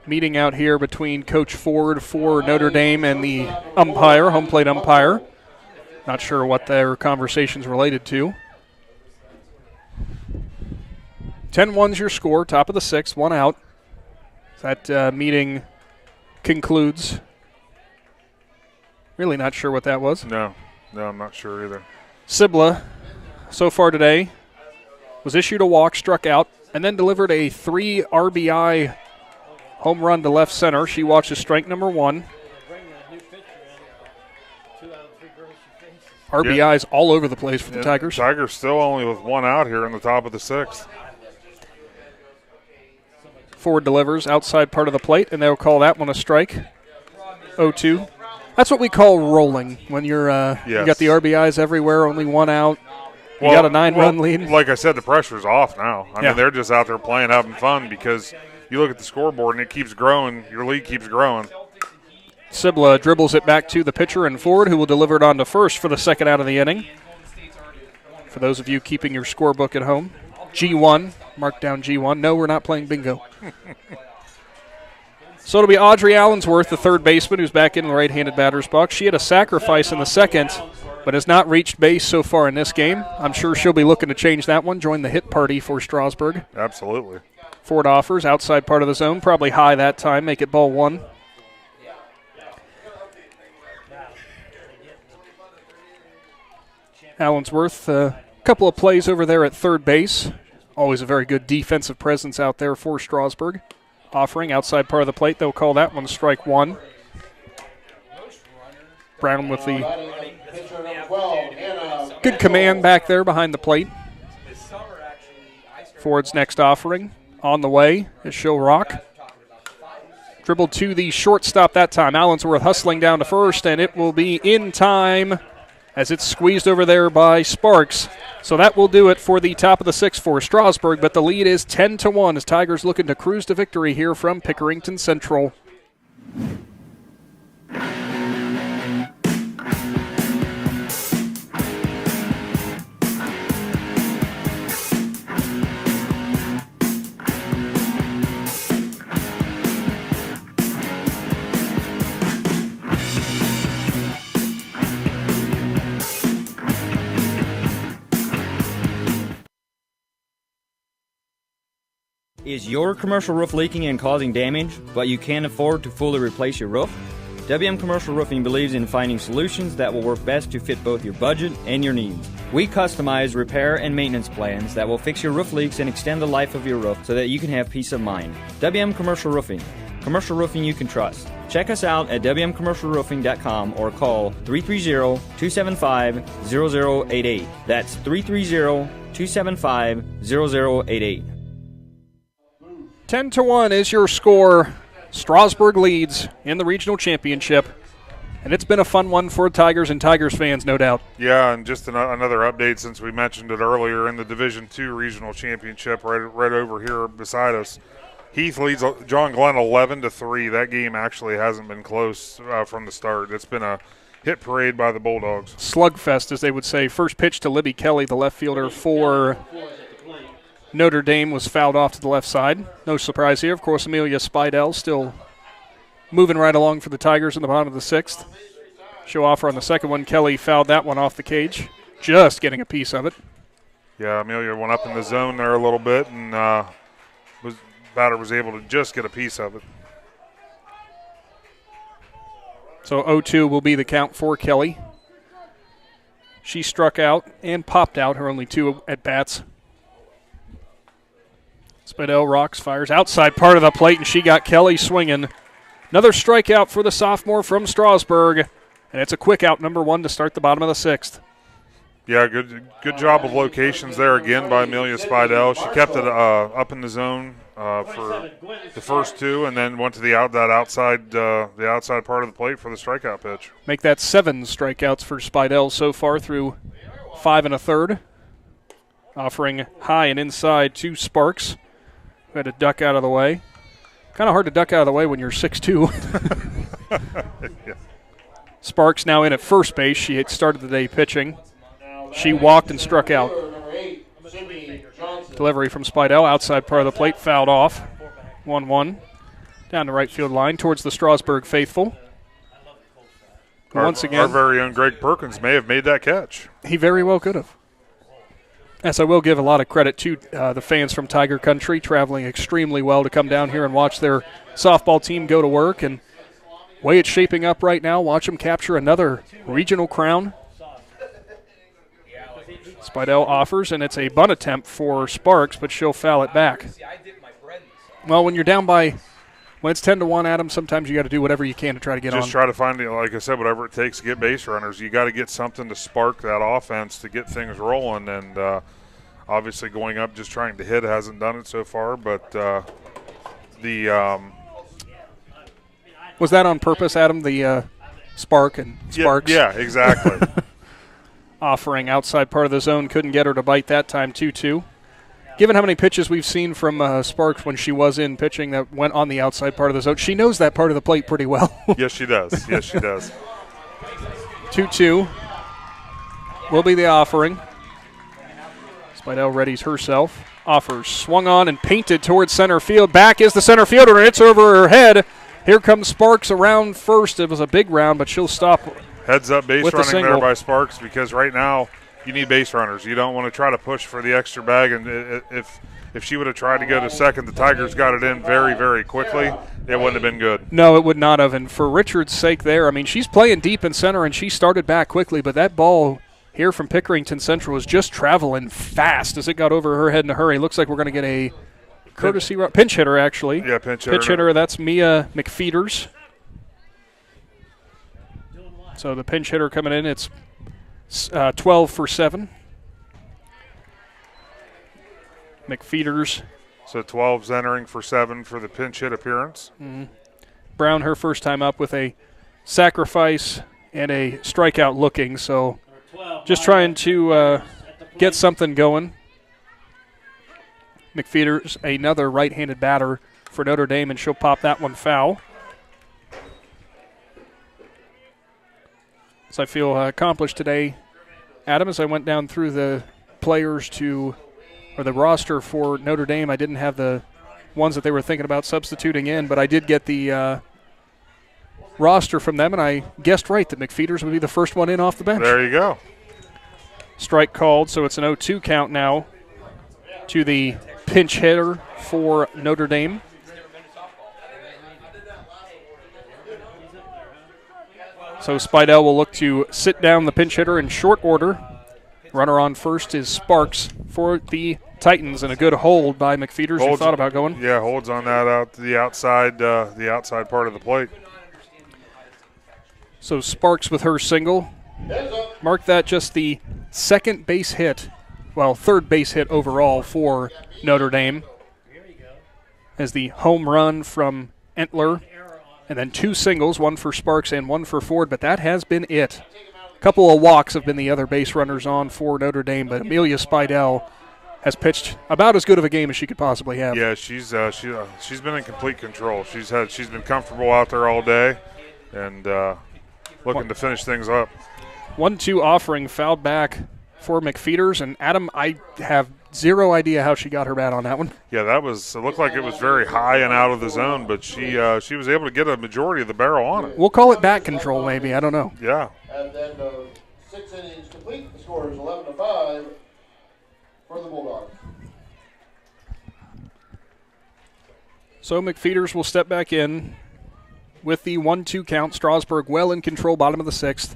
meeting out here between Coach Ford for Notre Dame and the umpire, home plate umpire. Not sure what their conversation's related to. 10-1's your score, top of the 6th, 1 out. That meeting concludes. Really not sure what that was. No, I'm not sure either. Sibla, so far today, was issued a walk, struck out, and then delivered a 3 RBI home run to left center. She watches strike number 1. RBIs all over the place for the Tigers. Tigers still only with 1 out here in the top of the 6th. Ford delivers outside part of the plate, and they'll call that one a strike. 0-2. That's what we call rolling when you're you got the RBIs everywhere, only 1 out. You got a 9-run lead. Like I said, the pressure's off now. I mean, they're just out there playing, having fun because you look at the scoreboard and it keeps growing. Your lead keeps growing. Sibla dribbles it back to the pitcher and Ford, who will deliver it on to first for the 2nd out of the inning. For those of you keeping your scorebook at home. G1. Mark down G1. No, we're not playing bingo. So it'll be Audrey Allensworth, the third baseman, who's back in the right-handed batter's box. She had a sacrifice in the second, but has not reached base so far in this game. I'm sure she'll be looking to change that one, join the hit party for Strasburg. Absolutely. Ford offers, outside part of the zone, probably high that time, make it ball one. Allensworth, a couple of plays over there at third base. Always a very good defensive presence out there for Strasburg. Offering outside part of the plate, they'll call that one strike one. Brown with the good command back there behind the plate. Ford's next offering on the way is she'll rock. Dribbled to the shortstop that time. Allensworth hustling down to first, and it will be in time as it's squeezed over there by Sparks. So that will do it for the top of the sixth for Strasburg, but the lead is 10-1 as Tigers looking to cruise to victory here from Pickerington Central. Is your commercial roof leaking and causing damage, but you can't afford to fully replace your roof? WM Commercial Roofing believes in finding solutions that will work best to fit both your budget and your needs. We customize repair and maintenance plans that will fix your roof leaks and extend the life of your roof so that you can have peace of mind. WM Commercial Roofing. Commercial roofing you can trust. Check us out at wmcommercialroofing.com or call 330-275-0088. That's 330-275-0088. 10-1 is your score. Strasburg leads in the regional championship, and it's been a fun one for Tigers and Tigers fans, no doubt. Yeah, and just another update since we mentioned it earlier in the Division II regional championship right over here beside us. Heath leads John Glenn 11-3. That game actually hasn't been close from the start. It's been a hit parade by the Bulldogs. Slugfest, as they would say. First pitch to Libby Kelly, the left fielder for Notre Dame, was fouled off to the left side. No surprise here. Of course, Amelia Spidel still moving right along for the Tigers in the bottom of the sixth. She'll offer on the second one. Kelly fouled that one off the cage, just getting a piece of it. Yeah, Amelia went up in the zone there a little bit, and batter was able to just get a piece of it. So 0-2 will be the count for Kelly. She struck out and popped out her only two at-bats. Spidel rocks, fires outside part of the plate, and she got Kelly swinging. Another strikeout for the sophomore from Strasburg, and it's a quick out, number one, to start the bottom of the sixth. Yeah, good job of locations there again by Amelia Spidel. She kept it up in the zone for the first two, and then went to the outside part of the plate for the strikeout pitch. Make that 7 strikeouts for Spidel so far through 5 1/3. Offering high and inside to Sparks, who had to duck out of the way. Kind of hard to duck out of the way when you're 6'2". Yeah. Sparks now in at first base. She had started the day pitching. She walked and struck out. Delivery from Spidel, outside part of the plate, fouled off. 1-1. Down the right field line towards the Strasburg faithful. Once again, our very own Greg Perkins may have made that catch. He very well could have. Yes, I will give a lot of credit to the fans from Tiger Country, traveling extremely well to come down here and watch their softball team go to work. And the way it's shaping up right now, watch them capture another regional crown. Spidel offers, and it's a bunt attempt for Sparks, but she'll foul it back. Well, when you're down by, when it's 10-1, Adam, sometimes you got to do whatever you can to try to get on. Just try to find, like I said, whatever it takes to get base runners. You got to get something to spark that offense to get things rolling, and obviously going up just trying to hit hasn't done it so far, but was that on purpose, Adam, the spark and Sparks? Yeah, exactly. Offering outside part of the zone, couldn't get her to bite that time, 2-2. Given how many pitches we've seen from Sparks when she was in pitching that went on the outside part of the zone, she knows that part of the plate pretty well. Yes, she does. Yes, she does. 2-2 will be the offering. Spidel readies herself. offers, swung on and painted towards center field. Back is the center fielder, and it's over her head. Here comes Sparks around first. It was a big round, but she'll stop. Heads up base with running there by Sparks, because right now you need base runners. You don't want to try to push for the extra bag, and if she would have tried to go to second, the Tigers got it in very, very quickly. It wouldn't have been good. No, it would not have. And for Richard's sake there, I mean, she's playing deep in center, and she started back quickly, but that ball here from Pickerington Central was just traveling fast as it got over her head in a hurry. Looks like we're going to get a courtesy pinch hitter, actually. Yeah, pinch hitter. Pinch hitter, that's Mia McFeeters. So the pinch hitter coming in, it's 12 for 7. McFeeters. So 12's entering for 7 for the pinch hit appearance. Mm-hmm. Brown, her first time up with a sacrifice and a strikeout looking, so just trying to get something going. McFeeters, another right-handed batter for Notre Dame, and she'll pop that one foul. So I feel accomplished today, Adam, as I went down through the players or the roster for Notre Dame. I didn't have the ones that they were thinking about substituting in, but I did get the roster from them, and I guessed right that McFeeters would be the first one in off the bench. There you go. Strike called, so it's an 0-2 count now to the pinch hitter for Notre Dame. So Spidel will look to sit down the pinch hitter in short order. Runner on first is Sparks for the Titans, and a good hold by McFeeters. You thought about going? Yeah, holds on that out to the outside part of the plate. So Sparks with her single. Mark that just the third base hit overall for Notre Dame. As the home run from Entler, and then 2 singles, one for Sparks and one for Ford, but that has been it. A couple of walks have been the other base runners on for Notre Dame, but Amelia Spidel has pitched about as good of a game as she could possibly have. Yeah, she's been in complete control. She's been comfortable out there all day, and looking to finish things up. 1-2 offering fouled back for McFeeters, and Adam, I have zero idea how she got her bat on that one. Yeah, it looked like it was very high and out of the zone, but she was able to get a majority of the barrel on it. We'll call it bat control, maybe. I don't know. Yeah. And then 6 innings complete. The score is 11-5 for the Bulldogs. So McFeeters will step back in with the 1-2 count. Strasburg well in control, bottom of the 6th,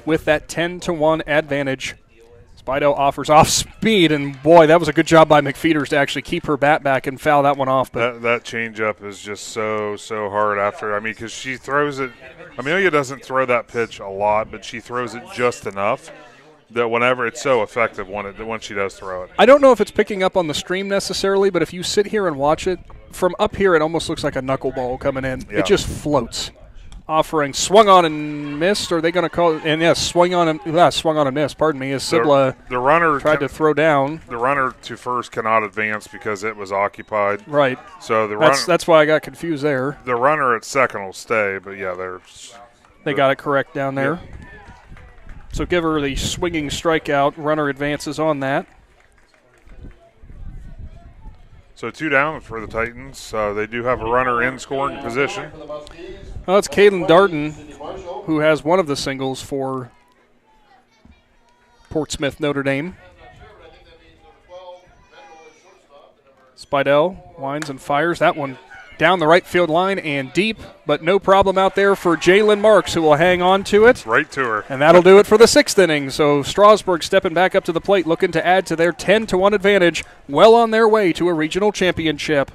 with that 10-1 advantage. Spidel offers off speed, and boy, that was a good job by McFeeters to actually keep her bat back and foul that one off. But that changeup is just so hard after. I mean, because she throws it. Amelia doesn't throw that pitch a lot, but she throws it just enough that whenever it's so effective when she does throw it. I don't know if it's picking up on the stream necessarily, but if you sit here and watch it, from up here it almost looks like a knuckleball coming in. Yeah. It just floats. Offering, swung on and missed. Are they going to call it? And yes, swung on and missed. Pardon me. As Sibla the runner tried to throw down. The runner to first cannot advance because it was occupied. Right. So that's why I got confused there. The runner at second will stay, but yeah, they got it correct down there. Yeah. So give her the swinging strikeout. Runner advances on that. So 2 down for the Titans. They do have a runner in scoring position. Well, it's Caden Darden who has one of the singles for Portsmouth Notre Dame. Spidel winds and fires that one down the right field line and deep, but no problem out there for Jalen Marks, who will hang on to it. Right to her. And that'll do it for the 6th inning. So Strasburg stepping back up to the plate, looking to add to their 10-1 advantage, well on their way to a regional championship.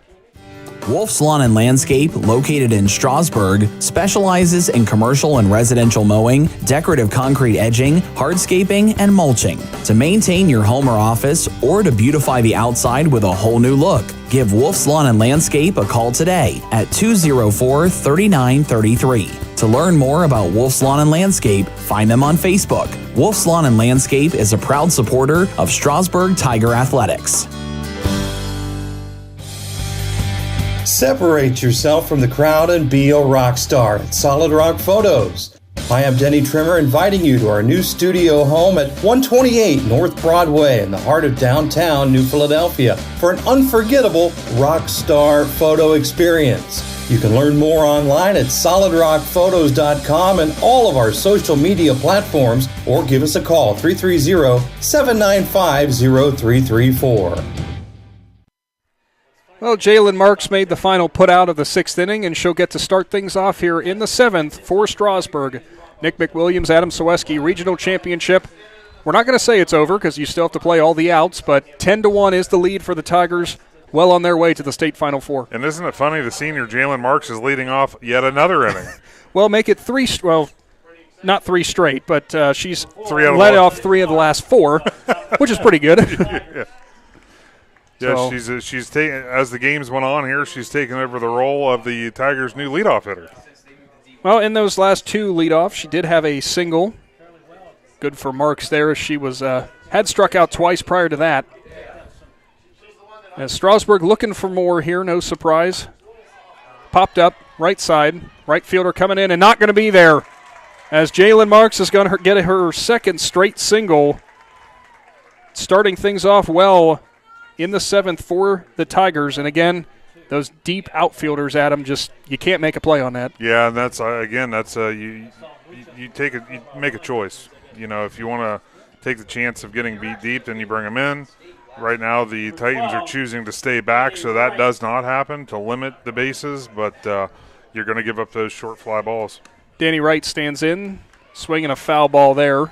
Wolf's Lawn and Landscape, located in Strasburg, specializes in commercial and residential mowing, decorative concrete edging, hardscaping, and mulching. To maintain your home or office, or to beautify the outside with a whole new look, give Wolf's Lawn and Landscape a call today at 204-3933. To learn more about Wolf's Lawn and Landscape, find them on Facebook. Wolf's Lawn and Landscape is a proud supporter of Strasburg Tiger Athletics. Separate yourself from the crowd and be a rock star at Solid Rock Photos. I am Denny Trimmer, inviting you to our new studio home at 128 North Broadway in the heart of downtown New Philadelphia for an unforgettable rock star photo experience. You can learn more online at solidrockphotos.com and all of our social media platforms, or give us a call 330-795-0334. Well, Jalen Marks made the final put out of the 6th inning, and she'll get to start things off here in the 7th for Strasburg. Nick McWilliams, Adam Ciereszewski, Regional Championship. We're not going to say it's over because you still have to play all the outs, but 10-1 is the lead for the Tigers, well on their way to the state Final Four. And isn't it funny, the senior Jalen Marks is leading off yet another inning. Well, make it not 3 straight, but she's led off 3 of the last 4, which is pretty good. Yeah, So- she's taking, as the games went on here, she's taken over the role of the Tigers' new leadoff hitter. Well, in those last 2 leadoffs, she did have a single. Good for Marks there. She was had struck out twice prior to that. As Strasburg looking for more here, no surprise. Popped up, right side. Right fielder coming in and not going to be there. As Jalen Marks is going to get her second straight single. Starting things off well in the 7th for the Tigers. And again, those deep outfielders, Adam, just you can't make a play on that. Yeah, and that's you make a choice. You know, if you want to take the chance of getting beat deep, then you bring them in. Right now, the Titans are choosing to stay back, so that does not happen to limit the bases, but you're going to give up those short fly balls. Danny Wright stands in, swinging a foul ball there.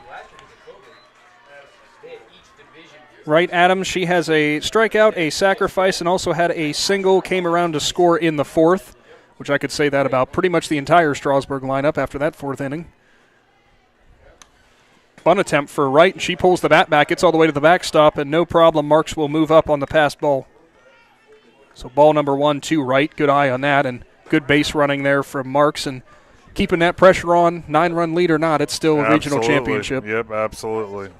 Right, Adam, she has a strikeout, a sacrifice, and also had a single, came around to score in the 4th, which I could say that about pretty much the entire Strasburg lineup after that 4th inning. Bunt attempt for Wright, and she pulls the bat back. It's all the way to the backstop, and no problem. Marks will move up on the passed ball. So ball number 1 to Wright. Good eye on that, and good base running there from Marks, and keeping that pressure on. 9-run lead or not, it's still a regional championship. Yep, absolutely.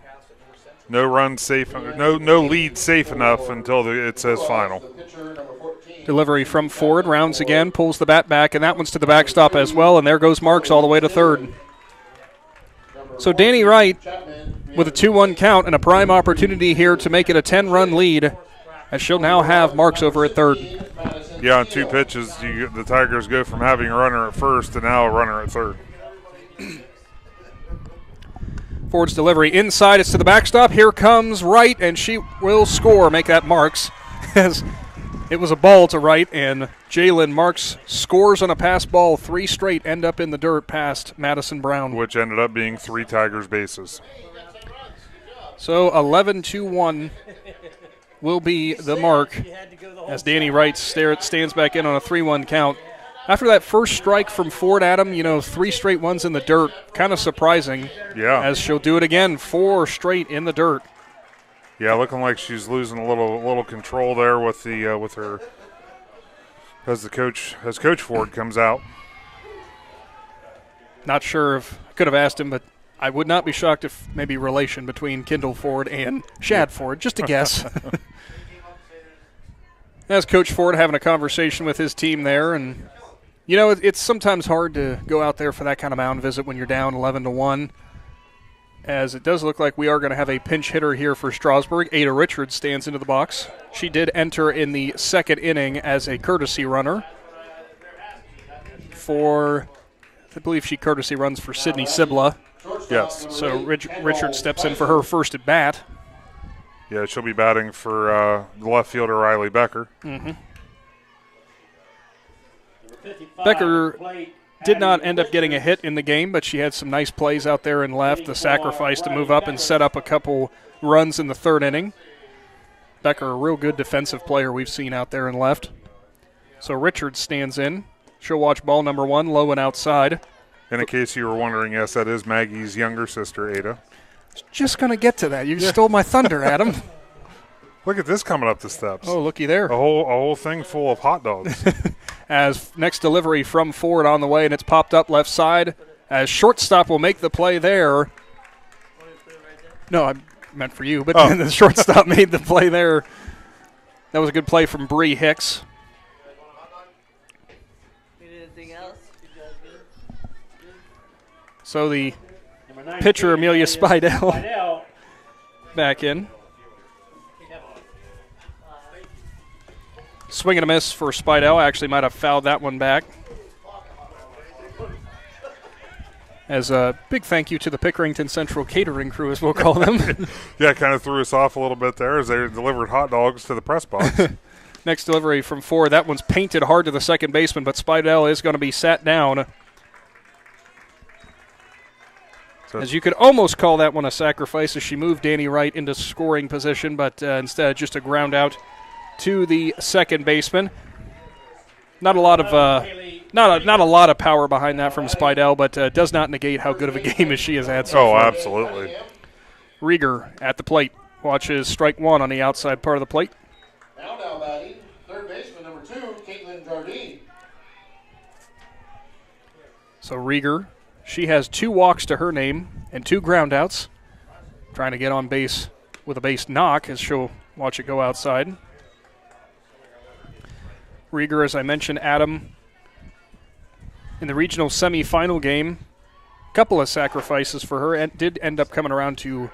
No run safe, no lead safe enough until it says final. Delivery from Ford, rounds again, pulls the bat back, and that one's to the backstop as well, and there goes Marks all the way to 3rd. So Danny Wright with a 2-1 count and a prime opportunity here to make it a 10-run lead, as she'll now have Marks over at 3rd. Yeah, on 2 pitches, the Tigers go from having a runner at 1st to now a runner at 3rd. Ford's delivery inside, it's to the backstop. Here comes Wright, and she will score, make that Marks. As it was a ball to Wright, and Jalen Marks scores on a pass ball. 3 straight end up in the dirt past Madison Brown. Which ended up being 3 Tigers bases. So 11-1 will be the mark as Danny Wright stands back in on a 3-1 count. After that first strike from Ford, Adam, 3 straight ones in the dirt, kind of surprising. Yeah. As she'll do it again, 4 straight in the dirt. Yeah, looking like she's losing a little control there with her as Coach Ford comes out. Not sure if I could have asked him, but I would not be shocked if maybe relation between Kendall Ford and Shad Ford, just a guess. As Coach Ford having a conversation with his team there, and it's sometimes hard to go out there for that kind of mound visit when you're down 11-1. As it does look like we are going to have a pinch hitter here for Strasburg. Ada Richards stands into the box. She did enter in the 2nd inning as a courtesy runner I believe she courtesy runs for Sydney Sibla. Yes. So Richards steps in for her first at bat. Yeah, she'll be batting for the left fielder Riley Becker. Mm-hmm. Becker did not end up getting a hit in the game, but she had some nice plays out there in left, the sacrifice to move up and set up a couple runs in the 3rd inning. Becker, a real good defensive player we've seen out there in left. So Richards stands in. She'll watch ball number 1, low and outside. And in case you were wondering, yes, that is Maggie's younger sister, Ada. Just going to get to that. You stole my thunder, Adam. Look at this coming up the steps. Oh, looky there. A whole thing full of hot dogs. As next delivery from Ford on the way, and it's popped up left side. As shortstop will make the play there. No, I meant for you, but the shortstop made the play there. That was a good play from Bree Hicks. So the pitcher, Amelia Spidel, back in. Swing and a miss for Spidel. Actually might have fouled that one back. As a big thank you to the Pickerington Central catering crew, as we'll call them. Yeah, kind of threw us off a little bit there as they delivered hot dogs to the press box. Next delivery from Ford. That one's painted hard to the second baseman, but Spidel is going to be sat down. So as you could almost call that one a sacrifice as she moved Danny Wright into scoring position, but instead just a ground out to the second baseman. Not a lot of not a lot of power behind that from Spidel, but does not negate how good of a game as she has had so far. Oh, absolutely. Rieger at the plate. Watches strike one on the outside part of the plate. Now batting, third baseman number 2, Caitlin Jardine. So Rieger, she has 2 walks to her name and 2 groundouts. Trying to get on base with a base knock as she'll watch it go outside. Rieger, as I mentioned, Adam, in the regional semifinal game, a couple of sacrifices for her, and did end up coming around to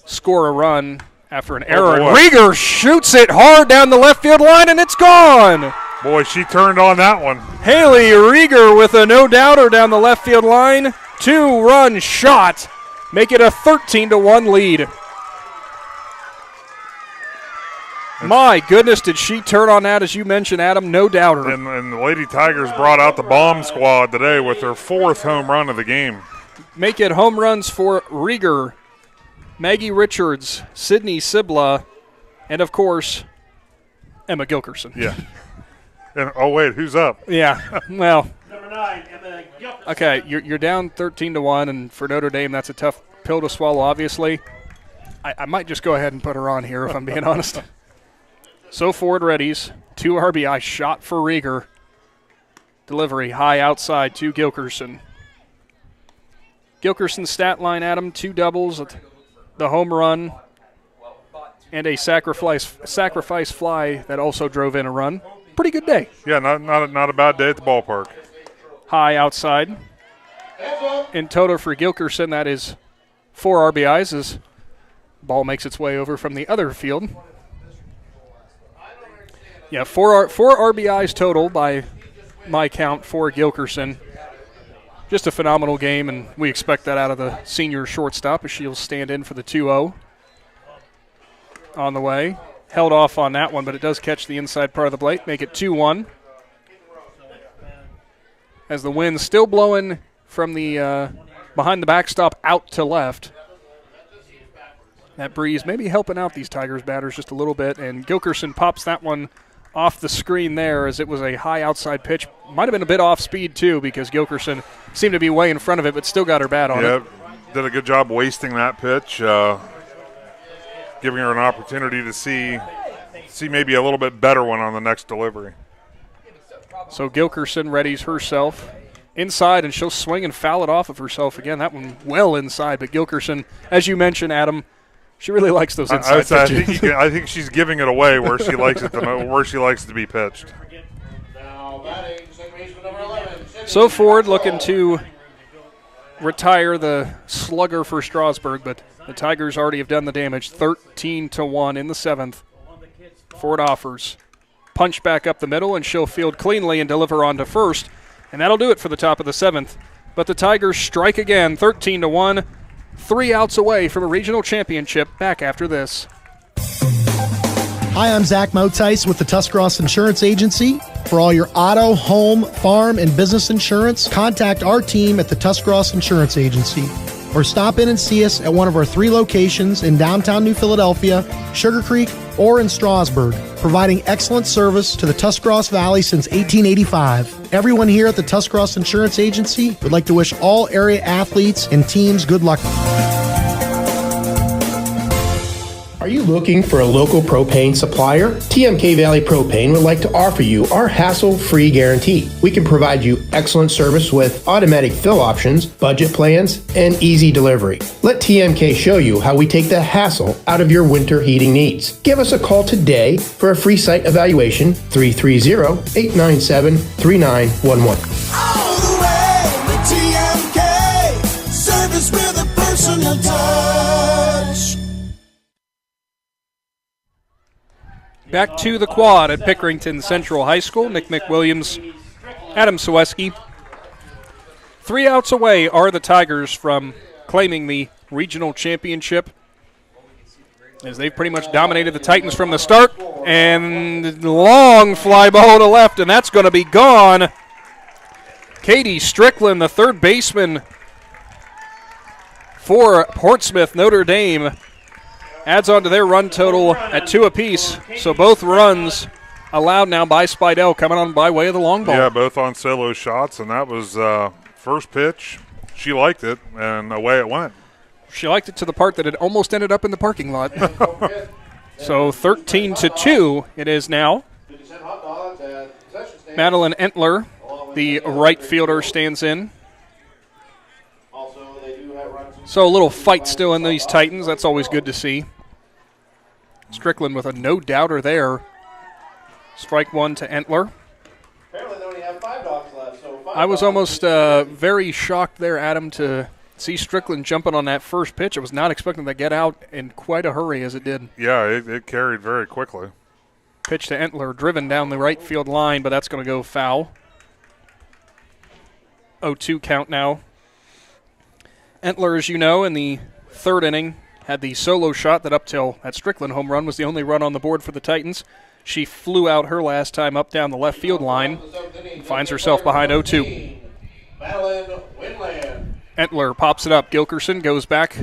score a run after an error. Boy. Rieger shoots it hard down the left field line, and it's gone. Boy, she turned on that one. Haley Rieger with a no-doubter down the left field line. 2-run shot. Make it a 13-1 lead. My goodness, did she turn on that, as you mentioned, Adam, no-doubter. And the Lady Tigers brought out the bomb squad today with their 4th home run of the game. Make it home runs for Rieger, Maggie Richards, Sydney Sibla, and, of course, Emma Gilkerson. Yeah. And, oh, wait, who's up? Yeah, well. Number 9, Emma Gilkerson. Okay, you're down 13-1, and for Notre Dame, that's a tough pill to swallow, obviously. I might just go ahead and put her on here, if I'm being honest. So Ford readies. 2 RBI shot for Rieger. Delivery high outside to Gilkerson. Gilkerson's stat line, Adam, 2 doubles, the home run, and a sacrifice fly that also drove in a run. Pretty good day. Yeah, not a bad day at the ballpark. High outside. In total for Gilkerson, that is 4 RBIs as ball makes its way over from the other field. Yeah, 4 RBIs total by my count for Gilkerson. Just a phenomenal game, and we expect that out of the senior shortstop as she'll stand in for the 2-0 on the way. Held off on that one, but it does catch the inside part of the plate, make it 2-1. As the wind's still blowing from the behind the backstop out to left. That breeze maybe helping out these Tigers batters just a little bit, and Gilkerson pops that one off the screen there as it was a high outside pitch. Might have been a bit off speed, too, because Gilkerson seemed to be way in front of it, but still got her bat on it. Did a good job wasting that pitch, giving her an opportunity to see maybe a little bit better one on the next delivery. So Gilkerson readies herself inside, and she'll swing and foul it off of herself again. That one well inside, but Gilkerson, as you mentioned, Adam, she really likes those inside pitches. I think she's giving it away where she likes it where she likes to be pitched. So Ford looking to retire the slugger for Strasburg, but the Tigers already have done the damage. 13-1 in the 7th. Ford offers. Punch back up the middle, and she'll field cleanly and deliver on to first. And that'll do it for the top of the 7th. But the Tigers strike again, 13-1. 3 outs away from a regional championship. Back after this. Hi, I'm Zach Motice with the Tuscarawas Insurance Agency. For all your auto, home, farm, and business insurance, contact our team at the Tuscarawas Insurance Agency. Or stop in and see us at one of our 3 locations in downtown New Philadelphia, Sugar Creek, or in Strasburg, providing excellent service to the Tuscarawas Valley since 1885. Everyone here at the Tuscarawas Insurance Agency would like to wish all area athletes and teams good luck. Are you looking for a local propane supplier? TMK Valley Propane would like to offer you our hassle-free guarantee. We can provide you excellent service with automatic fill options, budget plans, and easy delivery. Let TMK show you how we take the hassle out of your winter heating needs. Give us a call today for a free site evaluation, 330-897-3911. All the way with TMK. Back to the quad at Pickerington Central High School. Nick McWilliams, Adam Ciereszewski. 3 outs away are the Tigers from claiming the regional championship, as they've pretty much dominated the Titans from the start. And long fly ball to left, and that's going to be gone. Katie Strickland, the third baseman for Portsmouth Notre Dame, adds on to their run total at 2 apiece. So both runs allowed now by Spidel, coming on by way of the long ball. Yeah, both on solo shots, and that was first pitch. She liked it, and away it went. She liked it to the part that it almost ended up in the parking lot. So 13-2 it is now. Madeline Entler, the right fielder, stands in. So a little fight still in these Titans. That's always good to see. Strickland with a no-doubter there. Strike 1 to Entler. I was almost very shocked there, Adam, to see Strickland jumping on that first pitch. I was not expecting to get out in quite a hurry as it did. Yeah, it carried very quickly. Pitch to Entler, driven down the right field line, but that's going to go foul. 0-2 count now. Entler, as you know, in the third inning, had the solo shot that up till that Strickland home run was the only run on the board for the Titans. She flew out her last time up down the left field line and finds herself behind 0-2. Entler pops it up. Gilkerson goes back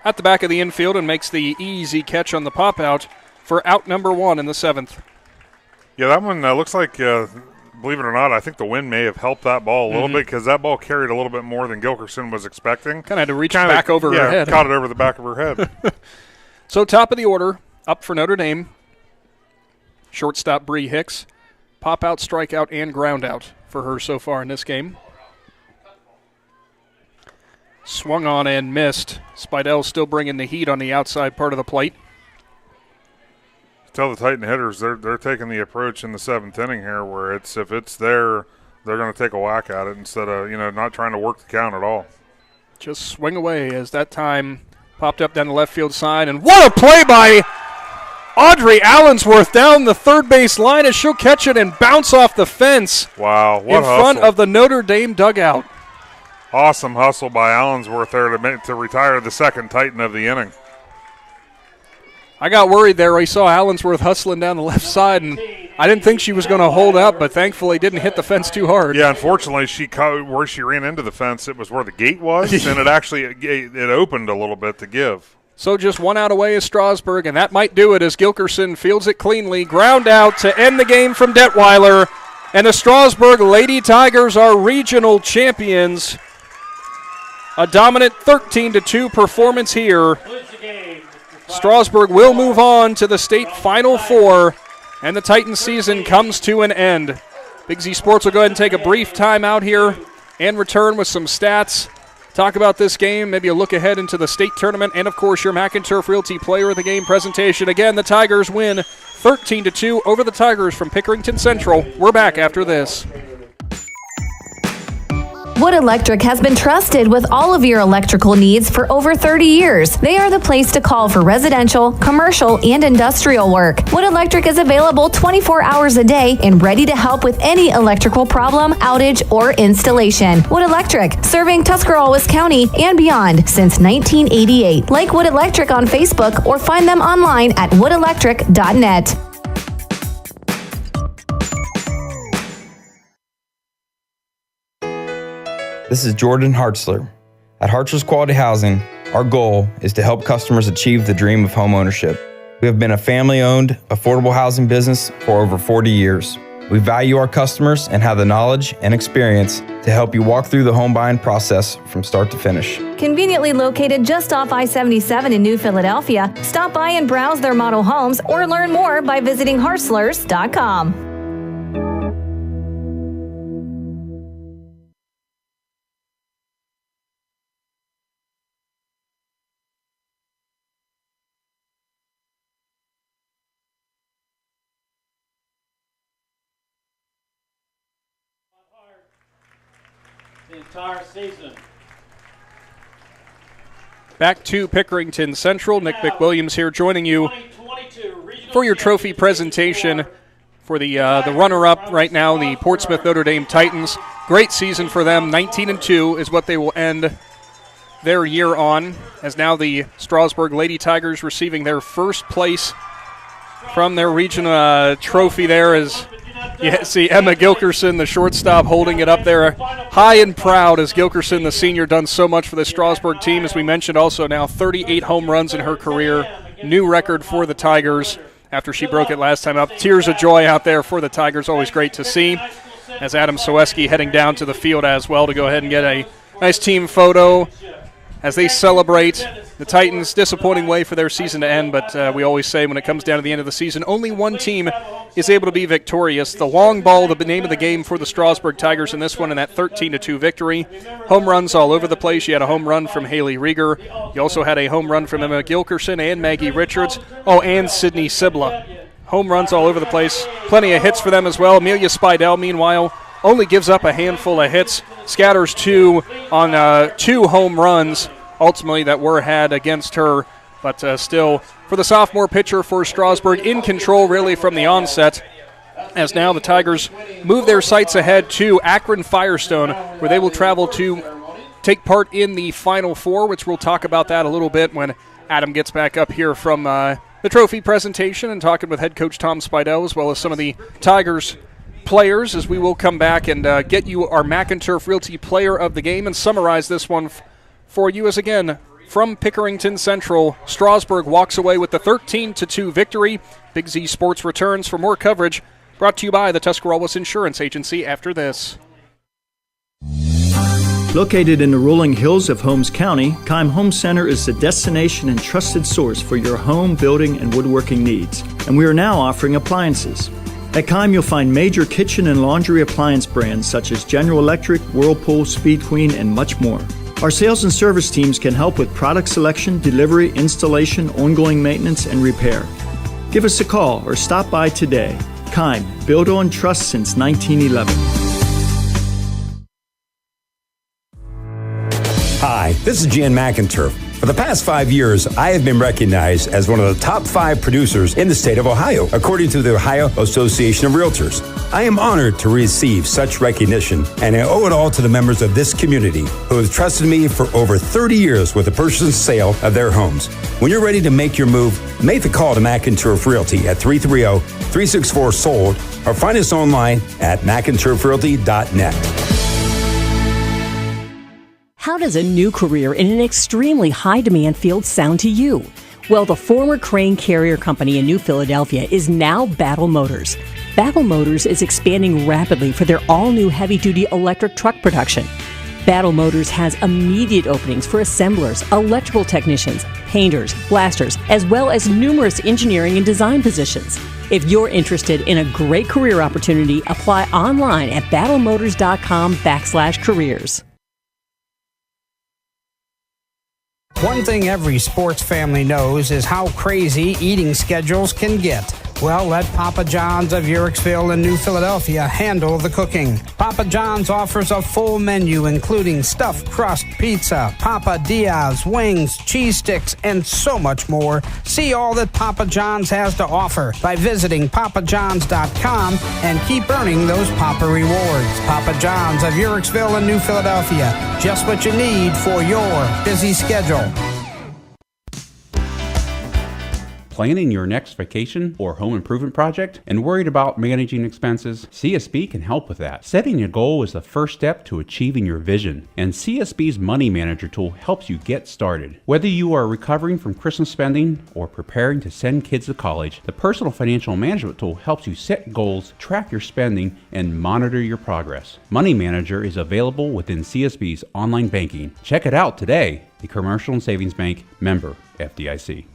at the back of the infield and makes the easy catch on the pop out for out number 1 in the 7th. Yeah, that one looks like, believe it or not, I think the wind may have helped that ball a little bit, because that ball carried a little bit more than Gilkerson was expecting. Kind of had to reach back over her head. Caught it over the back of her head. So top of the order, up for Notre Dame. Shortstop Bree Hicks. Pop out, strikeout, and ground out for her so far in this game. Swung on and missed. Spidel still bringing the heat on the outside part of the plate. Tell the Titan hitters they're taking the approach in the 7th inning here, where if it's there, they're going to take a whack at it instead of not trying to work the count at all. Just swing away as that time popped up down the left field side, and what a play by Audrey Allensworth down the third base line as she'll catch it and bounce off the fence. Wow, what in front of the Notre Dame dugout. Awesome hustle by Allensworth there to retire the second Titan of the inning. I got worried there. I saw Allensworth hustling down the left side, and I didn't think she was going to hold up, but thankfully didn't hit the fence too hard. Yeah, unfortunately, where she ran into the fence, it was where the gate was, and it opened a little bit to give. So just 1 out away is Strasburg, and that might do it as Gilkerson fields it cleanly. Ground out to end the game from Detweiler, and the Strasburg Lady Tigers are regional champions. A dominant 13-2 performance here. Strasburg will move on to the state Final Four, and the Titans season comes to an end. Big Z Sports will go ahead and take a brief time out here and return with some stats. Talk about this game, maybe a look ahead into the state tournament, and of course your McInturf Realty Player of the Game presentation. Again, the Tigers win 13-2 over the Tigers from Pickerington Central. We're back after this. Wood Electric has been trusted with all of your electrical needs for over 30 years. They are the place to call for residential, commercial, and industrial work. Wood Electric is available 24 hours a day and ready to help with any electrical problem, outage, or installation. Wood Electric, serving Tuscarawas County and beyond since 1988. Like Wood Electric on Facebook or find them online at woodelectric.net. This is Jordan Hartzler. At Hartzler's Quality Housing, our goal is to help customers achieve the dream of home ownership. We have been a family-owned, affordable housing business for over 40 years. We value our customers and have the knowledge and experience to help you walk through the home buying process from start to finish. Conveniently located just off I-77 in New Philadelphia, stop by and browse their model homes or learn more by visiting hartzlers.com. The entire season. Back to Pickerington Central. Nick McWilliams here joining you for your trophy presentation for the runner-up right now, the Portsmouth Notre Dame Titans. Great season for them. 19-2 is what they will end their year on, as now the Strasbourg Lady Tigers receiving their first place from their region trophy there. As you see Emma Gilkerson, the shortstop, holding it up there high and proud, as Gilkerson, the senior, done so much for the Strasbourg team. As we mentioned, also now 38 home runs in her career. New record for the Tigers after she broke it last time up. Tears of joy out there for the Tigers, always great to see. As Adam Ciereszewski heading down to the field as well to go ahead and get a nice team photo as they celebrate. The Titans, disappointing way for their season to end, but we always say when it comes down to the end of the season, only one team is able to be victorious. The long ball, the name of the game for the Strasbourg Tigers in this one, in that 13-2 victory. Home runs all over the place. You had a home run from Haley Rieger. You also had a home run from Emma Gilkerson and Maggie Richards. Oh, and Sydney Sibla. Home runs all over the place. Plenty of hits for them as well. Amelia Spidel, meanwhile, only gives up a handful of hits. Scatters 2 on 2 home runs, ultimately, that were had against her. But still, for the sophomore pitcher for Strasbourg, in control really from the onset, as now the Tigers move their sights ahead to Akron Firestone, where they will travel to take part in the Final Four, which we'll talk about that a little bit when Adam gets back up here from the trophy presentation and talking with head coach Tom Spidel, as well as some of the Tigers players, as we will come back and get you our McInturf Realty Player of the Game and summarize this one for you. As again, from Pickerington Central, Strasbourg walks away with the 13-2 victory. Big Z Sports returns for more coverage, brought to you by the Tuscarawas Insurance Agency after this. Located in the rolling hills of Holmes County, Keim Home Center is the destination and trusted source for your home, building, and woodworking needs. And we are now offering appliances. At Keim, you'll find major kitchen and laundry appliance brands such as General Electric, Whirlpool, Speed Queen, and much more. Our sales and service teams can help with product selection, delivery, installation, ongoing maintenance, and repair. Give us a call or stop by today. Keim, built on trust since 1911. Hi, this is Jan McInturf. For the past 5 years, I have been recognized as one of the top 5 producers in the state of Ohio, according to the Ohio Association of Realtors. I am honored to receive such recognition, and I owe it all to the members of this community who have trusted me for over 30 years with the purchase and sale of their homes. When you're ready to make your move, make the call to McInturf Realty at 330-364-SOLD or find us online at McInturfRealty.net. How does a new career in an extremely high-demand field sound to you? Well, the former crane carrier company in New Philadelphia is now Battle Motors. Battle Motors is expanding rapidly for their all-new heavy-duty electric truck production. Battle Motors has immediate openings for assemblers, electrical technicians, painters, blasters, as well as numerous engineering and design positions. If you're interested in a great career opportunity, apply online at battlemotors.com/careers. One thing every sports family knows is how crazy eating schedules can get. Well, let Papa John's of Uricksville and New Philadelphia handle the cooking. Papa John's offers a full menu including stuffed crust pizza, Papa Diaz, wings, cheese sticks, and so much more. See all that Papa John's has to offer by visiting papajohns.com and keep earning those Papa rewards. Papa John's of Uricksville and New Philadelphia. Just what you need for your busy schedule. Planning your next vacation or home improvement project and worried about managing expenses? CSB can help with that. Setting a goal is the first step to achieving your vision, and CSB's Money Manager tool helps you get started. Whether you are recovering from Christmas spending or preparing to send kids to college, the Personal Financial Management tool helps you set goals, track your spending, and monitor your progress. Money Manager is available within CSB's online banking. Check it out today. The Commercial and Savings Bank, member FDIC.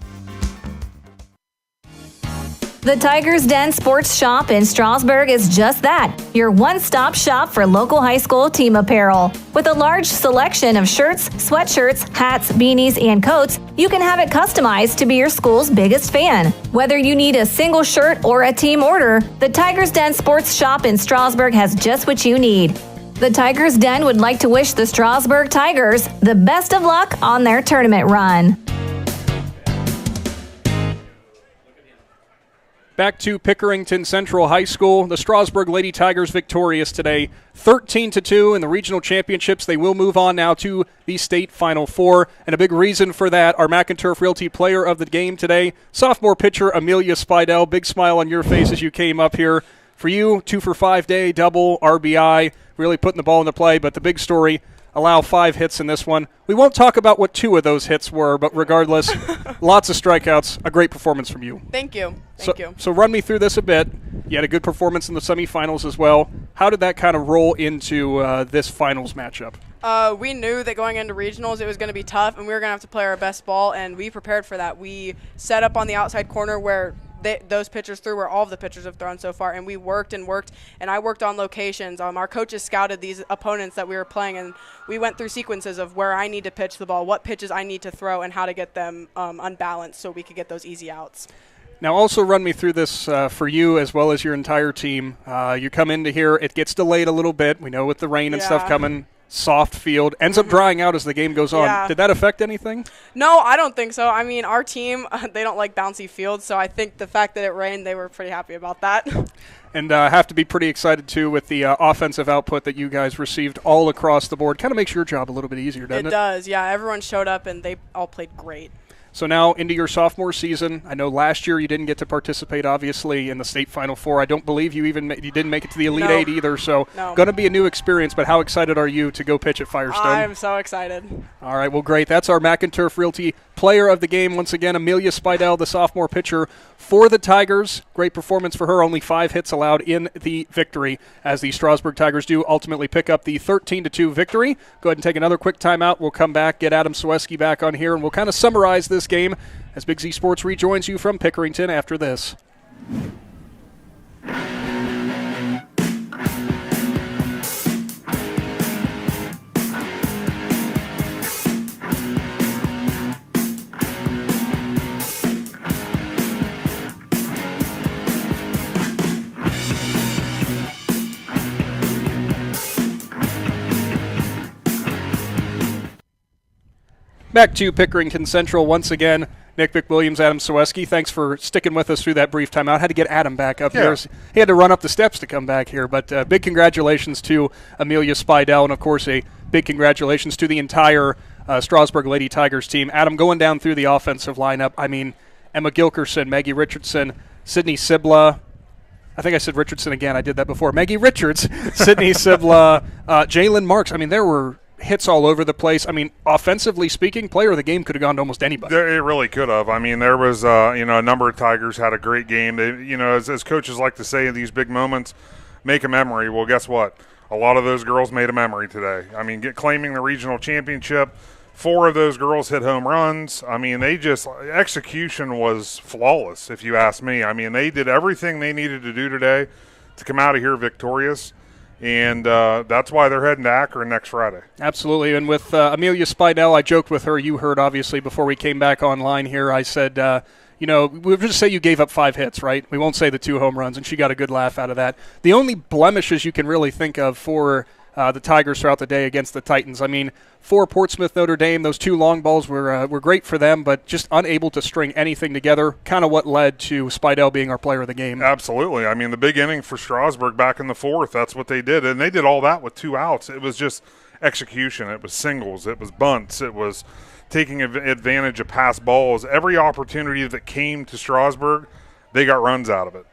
The Tiger's Den Sports Shop in Strasbourg is just that, your one-stop shop for local high school team apparel. With a large selection of shirts, sweatshirts, hats, beanies, and coats, you can have it customized to be your school's biggest fan. Whether you need a single shirt or a team order, the Tiger's Den Sports Shop in Strasbourg has just what you need. The Tiger's Den would like to wish the Strasbourg Tigers the best of luck on their tournament run. Back to Pickerington Central High School. The Strasburg Lady Tigers victorious today, 13-2 in the regional championships. They will move on now to the state Final Four, and a big reason for that, our McInturf Realty player of the game today, sophomore pitcher Amelia Spidel. Big smile on your face as you came up here. For you, 2-for-5 day, double, RBI, really putting the ball into play, but the big story, allow 5 hits in this one. We won't talk about what 2 of those hits were, but regardless, lots of strikeouts, a great performance from you. Thank you. Thank you. So run me through this a bit. You had a good performance in the semifinals as well. How did that kind of roll into this finals matchup? We knew that going into regionals it was going to be tough, and we were going to have to play our best ball, and we prepared for that. We set up on the outside corner where those pitchers threw, where all of the pitchers have thrown so far, and we worked, and I worked on locations. Our coaches scouted these opponents that we were playing, and we went through sequences of where I need to pitch the ball, what pitches I need to throw, and how to get them unbalanced so we could get those easy outs. Now also run me through this for you as well as your entire team. You come into here, it gets delayed a little bit. We know with the rain and stuff coming, soft field, ends up drying out as the game goes on. Yeah. Did that affect anything? No, I don't think so. I mean, our team, they don't like bouncy fields, so I think the fact that it rained, they were pretty happy about that. And have to be pretty excited, too, with the offensive output that you guys received all across the board. Kind of makes your job a little bit easier, doesn't it? It does, yeah. Everyone showed up, and they all played great. So now into your sophomore season. I know last year you didn't get to participate, obviously, in the state Final Four. I don't believe you didn't make it to the Elite Eight either. So going to be a new experience, but how excited are you to go pitch at Firestone? I'm so excited. All right, well, great. That's our McInturf Realty player of the game. Once again, Amelia Spidel, the sophomore pitcher for the Tigers. Great performance for her. Only 5 hits allowed in the victory as the Strasburg Tigers do ultimately pick up the 13-2 victory. Go ahead and take another quick timeout. We'll come back, get Adam Ciereszewski back on here, and we'll kind of summarize this game as Big Z Sports rejoins you from Pickerington after this. Back to Pickerington Central once again. Nick McWilliams, Adam Ciereszewski, thanks for sticking with us through that brief timeout. Had to get Adam back up here. He had to run up the steps to come back here. But big congratulations to Amelia Spidel, and, of course, a big congratulations to the entire Strasburg Lady Tigers team. Adam, going down through the offensive lineup, I mean, Emma Gilkerson, Maggie Richardson, Sydney Sibla. I think I said Richardson again. I did that before. Maggie Richards, Sydney Sibla, Jalen Marks. I mean, there were hits all over the place. I mean, offensively speaking, player of the game could have gone to almost anybody. It really could have. I mean, there was, a number of Tigers had a great game. They, as coaches like to say in these big moments, make a memory. Well, guess what? A lot of those girls made a memory today. I mean, claiming the regional championship, 4 of those girls hit home runs. I mean, execution was flawless, if you ask me. I mean, they did everything they needed to do today to come out of here victorious. And that's why they're heading to Akron next Friday. Absolutely. And with Amelia Spidel, I joked with her. You heard, obviously, before we came back online here. I said, we'll just say you gave up 5 hits, right? We won't say the 2 home runs, and she got a good laugh out of that. The only blemishes you can really think of for the Tigers throughout the day against the Titans. I mean, for Portsmouth Notre Dame, those 2 long balls were great for them, but just unable to string anything together, kind of what led to Spidel being our player of the game. Absolutely. I mean, the big inning for Strasburg back in the 4th, that's what they did. And they did all that with 2 outs. It was just execution. It was singles. It was bunts. It was taking advantage of pass balls. Every opportunity that came to Strasburg, they got runs out of it.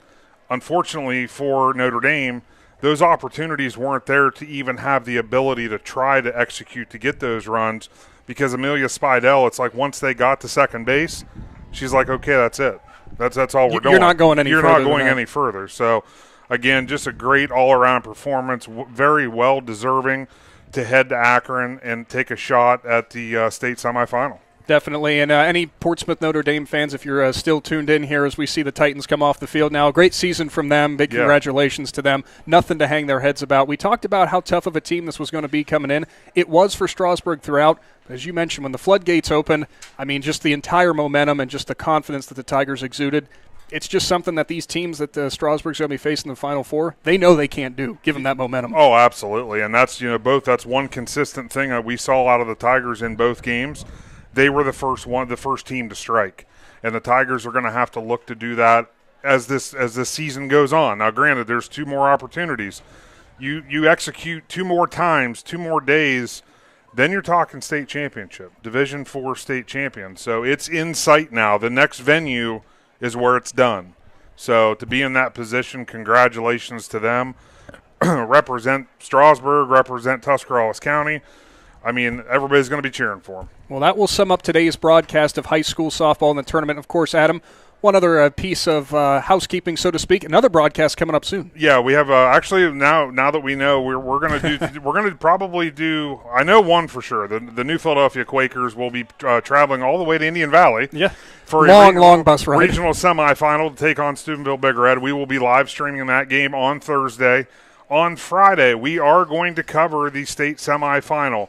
Unfortunately for Notre Dame, those opportunities weren't there to even have the ability to try to execute to get those runs, because Amelia Spidel, it's like once they got to second base, she's like, okay, that's it. That's all we're doing. You're not going any further. You're not going any further. So, again, just a great all-around performance, very well deserving to head to Akron and take a shot at the state semifinal. Definitely, and any Portsmouth Notre Dame fans, if you're still tuned in here as we see the Titans come off the field now, a great season from them. Big congratulations to them. Nothing to hang their heads about. We talked about how tough of a team this was going to be coming in. It was for Strasburg throughout. But as you mentioned, when the floodgates open, I mean, just the entire momentum and just the confidence that the Tigers exuded, it's just something that these teams that Strasburg's going to be facing in the Final Four, they know they can't do, give them that momentum. Oh, absolutely, and that's that's one consistent thing that we saw out of the Tigers in both games. They were the first team to strike, and the Tigers are going to have to look to do that as this season goes on. Now, granted, there's 2 more opportunities. You execute 2 more times, 2 more days, then you're talking state championship, Division IV state champion. So it's in sight now. The next venue is where it's done. So to be in that position, congratulations to them. Represent Strasburg, represent Tuscarawas County. I mean, everybody's going to be cheering for them. Well, that will sum up today's broadcast of high school softball in the tournament. Of course, Adam, one other piece of housekeeping, so to speak. Another broadcast coming up soon. Yeah, we have actually now that we know we're going to do we're going to probably do. I know one for sure. The New Philadelphia Quakers will be traveling all the way to Indian Valley. Yeah, for long bus ride. Regional semifinal to take on Steubenville Big Red. We will be live streaming that game on Thursday. On Friday, we are going to cover the state semifinal.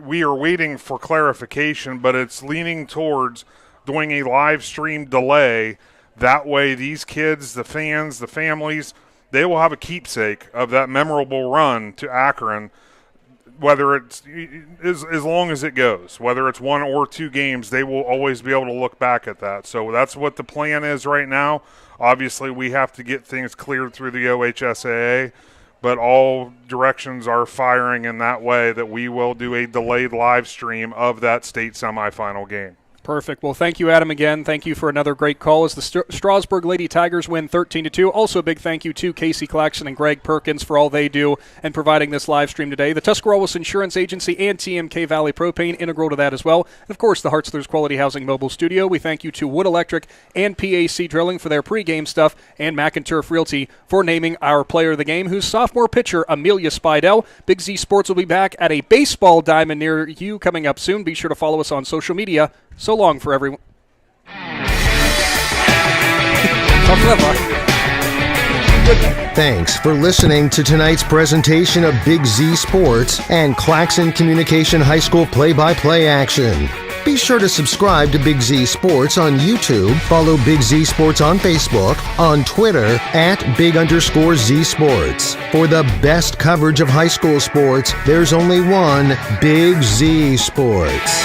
We are waiting for clarification, but it's leaning towards doing a live stream delay. That way these kids, the fans, the families, they will have a keepsake of that memorable run to Akron, whether it's as long as it goes, whether it's 1 or 2 games, they will always be able to look back at that. So that's what the plan is right now. Obviously, we have to get things cleared through the OHSAA, but all directions are firing in that way that we will do a delayed live stream of that state semifinal game. Perfect. Well, thank you, Adam, again. Thank you for another great call as the Strasburg Lady Tigers win 13-2. Also, a big thank you to Casey Claxon and Greg Perkins for all they do and providing this live stream today. The Tuscarawas Insurance Agency and TMK Valley Propane integral to that as well. And, of course, the Hartzler's Quality Housing Mobile Studio. We thank you to Wood Electric and PAC Drilling for their pregame stuff and McInturf Realty for naming our player of the game, who's sophomore pitcher Amelia Spidel. Big Z Sports will be back at a baseball diamond near you coming up soon. Be sure to follow us on social media. So long for everyone. Thanks for listening to tonight's presentation of Big Z Sports and Claxon Communication High School play-by-play action. Be sure to subscribe to Big Z Sports on YouTube, follow Big Z Sports on Facebook, on Twitter @Big_Z Sports. For the best coverage of high school sports, there's only one Big Z Sports.